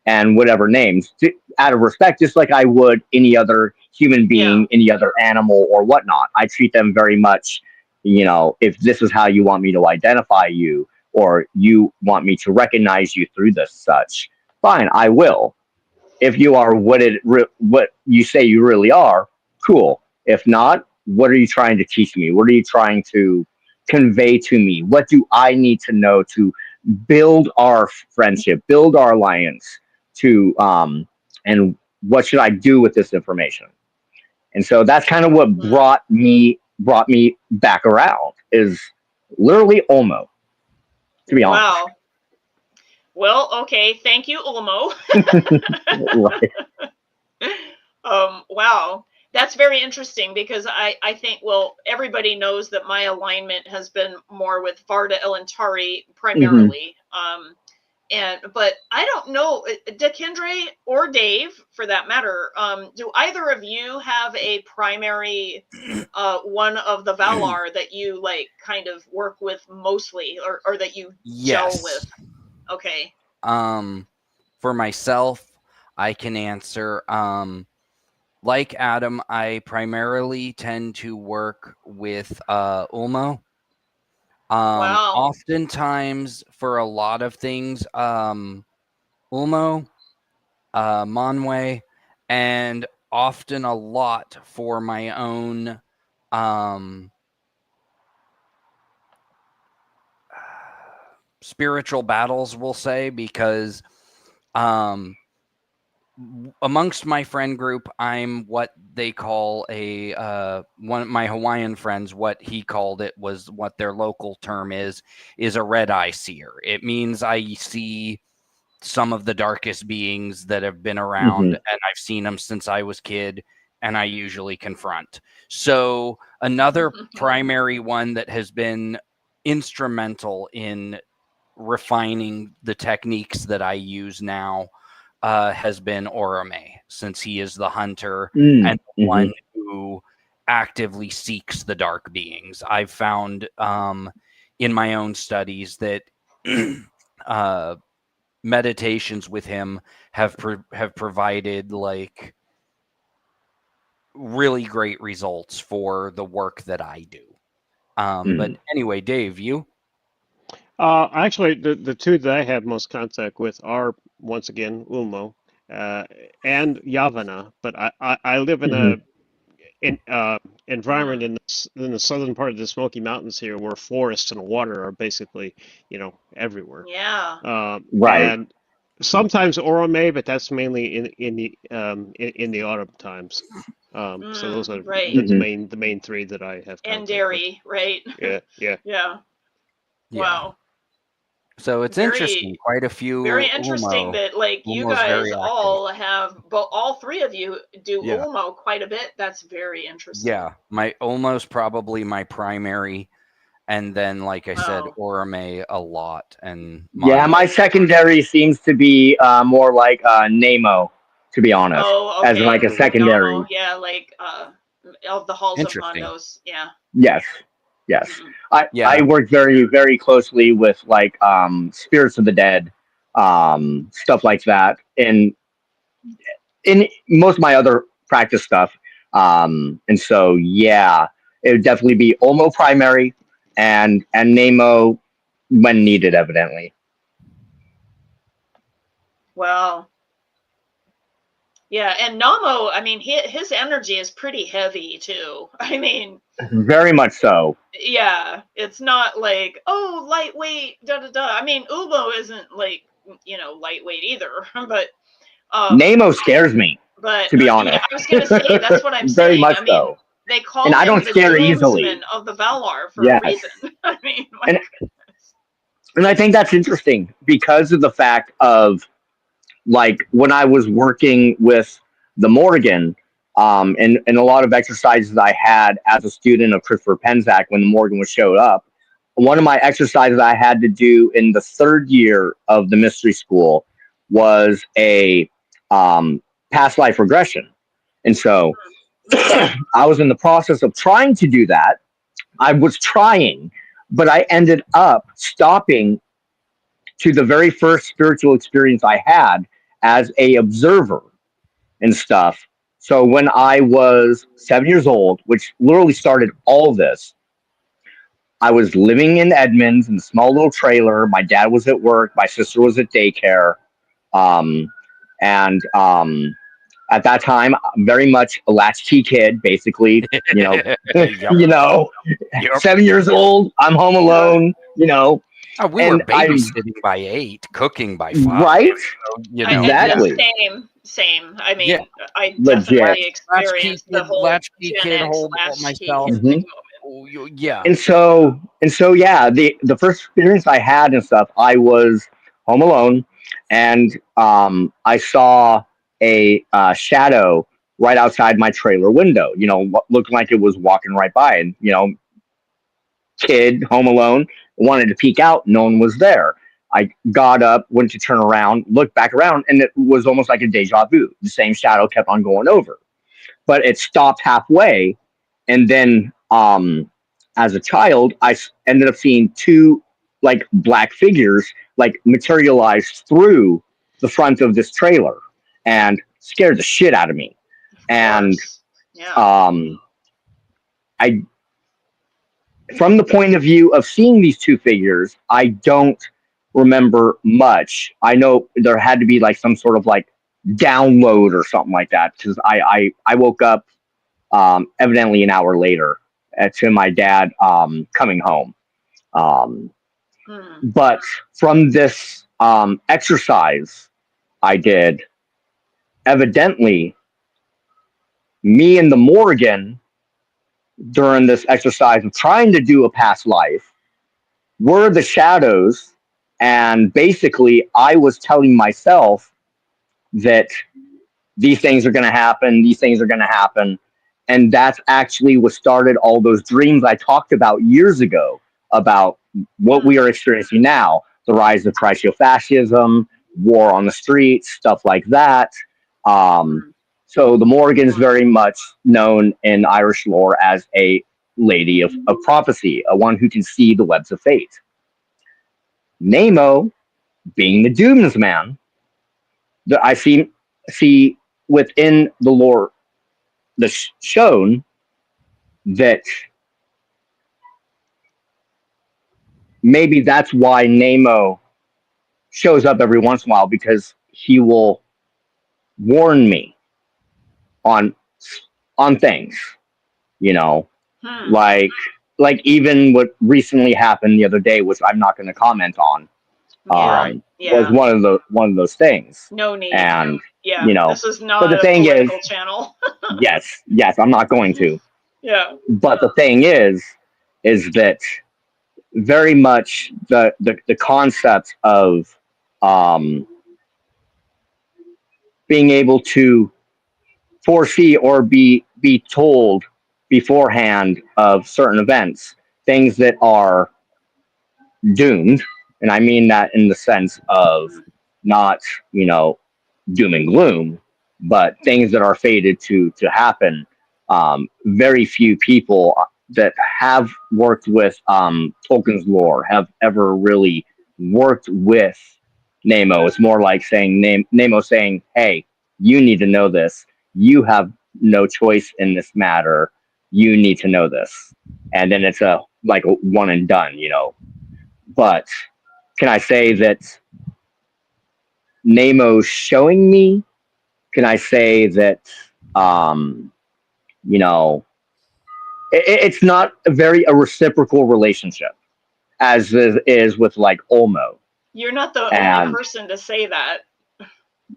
and whatever names, out of respect, just like I would any other human being, any other animal or whatnot. I treat them very much, you know, if this is how you want me to identify you, or you want me to recognize you through this such, fine, I will. If you are what you say you really are, cool. If not, what are you trying to teach me? What are you trying to convey to me? What do I need to know to build our friendship, build our alliance, and what should I do with this information? And so that's kind of what brought me back around, is literally Olmo. To be honest. Wow. Well, okay. Thank you, Olmo. Wow. That's very interesting, because I think, well, everybody knows that my alignment has been more with Varda Elantari primarily. But I don't know, Dakyndre or Dave, for that matter, do either of you have a primary one of the Valar that you like kind of work with mostly, or that you gel with? Okay. For myself, I can answer. Like Adam, I primarily tend to work with Ulmo. Oftentimes, for a lot of things, Ulmo, Manwe, and often a lot for my own spiritual battles, we'll say, because amongst my friend group, I'm what they call one of my Hawaiian friends, what he called it was, what their local term is a red eye seer. It means I see some of the darkest beings that have been around, and I've seen them since I was kid, and I usually confront. So another primary one that has been instrumental in refining the techniques that I use now has been Orome, since he is the hunter and the one who actively seeks the dark beings. I've found in my own studies that meditations with him have provided like really great results for the work that I do. But anyway, Dave, you? Actually, the two that I have most contact with are, once again, Ulmo and Yavanna. But I live in a environment in the southern part of the Smoky Mountains here, where forests and water are basically, everywhere. Yeah. Right. And sometimes Orome, but that's mainly in the autumn times. So those are right. the main three that I have. And dairy, right? Yeah. Wow. So it's interesting. Quite a few. Very interesting that you guys all have, but all three of you do Ulmo quite a bit. That's very interesting. Yeah, my Ulmo's probably my primary, and then like I said, Orome a lot, and my secondary seems to be more like Nemo, to be honest, as like a secondary. Nomo, of the Halls of Mondos. Yes. I work very, very closely with like spirits of the dead, stuff like that, and in most of my other practice stuff. And so it would definitely be Ulmo primary and Nemo when needed, evidently. Well, yeah, and Nomo, I mean, his energy is pretty heavy too. I mean, very much so. Yeah, it's not like, oh, lightweight, I mean, Ulmo isn't like, lightweight either, but Nemo scares me. But to be honest, I was gonna say that's what I'm very saying. much I mean, so. they call and him I don't the scare easily of the Valar for a reason. I mean, and I think that's interesting because of the fact of like when I was working with the Morgan, and a lot of exercises I had as a student of Christopher Penczak when the Morgan was showed up. One of my exercises I had to do in the third year of the mystery school was a past life regression. And so I was in the process of trying to do that. I was trying, but I ended up stopping to the very first spiritual experience I had as a observer and stuff. So when I was 7 years old, which literally started all this, I was living in Edmonds in a small little trailer. My dad was at work. My sister was at daycare. At that time, very much a latchkey kid, basically, Yep. 7 years old, I'm home alone, Oh, we were babysitting by 8, cooking by 5. Right? So, exactly. Same. I mean, I legit. definitely experienced the whole latchkey Gen kid X hold myself. moment. And so the first experience I had and stuff, I was home alone, and I saw a shadow right outside my trailer window. Looked like it was walking right by, and kid home alone wanted to peek out. No one was there. I got up, went to turn around, looked back around, and it was almost like a deja vu. The same shadow kept on going over, but it stopped halfway, and then as a child, I ended up seeing two like black figures like materialize through the front of this trailer and scared the shit out of me. And I, from the point of view of seeing these two figures, I don't remember much. I know there had to be like some sort of like download or something like that, because I woke up evidently an hour later to my dad coming home. But from this exercise I did, evidently me and the Morgan during this exercise of trying to do a past life were the shadows, and basically I was telling myself that these things are going to happen, and that's actually what started all those dreams I talked about years ago about what we are experiencing now, the rise of fascism, war on the streets, stuff like that. So the Morgan is very much known in Irish lore as a lady of prophecy, a one who can see the webs of fate. Nemo, being the doomsman, that I see within the lore that's shown that maybe that's why Nemo shows up every once in a while, because he will warn me on things, like even what recently happened the other day, which I'm not going to comment on, was one of those things. No need. And Yeah, you know. this is not But the a thing is, political channel. yes, I'm not going to. Yeah. But the thing is that very much the concept of being able to foresee or be told beforehand of certain events, things that are doomed, and I mean that in the sense of not, doom and gloom, but things that are fated to happen. Very few people that have worked with Tolkien's lore have ever really worked with Nemo. It's more like saying Nemo saying, "Hey, you need to know this. You have no choice in this matter. You need to know this." And then it's a one and done. But can I say that Nemo's showing me? Can I say that you know it's not a reciprocal relationship as is with like Olmo. You're not the And only person to say that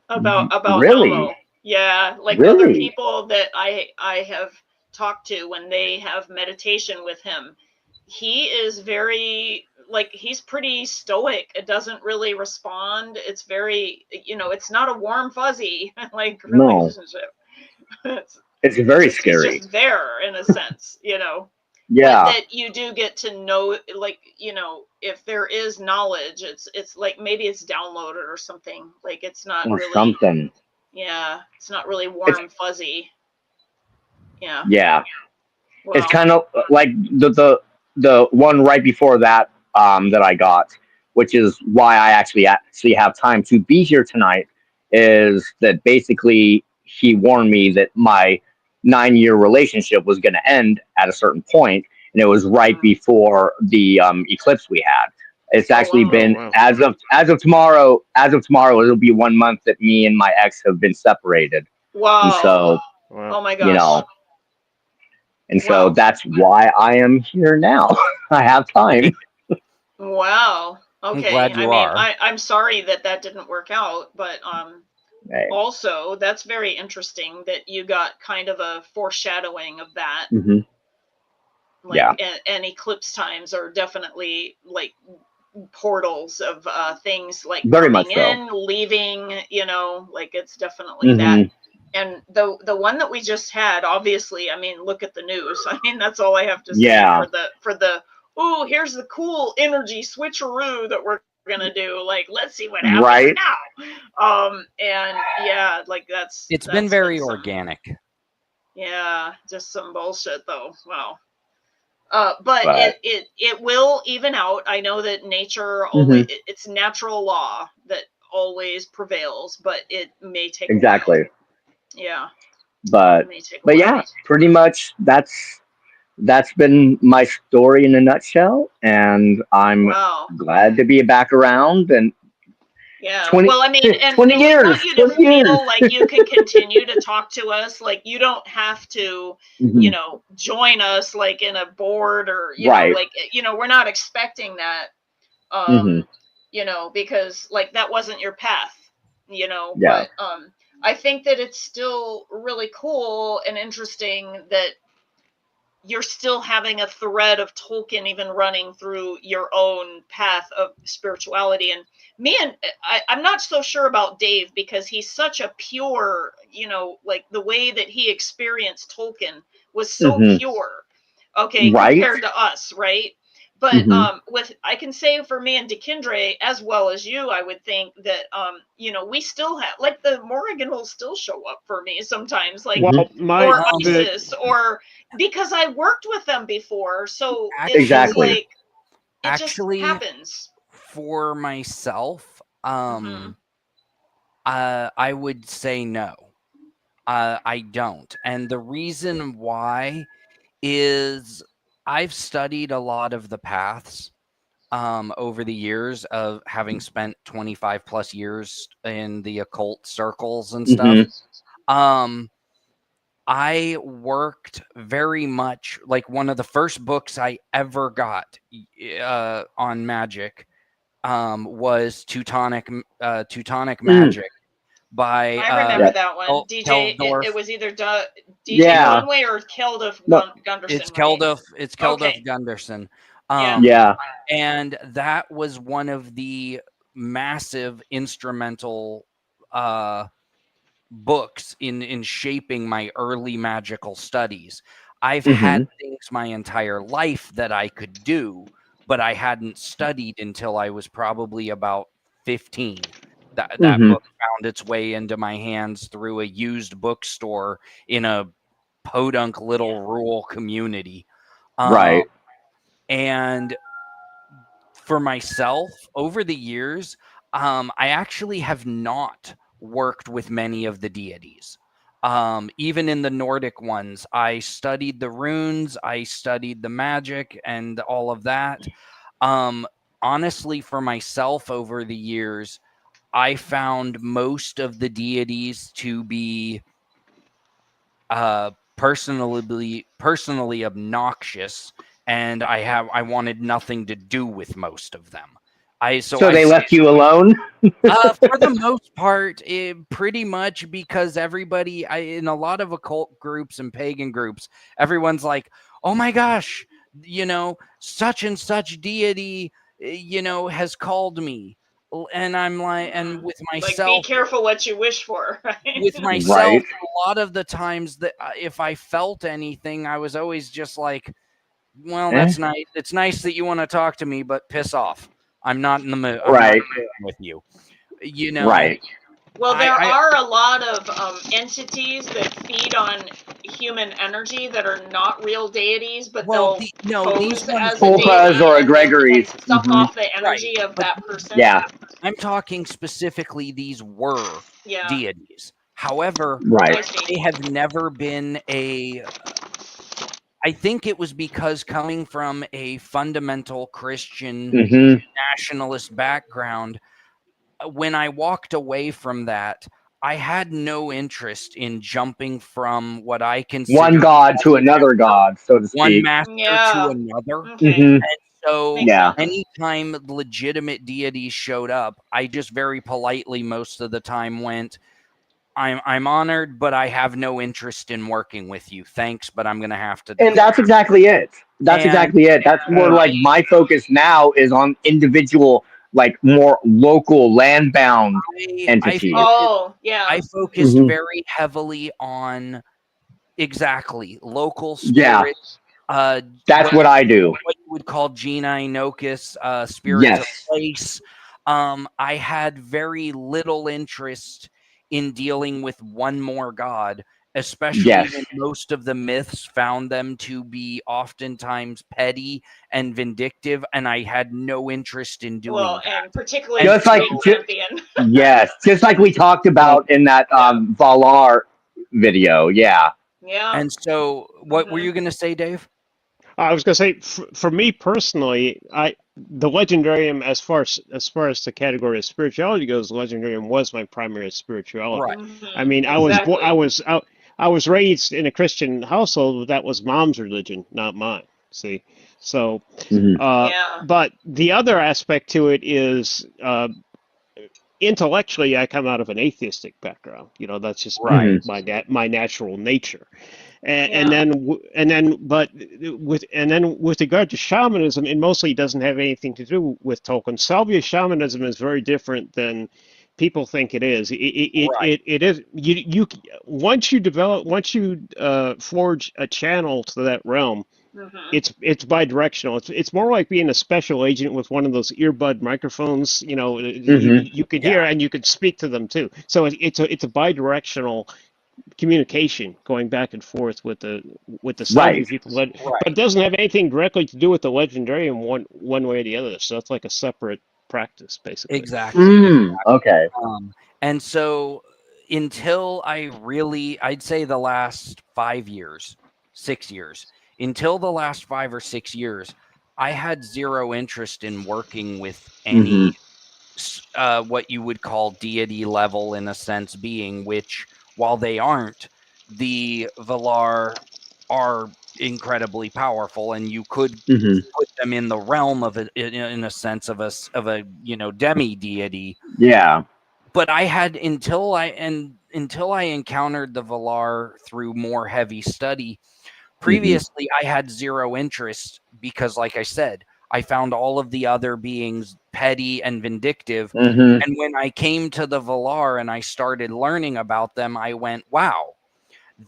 about really, Nomo. Yeah, like other really, people that I have talked to when they have meditation with him, he is very he's pretty stoic. It doesn't really respond. It's very it's not a warm fuzzy like no, relationship. it's very He's scary. just there in a sense, Yeah, but that you do get to know, if there is knowledge, it's like maybe it's downloaded or something. Like it's not or really, something. yeah, it's not really It's warm fuzzy. Yeah. yeah. It's Well, kind of like the one right before that that I got, which is why I actually have time to be here tonight. Is that basically he warned me that my 9-year relationship was going to end at a certain point, and it was right before the eclipse we had. It's actually been as of tomorrow. As of tomorrow, it'll be 1 month that me and my ex have been separated. wow. And so, Oh my gosh. And so that's why I am here now. I have time. Wow. Okay. I'm glad you are. I'm sorry that didn't work out, but Hey. also that's very interesting that you got kind of a foreshadowing of that. Mm-hmm. Yeah. And eclipse times are definitely like portals of things like very coming much so. in, leaving, like it's definitely that. And the one that we just had, obviously, look at the news. That's all I have to say for the oh, here's the cool energy switcheroo that we're gonna do. Like, let's see what happens now. And yeah, like it's been very organic. Yeah, just some bullshit though. Wow. But it will even out. I know that nature always it's natural law that always prevails, but it may take a while. Yeah. But yeah, pretty much that's been my story in a nutshell, and I'm glad to be back around. And yeah, 20 years. We want you to feel like you can continue to talk to us. Like you don't have to, join us like in a board or we're not expecting that. Because like that wasn't your path. But I think that it's still really cool and interesting that you're still having a thread of Tolkien even running through your own path of spirituality. And I'm not so sure about Dave because he's such a pure, like the way that he experienced Tolkien was so pure, compared to us, right? But I can say for me and Dakyndre, as well as you, I would think that we still have like the Morrigan will still show up for me sometimes, like or Isis, or because I worked with them before, so it's just like it just happens. For myself, I would say no. I don't, and the reason why is I've studied a lot of the paths over the years of having spent 25 plus years in the occult circles and stuff. I worked very much like one of the first books I ever got on magic was Teutonic Magic by I remember that one. DJ, it was either DJ Conway or Keldolf Gunderson. It's right? Keldolf. It's Keldolf Gunderson. And that was one of the massive instrumental books in shaping my early magical studies. I've had things my entire life that I could do, but I hadn't studied until I was probably about 15. That book found its way into my hands through a used bookstore in a podunk little rural community. Right. And for myself, over the years, I actually have not worked with many of the deities. Even in the Nordic ones, I studied the runes, I studied the magic and all of that. Honestly, for myself over the years, I found most of the deities to be personally obnoxious, and I wanted nothing to do with most of them. So they left you alone? For the most part, pretty much, because everybody, in a lot of occult groups and pagan groups, everyone's like, oh my gosh, such and such deity, has called me. And I'm like, and with myself, like, be careful what you wish for, right? With myself, a lot of the times that if I felt anything, I was always just like, well, that's nice. It's nice that you want to talk to me, but piss off. I'm not in the mood. I'm not with you. Right. Well, there are a lot of entities that feed on human energy that are not real deities, but they'll pose as a deity or egregories, suck off the energy of that person. Yeah. I'm talking specifically these were deities. However, they have never been I think it was because coming from a fundamental Christian nationalist background, when I walked away from that, I had no interest in jumping from what I consider one god to another god, so to speak. One master to another. Okay. And so anytime legitimate deities showed up, I just very politely most of the time went, I'm honored, but I have no interest in working with you. Thanks, but I'm going to have to. And that's exactly it. That's more like my focus now is on individual, like more local land-bound entities. I focused very heavily on local spirits. That's what I do. What you would call Genii Nocus, spirits of place. I had very little interest in dealing with one more god, especially when most of the myths found them to be oftentimes petty and vindictive, and I had no interest in doing that. And particularly just like just like we talked about in that Valar video. Yeah. And so, what were you going to say, Dave? I was going to say, for me personally, the Legendarium, as far as the category of spirituality goes, the Legendarium was my primary spirituality. Right. I mean, I was raised in a Christian household, but that was mom's religion, not mine. See, so, but the other aspect to it is, intellectually, I come out of an atheistic background. That's just my natural nature. And then with regard to shamanism, it mostly doesn't have anything to do with Tolkien. Salvia shamanism is very different than people think it is. It is you once you forge a channel to that realm, it's bi-directional. It's more like being a special agent with one of those earbud microphones. You can hear and you can speak to them too. So it's a bi-directional communication going back and forth with the Salvia people, but it doesn't have anything directly to do with the Legendarium one way or the other. So it's like a separate practice, basically. Exactly. Okay. And so until I'd say the last 6 years, until the last 5 or 6 years, I had zero interest in working with any what you would call deity level, in a sense, being, which, while they aren't, the Valar are incredibly powerful, and you could put them in the realm of in a sense of a demi deity. Yeah. but I had until I encountered the Valar through more heavy study. Previously, I had zero interest because, like I said, I found all of the other beings petty and vindictive. And when I came to the Valar and I started learning about them, I went, wow,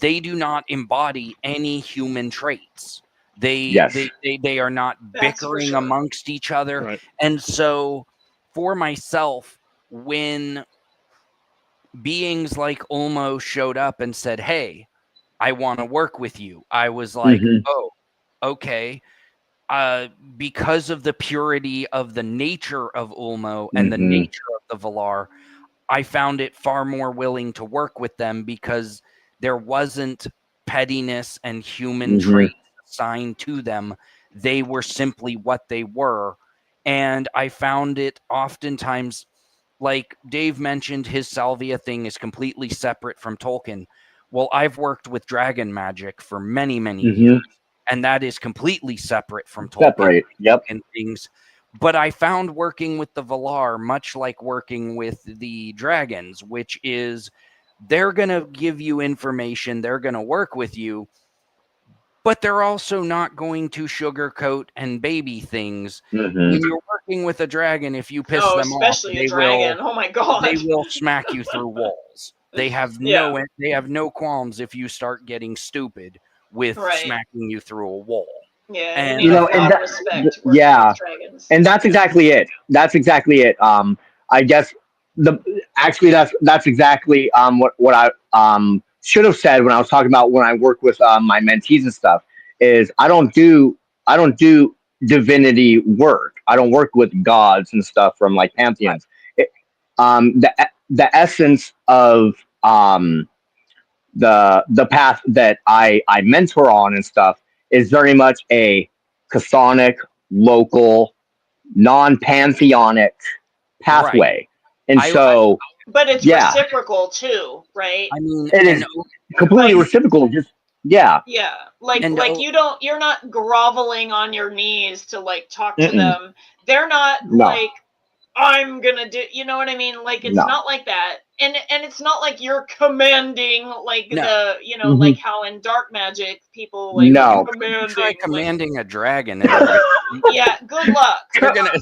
they do not embody any human traits. They are not bickering amongst each other. Right. And so for myself, when beings like Ulmo showed up and said, hey, I want to work with you, I was like, oh, okay. Because of the purity of the nature of Ulmo and the nature of the Valar, I found it far more willing to work with them because there wasn't pettiness and human traits assigned to them. They were simply what they were. And I found it oftentimes, like Dave mentioned, his Salvia thing is completely separate from Tolkien. Well, I've worked with dragon magic for many, many years, and that is completely separate from Tolkien and things. But I found working with the Valar much like working with the dragons, which is they're going to give you information, they're going to work with you, but they're also not going to sugarcoat and baby things. When you're working with a dragon, if you piss them especially off, a dragon. Oh my god. They will smack you through walls. They have no qualms if you start getting stupid with smacking you through a wall. Yeah, and you know, and respect with dragons. And that's exactly it. That's exactly it. I guess that's exactly what I should have said when I was talking about when I work with my mentees and stuff. Is I don't do divinity work. I don't work with gods and stuff from like pantheons. The essence of the path that I mentor on and stuff is very much a chthonic, local, non-pantheonic pathway. And but it's reciprocal too, right? I mean, it is completely reciprocal. Just like you're not groveling on your knees to like talk to them. They're not like, I'm gonna do, you know what I mean? Like it's not like that, and it's not like you're commanding like the like how in dark magic people like try commanding a dragon. Yeah, good luck. You're gonna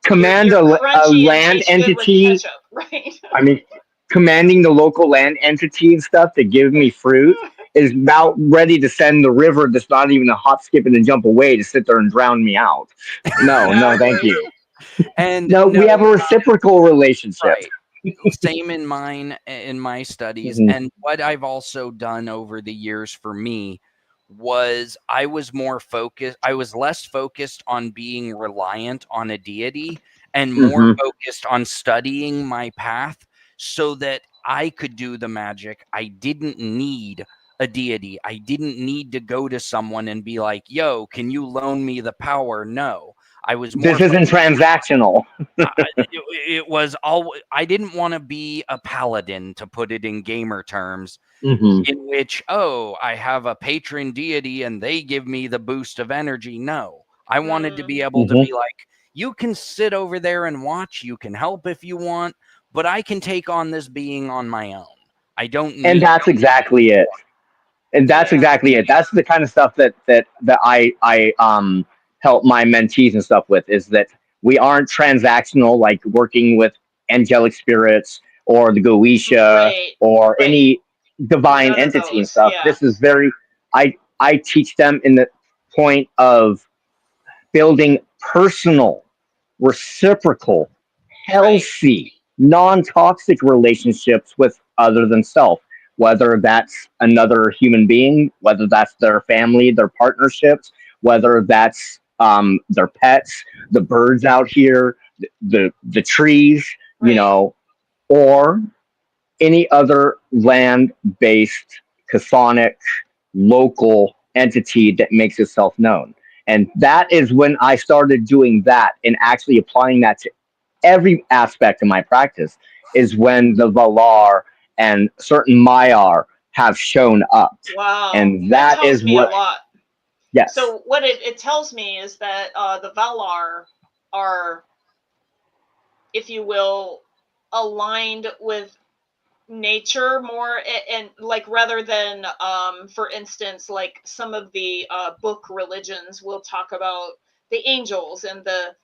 command a land entity. Right? I mean, commanding the local land entity and stuff to give me fruit is about ready to send the river that's not even a hop, skip, and a jump away to sit there and drown me out. No, thank you. And we have a reciprocal relationship. Right. Same in my studies. And what I've also done over the years for me was I was less focused on being reliant on a deity and more focused on studying my path so that I could do the magic. I didn't need a deity. I didn't need to go to someone and be like, yo, can you loan me the power? No. This isn't transactional. It was I didn't want to be a paladin, to put it in gamer terms, in which, I have a patron deity and they give me the boost of energy. No, I wanted to be able to be like, you can sit over there and watch, you can help if you want, but I can take on this being on my own. I don't need. And that's exactly it. And that's exactly it. That's the kind of stuff that I help my mentees and stuff with, is that we aren't transactional, like working with angelic spirits or the Goetia or any divine entity and stuff. This is I teach them in the point of building personal, reciprocal, healthy, non-toxic relationships with other than self, whether that's another human being, whether that's their family, their partnerships, whether that's their pets, the birds out here, the trees, or any other land-based, chthonic, local entity that makes itself known. And that is when I started doing that and actually applying that to every aspect of my practice, is when the Valar and certain Maiar have shown up. Wow. And that is what... a lot. Yes. So what it tells me is that the Valar are if you will, aligned with nature more, and like rather than for instance, like some of the book religions will talk about the angels and the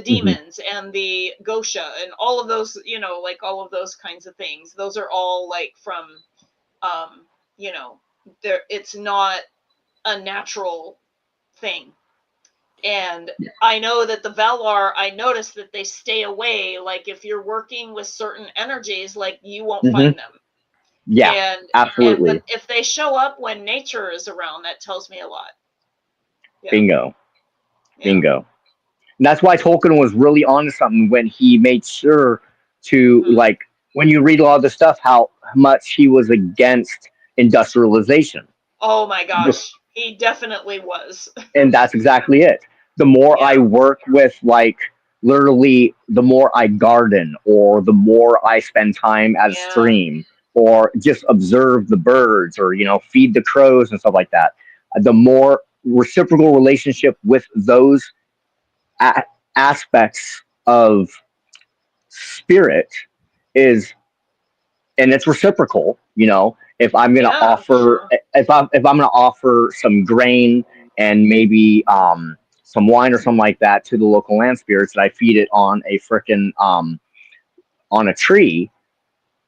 demons and the Gosha and all of those, you know, like all of those kinds of things. Those are all like from you know, there, it's not a natural thing. And I know that the Valar, I noticed that they stay away. Like if you're working with certain energies, like you won't find them. Yeah, absolutely. But if they show up when nature is around, that tells me a lot. Yeah. Bingo. And that's why Tolkien was really onto something when he made sure to, like, when you read a lot of the stuff, how much he was against industrialization. Oh my gosh, he definitely was. And that's exactly it. The more I work with, like, literally, the more I garden, or the more I spend time at a stream, or just observe the birds, or, you know, feed the crows and stuff like that, the more reciprocal relationship with those aspects of spirit is, and it's reciprocal. You know, if I'm gonna offer, if I'm gonna offer some grain and maybe some wine or something like that to the local land spirits, and I feed it on a frickin' on a tree,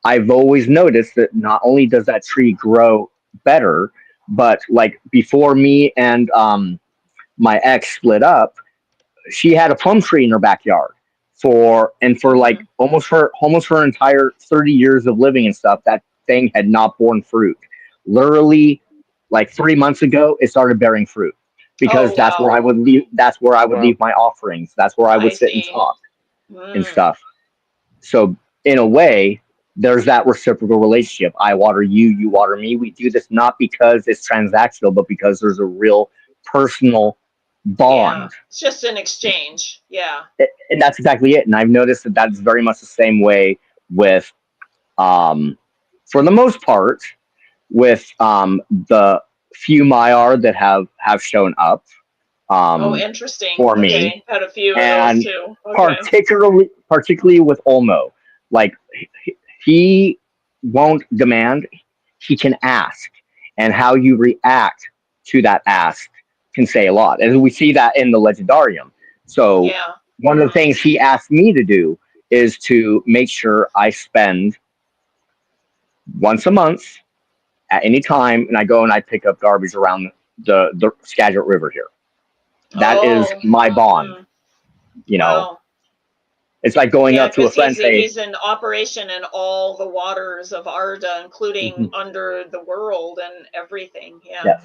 I've always noticed that not only does that tree grow better, but like before me and my ex split up, she had a plum tree in her backyard for like almost her entire 30 years of living and stuff. That thing had not borne fruit. Literally, like 3 months ago, it started bearing fruit, because that's where I would leave. That's where I would leave my offerings. That's where I would sit and talk and stuff. So in a way, there's that reciprocal relationship. I water you, you water me. We do this not because it's transactional, but because there's a real personal bond. Yeah, it's just an exchange. Yeah. And that's exactly it. And I've noticed that that's very much the same way with, for the most part, with the few Maiar that have shown up. Interesting. For me. Had a few and of those too. Particularly with Olmo. Like, he won't demand, he can ask. And how you react to that ask can say a lot. And we see that in the Legendarium. So one of the things he asked me to do is to make sure I spend once a month at any time, and I go and I pick up garbage around the Skagit River here. That is my bond. You know, it's like going up to a friend saying, he's in operation in all the waters of Arda, including under the world and everything. Yeah. Yes.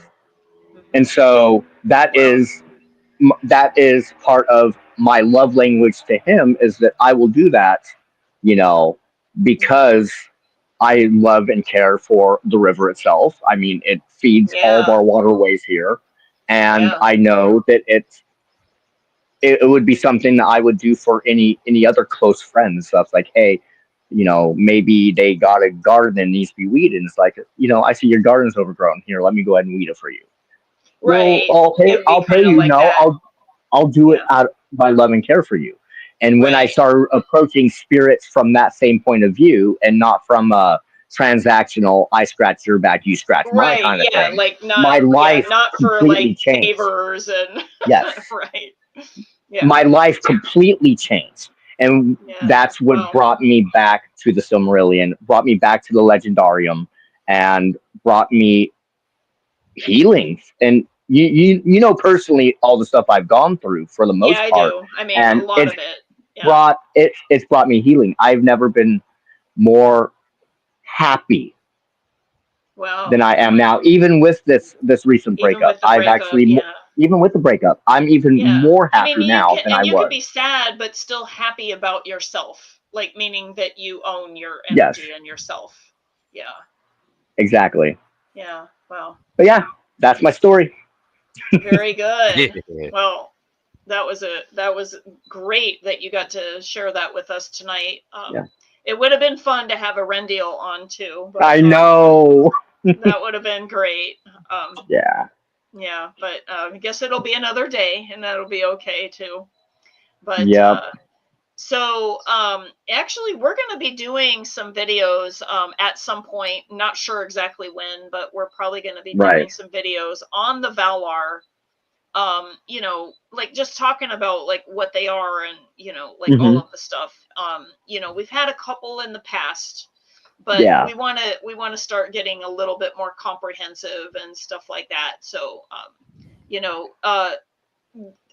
And so that is part of my love language to him, is that I will do that, you know, because I love and care for the river itself. I mean, it feeds all of our waterways here. And I know that it would be something that I would do for any other close friends. So it's like, hey, you know, maybe they got a garden that needs to be weeded. And it's like, you know, I see your garden's overgrown. Here, let me go ahead and weed it for you. Right. Well, I'll pay you. Like I'll do it out by love and care for you. And when I start approaching spirits from that same point of view, and not from a transactional, I scratch your back, you scratch my kind of thing. Like not, my life not for like changed. favors and right. Yeah. My life completely changed. And that's what brought me back to the Silmarillion, brought me back to the Legendarium, and brought me healing. And you know personally all the stuff I've gone through for the most part. Do. I mean, a lot of it. It's brought me healing. I've never been more happy than I am now. Even with this recent breakup, I've actually even with the breakup, I'm even more happy now than I was. You can be sad, but still happy about yourself. Like, meaning that you own your energy and yourself. Yeah. Exactly. Yeah. Wow. But yeah, that's my story. Very good. Well, that was great that you got to share that with us tonight. It would have been fun to have a Rendiel on too. But, I know. That would have been great. Yeah, but I guess it'll be another day, and that'll be okay too. But So actually, we're going to be doing some videos at some point. Not sure exactly when, but we're probably going to be doing some videos on the Valar. You know, like just talking about like what they are and, you know, like all of the stuff. You know, we've had a couple in the past, but we want to start getting a little bit more comprehensive and stuff like that. So, you know,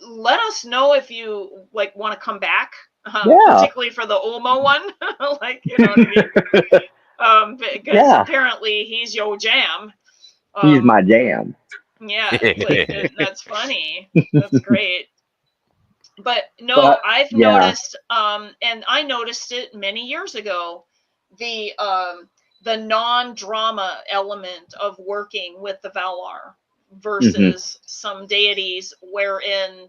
let us know if you like want to come back, particularly for the Ulmo one. Like, you know what I mean? Because apparently he's your jam. He's my jam. Yeah, like, that's funny. That's great. But no, I've noticed, and I noticed it many years ago, the non-drama element of working with the Valar versus some deities wherein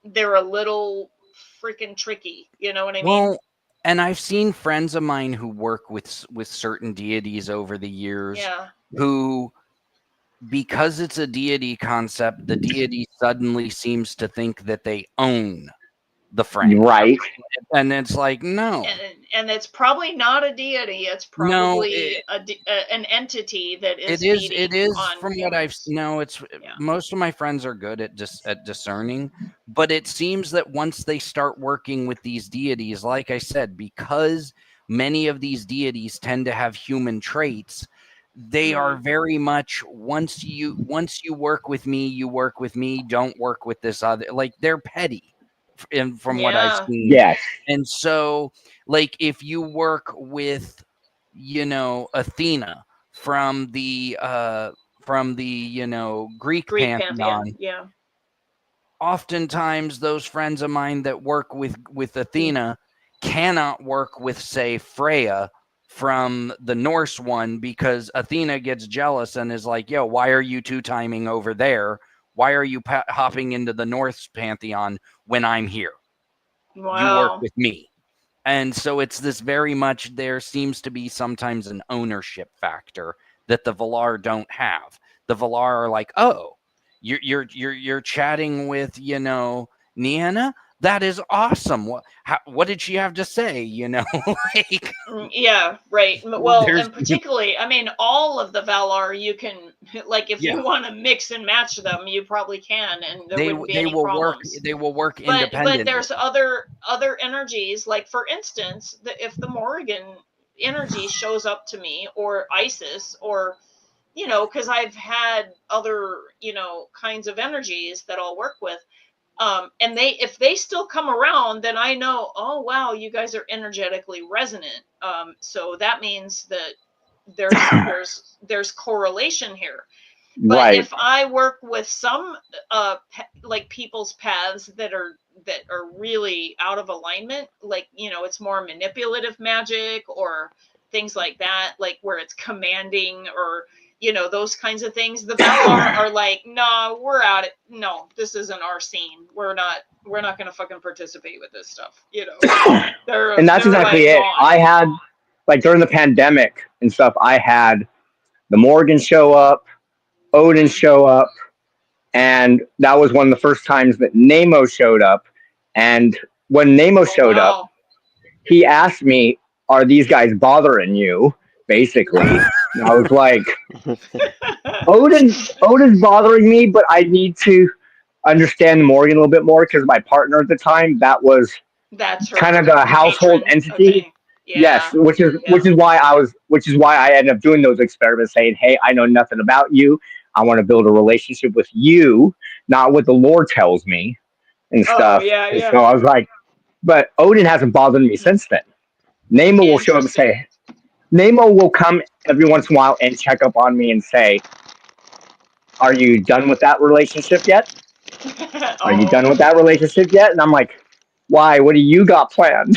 they're a little freaking tricky. You know what I mean? Well, and I've seen friends of mine who work with certain deities over the years who, because it's a deity concept, the deity suddenly seems to think that they own the frame. Right. And it's like, no. And it's probably not a deity. It's probably an entity that is feeding. It is on from humans. what I've it's most of my friends are good at discerning, but it seems that once they start working with these deities, like I said, because many of these deities tend to have human traits, they are very much once you work with me, you work with me, don't work with this other, like they're petty. From what I've seen. Yes. And so, like, if you work with, you know, Athena from the you know, Greek pantheon, oftentimes those friends of mine that work with Athena cannot work with, say, Freya from the Norse one, because Athena gets jealous and is like, yo, why are you two-timing over there? Why are you hopping into the Norse pantheon when I'm here? Wow. You work with me. And so it's this very much, there seems to be sometimes an ownership factor that the Valar don't have. The Valar are like, oh, you're chatting with, you know, Nienna? That is awesome. What did she have to say? You know, like, yeah, right. Well, and particularly, I mean, all of the Valar, you can, like, if you want to mix and match them, you probably can, and there wouldn't be any problems. They will work independently. But there's other energies, like for instance, if the Morrigan energy shows up to me, or Isis, or, you know, because I've had other, you know, kinds of energies that I'll work with. And if they still come around, then I know, oh, wow, you guys are energetically resonant. So that means that there's correlation here. But if I work with some like people's paths that are really out of alignment, like, you know, it's more manipulative magic or things like that, like where it's commanding or, you know, those kinds of things, the Valar are like, no, we're out. No, this isn't our scene. We're not going to fucking participate with this stuff. You know, and that's exactly it. Gone. I had, like, during the pandemic and stuff, I had the Morgan show up, Odin show up, and that was one of the first times that Nemo showed up. And when Nemo showed up, he asked me, "Are these guys bothering you?" Basically. And I was like, Odin's bothering me, but I need to understand Morgan a little bit more, because my partner at the time, that's kind of a household entity. Okay. Yeah. Yes, which is why I ended up doing those experiments, saying, "Hey, I know nothing about you. I want to build a relationship with you, not what the lore tells me," and stuff. And so I was like, but Odin hasn't bothered me since then. Nemo will show up and say, Nemo will come every once in a while and check up on me and say, "Are you done with that relationship yet? Are you done with that relationship yet?" And I'm like, "Why? What do you got planned?"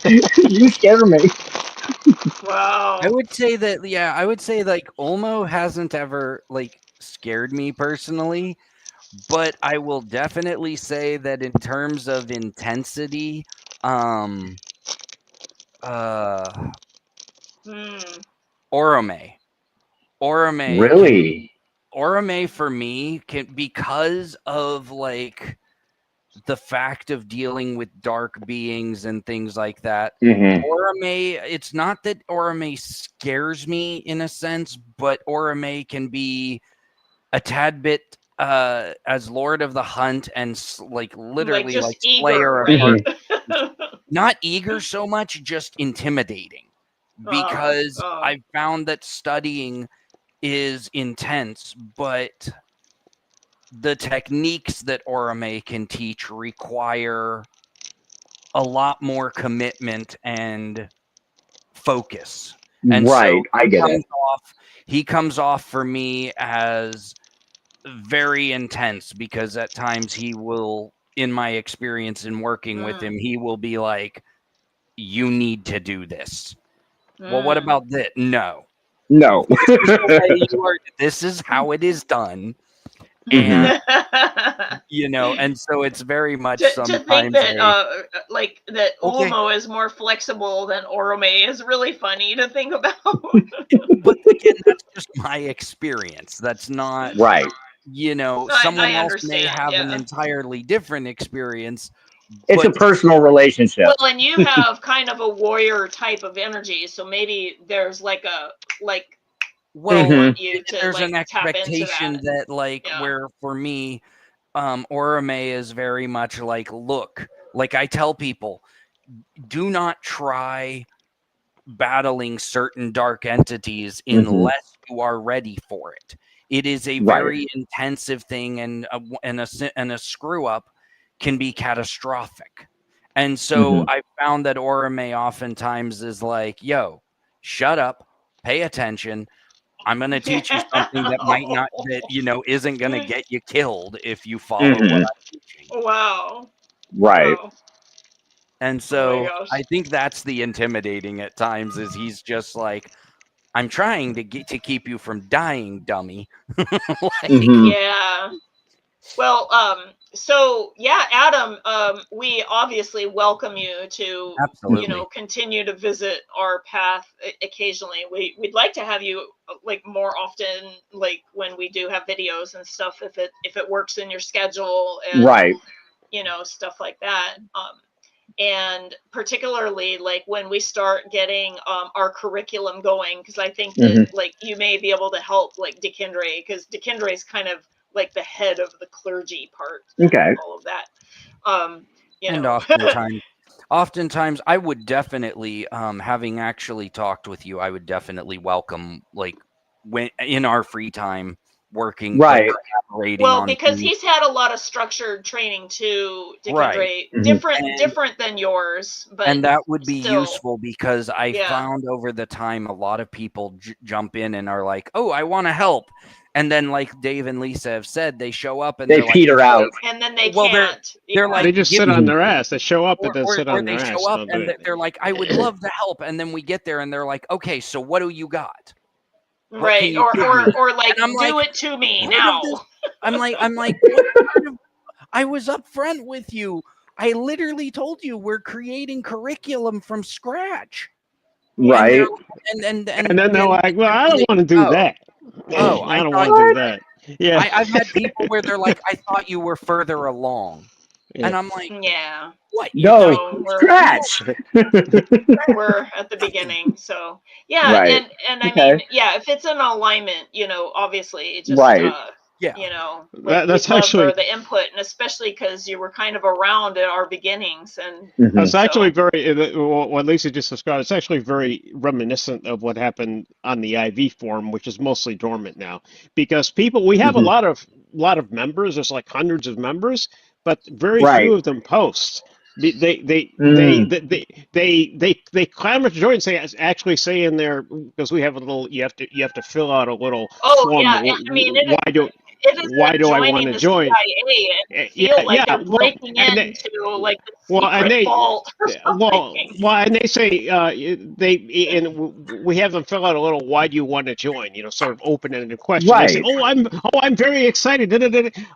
You scare me. Wow. I would say like Ulmo hasn't ever like scared me personally, but I will definitely say that in terms of intensity, Orome. Really? Orome for me can, because of like the fact of dealing with dark beings and things like that. Mhm. Orome, it's not that Orome scares me in a sense, but Orome can be a tad bit as Lord of the Hunt and literally just eager, Slayer right? of not eager so much, just intimidating. Because I've found that studying is intense, but the techniques that Orome can teach require a lot more commitment and focus. And right, so I get it. He comes off for me as very intense because at times he will, in my experience in working with him, he will be like, you need to do this. Well, what about this? No. No. This is how it is done. Mhm. And and so it's very much to sometimes think that that Ulmo is more flexible than Orome is really funny to think about. But again, that's just my experience. That's not right. Someone else may have an entirely different experience. It's a personal relationship. Well, and you have kind of a warrior type of energy, so maybe there's there's an expectation that where for me, Orome is very much look, I tell people, do not try battling certain dark entities unless you are ready for it. It is a very intensive thing, and a screw up can be catastrophic. And so I found that Orome oftentimes is like, yo, shut up, pay attention. I'm going to teach you something that might not, isn't going to get you killed if you follow what I'm teaching. Wow. Right. Wow. And so I think that's the intimidating at times is he's just like, I'm trying to keep you from dying, dummy. Yeah. Well, Adam, we obviously welcome you to, continue to visit our path occasionally. We'd like to have you more often, when we do have videos and stuff, if it works in your schedule and stuff like that. And particularly when we start getting our curriculum going, because I think that you may be able to help Dakyndre, because Dakyndre is kind of the head of the clergy part. Okay. All of that. And oftentimes I would definitely, having actually talked with you, I would definitely welcome when in our free time working, well, because he's had a lot of structured training too, Dakyndre, different than yours, and that would be useful because I found over the time a lot of people jump in and are like, oh, I want to help, and then like Dave and Lisa have said, they show up and they peter out, and then they can't. They're like, they just sit on their ass. They show up and then sit on their ass. They show up and they're like, I would love to help, and then we get there and they're like, okay, so what do you got? Right, or do it to me now. I'm like, I was up front with you. I literally told you we're creating curriculum from scratch. Right. And then they're like, well, I don't want to do that. Oh, I don't want to do that. Yeah. I've had people where they're like, I thought you were further along. Yeah. And I'm like, what? No, scratch. We're at the beginning, so and I mean, if it's an alignment, obviously, just that's actually the input, and especially because you were kind of around at our beginnings, and it's actually very what Lisa just described. It's actually very reminiscent of what happened on the IV forum, which is mostly dormant now, because we have a lot of members. There's like hundreds of members, but very few of them post. They clamor to join. Actually say in there, because we have a little. You have to fill out a little form. I mean, why do I want to join? They're breaking into the vault. And they say we have them fill out a little. Why do you want to join? Sort of open-ended question. Right. They say, I'm very excited.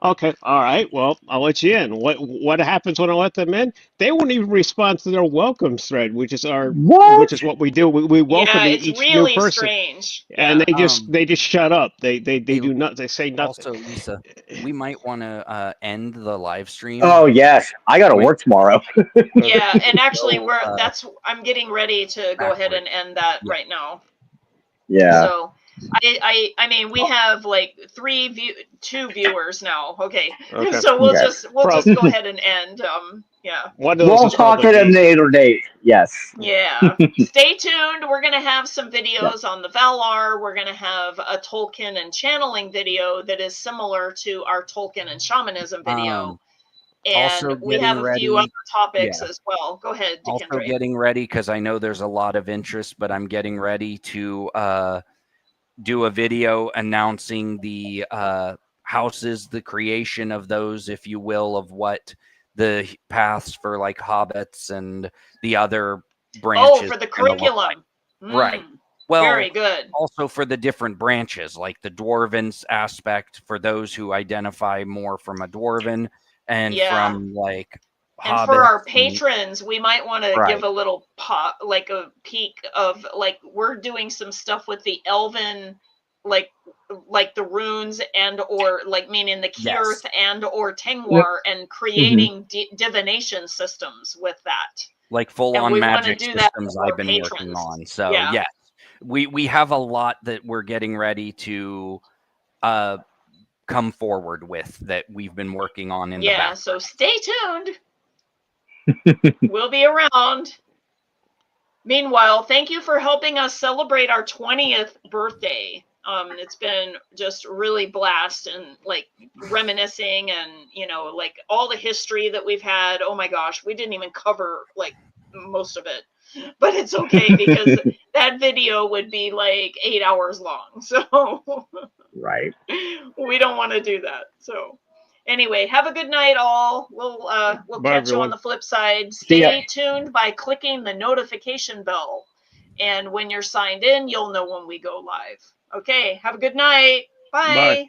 Okay, all right. Well, I'll let you in. What happens when I let them in? They won't even respond to their welcome thread, which is what we do. We welcome each really new person. Strange. And they just shut up. They do not. They say nothing. Lisa, we might want to end the live stream. Oh yes, I got to work tomorrow. Yeah, and actually, I'm getting ready to go ahead and end that right now. Yeah. So, I mean, we have like 2 viewers now. Okay. So we'll just go ahead and end. Yeah. We'll talk at a later date. Yes. Yeah. Stay tuned. We're gonna have some videos on the Valar. We're gonna have a Tolkien and channeling video that is similar to our Tolkien and shamanism video. And we have a few other topics as well. Go ahead, Dakyndre. Also getting ready, because I know there's a lot of interest, but I'm getting ready to do a video announcing the houses, the creation of those, if you will, of what the paths for like hobbits and the other branches. Oh, for the curriculum. Right. Well, very good. Also for the different branches, like the dwarven aspect for those who identify more from a dwarven and from like and for our patrons, we might want to give a little like a peek of like we're doing some stuff with the elven, like the runes and or like meaning the Kirith and or Tengwar and creating divination systems with that. Like full on magic systems I've been working on. So yes, we have a lot that we're getting ready to come forward with that we've been working on in the background. So stay tuned. We'll be around. Meanwhile, thank you for helping us celebrate our 20th birthday. It's been just really blast and like reminiscing and, you know, like all the history that we've had. Oh my gosh, we didn't even cover like most of it, but it's okay because that video would be like 8 hours long. So right. We don't want to do that. So anyway, have a good night, all. We'll catch you on the flip side. Stay tuned by clicking the notification bell. And when you're signed in, you'll know when we go live. Okay, have a good night. Bye.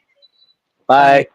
Bye.